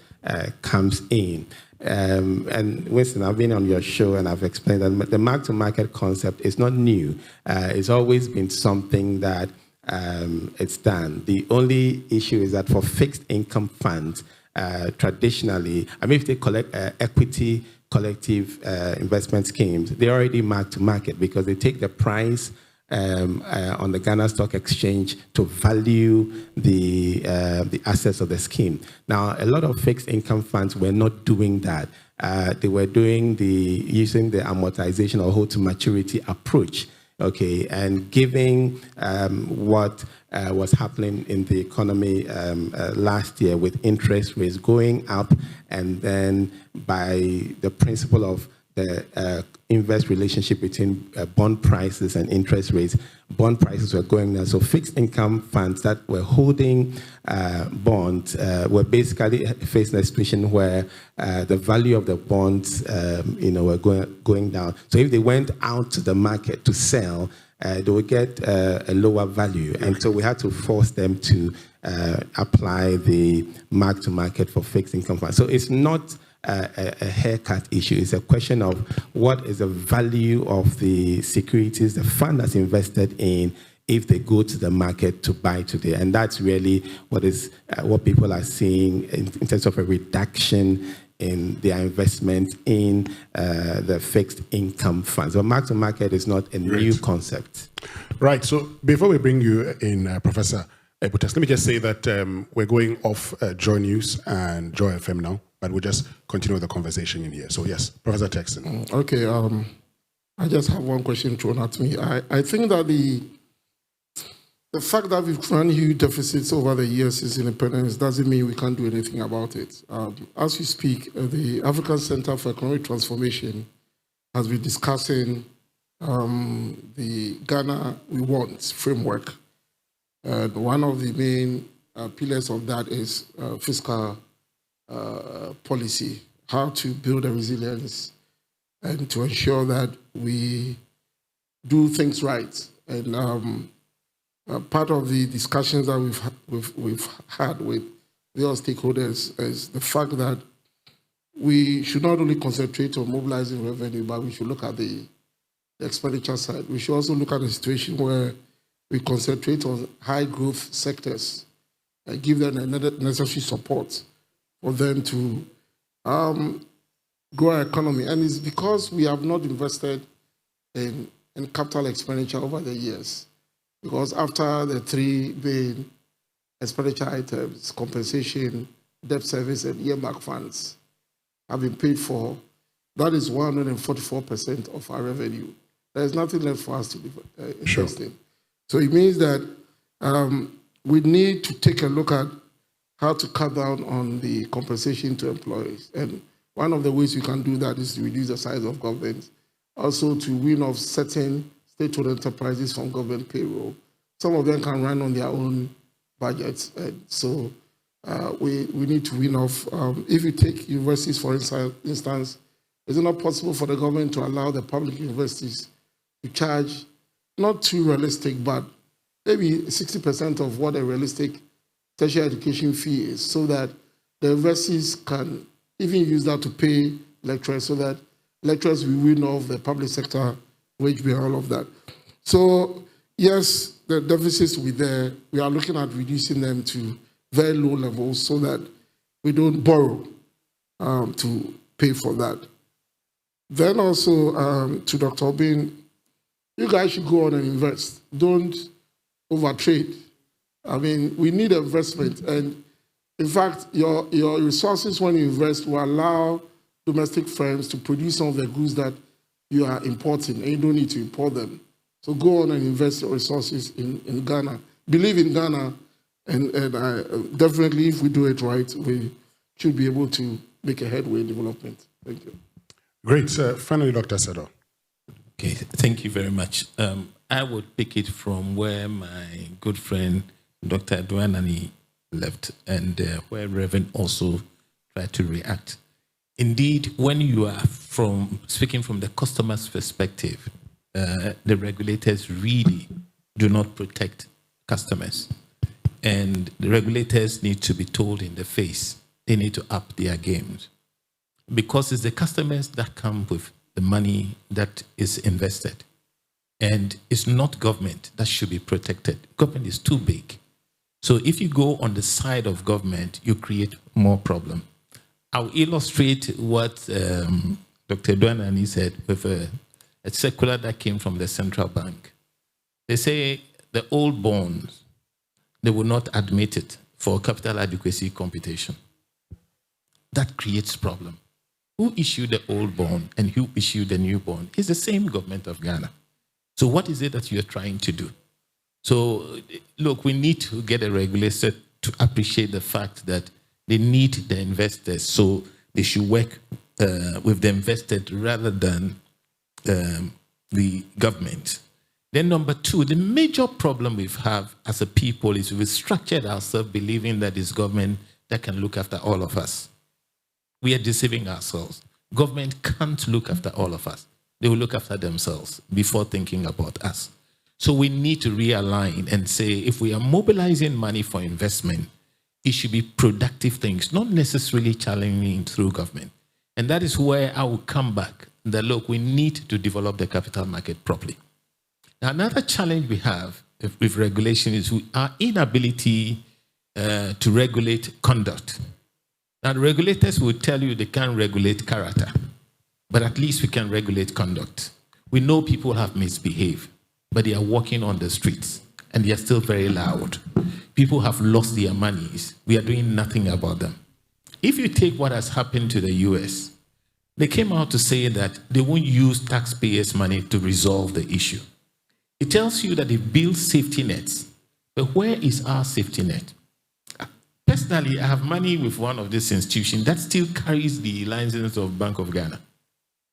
Speaker 10: comes in. And Winston, I've been on your show and I've explained that the mark-to-market concept is not new. It's always been something that it's done. The only issue is that for fixed income funds, traditionally, if they collect equity collective investment schemes, they already mark to market, because they take the price on the Ghana Stock Exchange to value the assets of the scheme. Now, a lot of fixed income funds were not doing that. They were using the amortization or hold to maturity approach. Okay, and giving what was happening in the economy last year, with interest rates going up, and then by the principle of the inverse relationship between bond prices and interest rates, bond prices were going down. So fixed income funds that were holding bonds were basically facing a situation where the value of the bonds, were going down. So if they went out to the market to sell, they would get a lower value. And so we had to force them to apply the mark-to-market for fixed income funds. So it's not a haircut issue. It's a question of what is the value of the securities the fund has invested in if they go to the market to buy today. And that's really what people are seeing in terms of a reduction in their investment in the fixed income funds. So mark-to-market is not a new concept.
Speaker 5: Right. So before we bring you in, Professor Ebutas, let me just say that we're going off Joy News and Joy FM now, but we'll just continue the conversation in here. So yes, Professor Texton.
Speaker 9: Okay. I just have one question thrown at me. I think that The fact that we've run huge deficits over the years since independence doesn't mean we can't do anything about it. As we speak, the African Center for Economic Transformation has been discussing the Ghana We Want framework. And one of the main pillars of that is fiscal policy, how to build a resilience and to ensure that we do things right. And part of the discussions that we've had with the other stakeholders is the fact that we should not only concentrate on mobilizing revenue, but we should look at the expenditure side. We should also look at a situation where we concentrate on high growth sectors and give them the necessary support for them to grow our economy. And it's because we have not invested in capital expenditure over the years. Because after the three main expenditure items, compensation, debt service, and earmark funds have been paid for, that is 144% of our revenue. There is nothing left for us to invest in. So it means that we need to take a look at how to cut down on the compensation to employees. And one of the ways we can do that is to reduce the size of government, also to wean off certain state-owned enterprises from government payroll. Some of them can run on their own budgets. And so we need to wean off. If you take universities, for instance, is it not possible for the government to allow the public universities to charge not too realistic, but maybe 60% of what a realistic tertiary education fee is, so that the universities can even use that to pay lecturers, so that lecturers will wean off the public sector wage bill, all of that. So yes, the deficits will be there. We are looking at reducing them to very low levels so that we don't borrow to pay for that. Then also to Dr. Obin, you guys should go on and invest. Don't overtrade. I mean, we need investment. And in fact, your resources when you invest will allow domestic firms to produce some of the goods that you are importing, and you don't need to import them. So go on and invest your resources in Ghana. Believe in Ghana, and definitely if we do it right, we should be able to make a headway in development. Thank you.
Speaker 5: Great. Finally, Dr. Sedo.
Speaker 11: Okay, thank you very much. I would pick it from where my good friend, Dr. Adwanani, left, and where Reverend also tried to react. Indeed, when you are speaking from the customer's perspective, the regulators really do not protect customers. And the regulators need to be told in the face, they need to up their games. Because it's the customers that come with the money that is invested. And it's not government that should be protected. Government is too big. So if you go on the side of government, you create more problem. I'll illustrate what Dr. Duanani said with a circular that came from the central bank. They say the old bonds, they will not admit it for capital adequacy computation. That creates problem. Who issued the old bond and who issued the new bond? It's the same government of Ghana. So what is it that you're trying to do? So look, we need to get a regulator to appreciate the fact that they need the investors, so they should work with the invested rather than the government. Then number two, the major problem we have as a people is we've structured ourselves believing that it's government that can look after all of us. We are deceiving ourselves. Government can't look after all of us. They will look after themselves before thinking about us. So we need to realign and say, if we are mobilizing money for investment, it should be productive things, not necessarily challenging through government. And that is where I will come back, that look, we need to develop the capital market properly. Now, another challenge we have with regulation is our inability to regulate conduct. Now, the regulators will tell you they can't regulate character, but at least we can regulate conduct. We know people have misbehaved, but they are walking on the streets and they are still very loud. People have lost their monies. We are doing nothing about them. If you take what has happened to the US, they came out to say that they won't use taxpayers' money to resolve the issue. It tells you that they build safety nets But where is our safety net? Personally, I have money with one of these institutions that still carries the license of Bank of Ghana.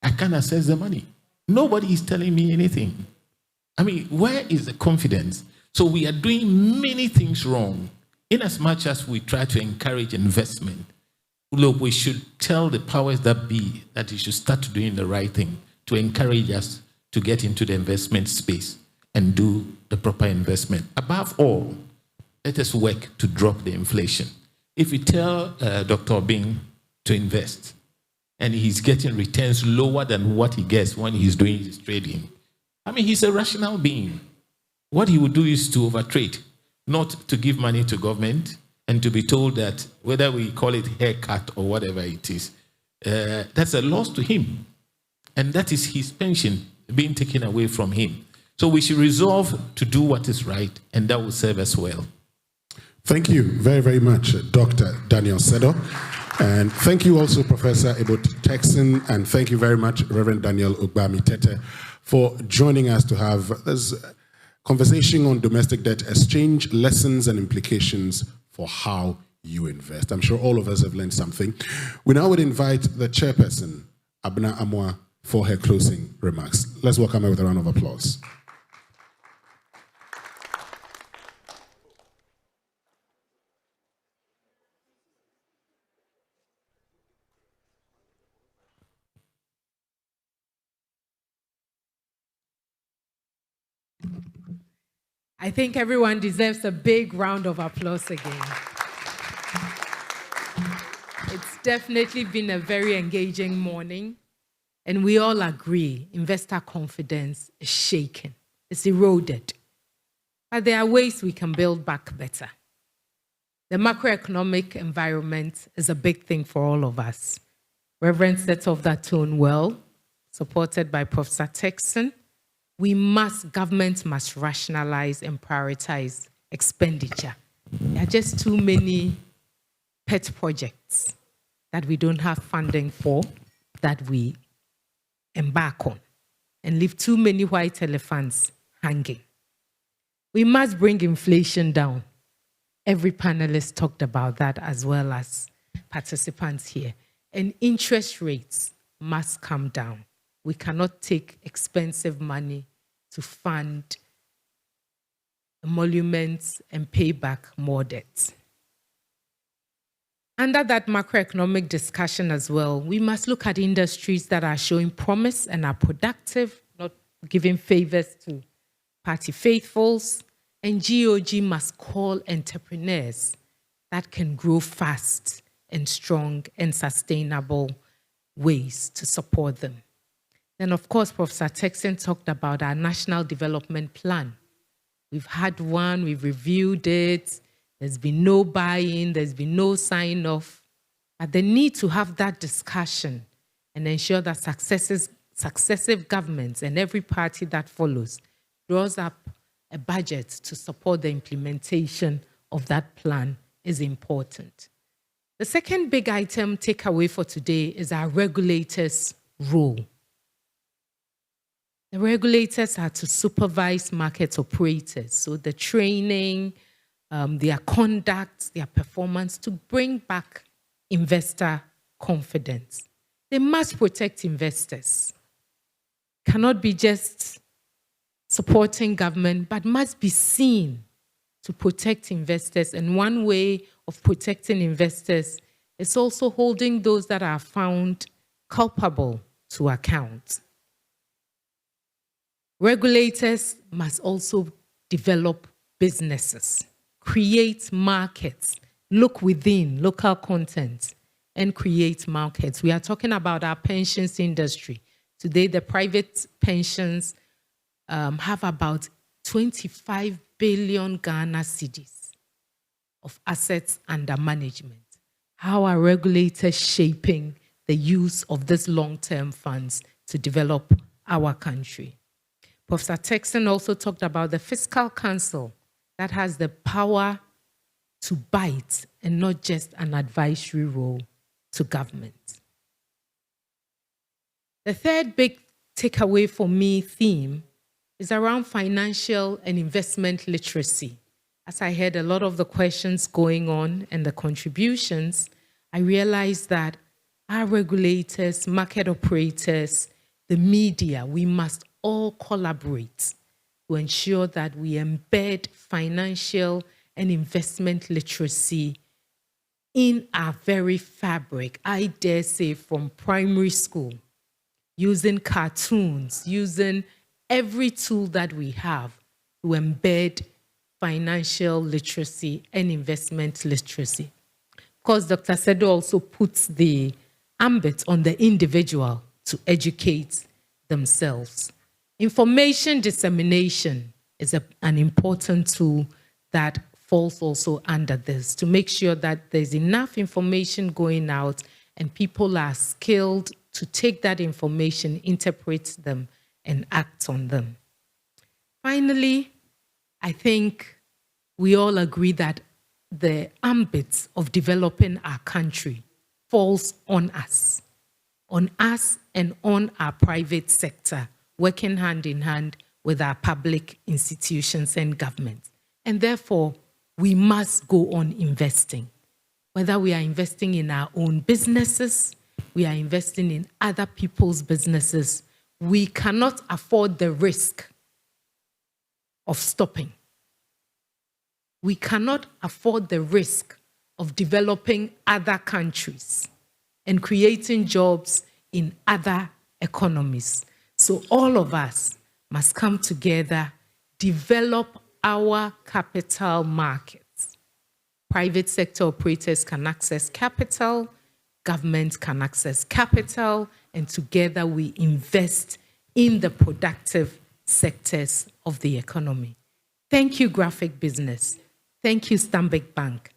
Speaker 11: I can't access the money. Nobody is telling me anything. I mean, where is the confidence? So we are doing many things wrong. In as much as we try to encourage investment, look, we should tell the powers that be that they should start doing the right thing to encourage us to get into the investment space and do the proper investment. Above all, let us work to drop the inflation. If we tell Dr. Bing to invest and he's getting returns lower than what he gets when he's doing his trading, I mean, he's a rational being. What he would do is to overtrade, not to give money to government and to be told that whether we call it haircut or whatever it is, that's a loss to him. And that is his pension being taken away from him. So we should resolve to do what is right, and that will serve us well.
Speaker 5: Thank you very, very much, Dr. Daniel Sedo. And thank you also, Professor Ebot Texan, and thank you very much, Reverend Daniel Ugbami Tete, for joining us to have this conversation on domestic debt exchange, lessons and implications for how you invest. I'm sure all of us have learned something. We now would invite the chairperson, Abna Amwa, for her closing remarks. Let's welcome her with a round of applause.
Speaker 8: I think everyone deserves a big round of applause again. It's definitely been a very engaging morning, and we all agree investor confidence is shaken, it's eroded. But there are ways we can build back better. The macroeconomic environment is a big thing for all of us. Reverend set off that tone well, supported by Professor Texan. Government must rationalize and prioritize expenditure. There are just too many pet projects that we don't have funding for that we embark on and leave too many white elephants hanging. We must bring inflation down. Every panelist talked about that as well as participants here. And interest rates must come down. We cannot take expensive money to fund emoluments and pay back more debts. Under that macroeconomic discussion as well, we must look at industries that are showing promise and are productive, not giving favors to party faithfuls. And GOG must call entrepreneurs that can grow fast and strong and sustainable ways to support them. Then, of course, Professor Texan talked about our National Development Plan. We've had one, we've reviewed it, there's been no buy-in, there's been no sign-off. But the need to have that discussion and ensure that successive governments and every party that follows draws up a budget to support the implementation of that plan is important. The second big item takeaway for today is our regulators' role. The regulators are to supervise market operators, so the training, their conduct, their performance to bring back investor confidence. They must protect investors. Cannot be just supporting government, but must be seen to protect investors. And one way of protecting investors is also holding those that are found culpable to account. Regulators must also develop businesses, create markets, look within local content, and create markets. We are talking about our pensions industry. Today, the private pensions have about 25 billion Ghana cedis of assets under management. How are regulators shaping the use of these long-term funds to develop our country? Professor Texan also talked about the Fiscal Council that has the power to bite and not just an advisory role to government. The third big takeaway for me theme is around financial and investment literacy as I heard a lot of the questions going on and the contributions, I realized that our regulators, market operators, the media, we must all collaborate to ensure that we embed financial and investment literacy in our very fabric, I dare say from primary school, using cartoons, using every tool that we have to embed financial literacy and investment literacy. Of course, Dr. Sedo also puts the ambit on the individual to educate themselves. Information dissemination is an important tool that falls also under this, to make sure that there's enough information going out and people are skilled to take that information, interpret them, and act on them. Finally, I think we all agree that the ambit of developing our country falls on us and on our private sector, working hand in hand with our public institutions and governments. And therefore, we must go on investing. Whether we are investing in our own businesses, we are investing in other people's businesses, we cannot afford the risk of stopping. We cannot afford the risk of developing other countries and creating jobs in other economies. So all of us must come together, develop our capital markets. Private sector operators can access capital, government can access capital, and together we invest in the productive sectors of the economy. Thank you, Graphic Business. Thank you, Stanbic Bank.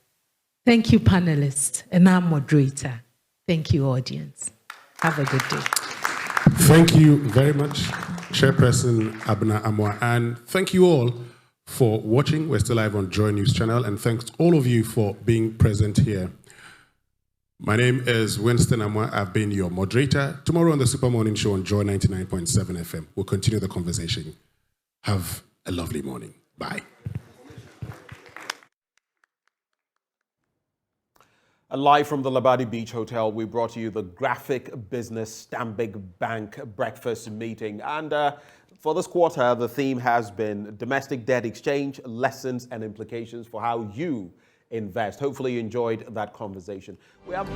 Speaker 8: Thank you, panelists, and our moderator. Thank you, audience. Have a good day.
Speaker 5: Thank you very much, Chairperson Abna Amwa, and thank you all for watching. We're still live on Joy News Channel, and thanks all of you for being present here. My name is Winston Amwa. I've been your moderator. Tomorrow on the Super Morning Show on Joy 99.7 FM, we'll continue the conversation. Have a lovely morning. Bye.
Speaker 1: Live from the Labadi Beach Hotel, we brought you the Graphic Business Stanbic Bank Breakfast meeting. And for this quarter, the theme has been domestic debt exchange, lessons and implications for how you invest. Hopefully you enjoyed that conversation. We have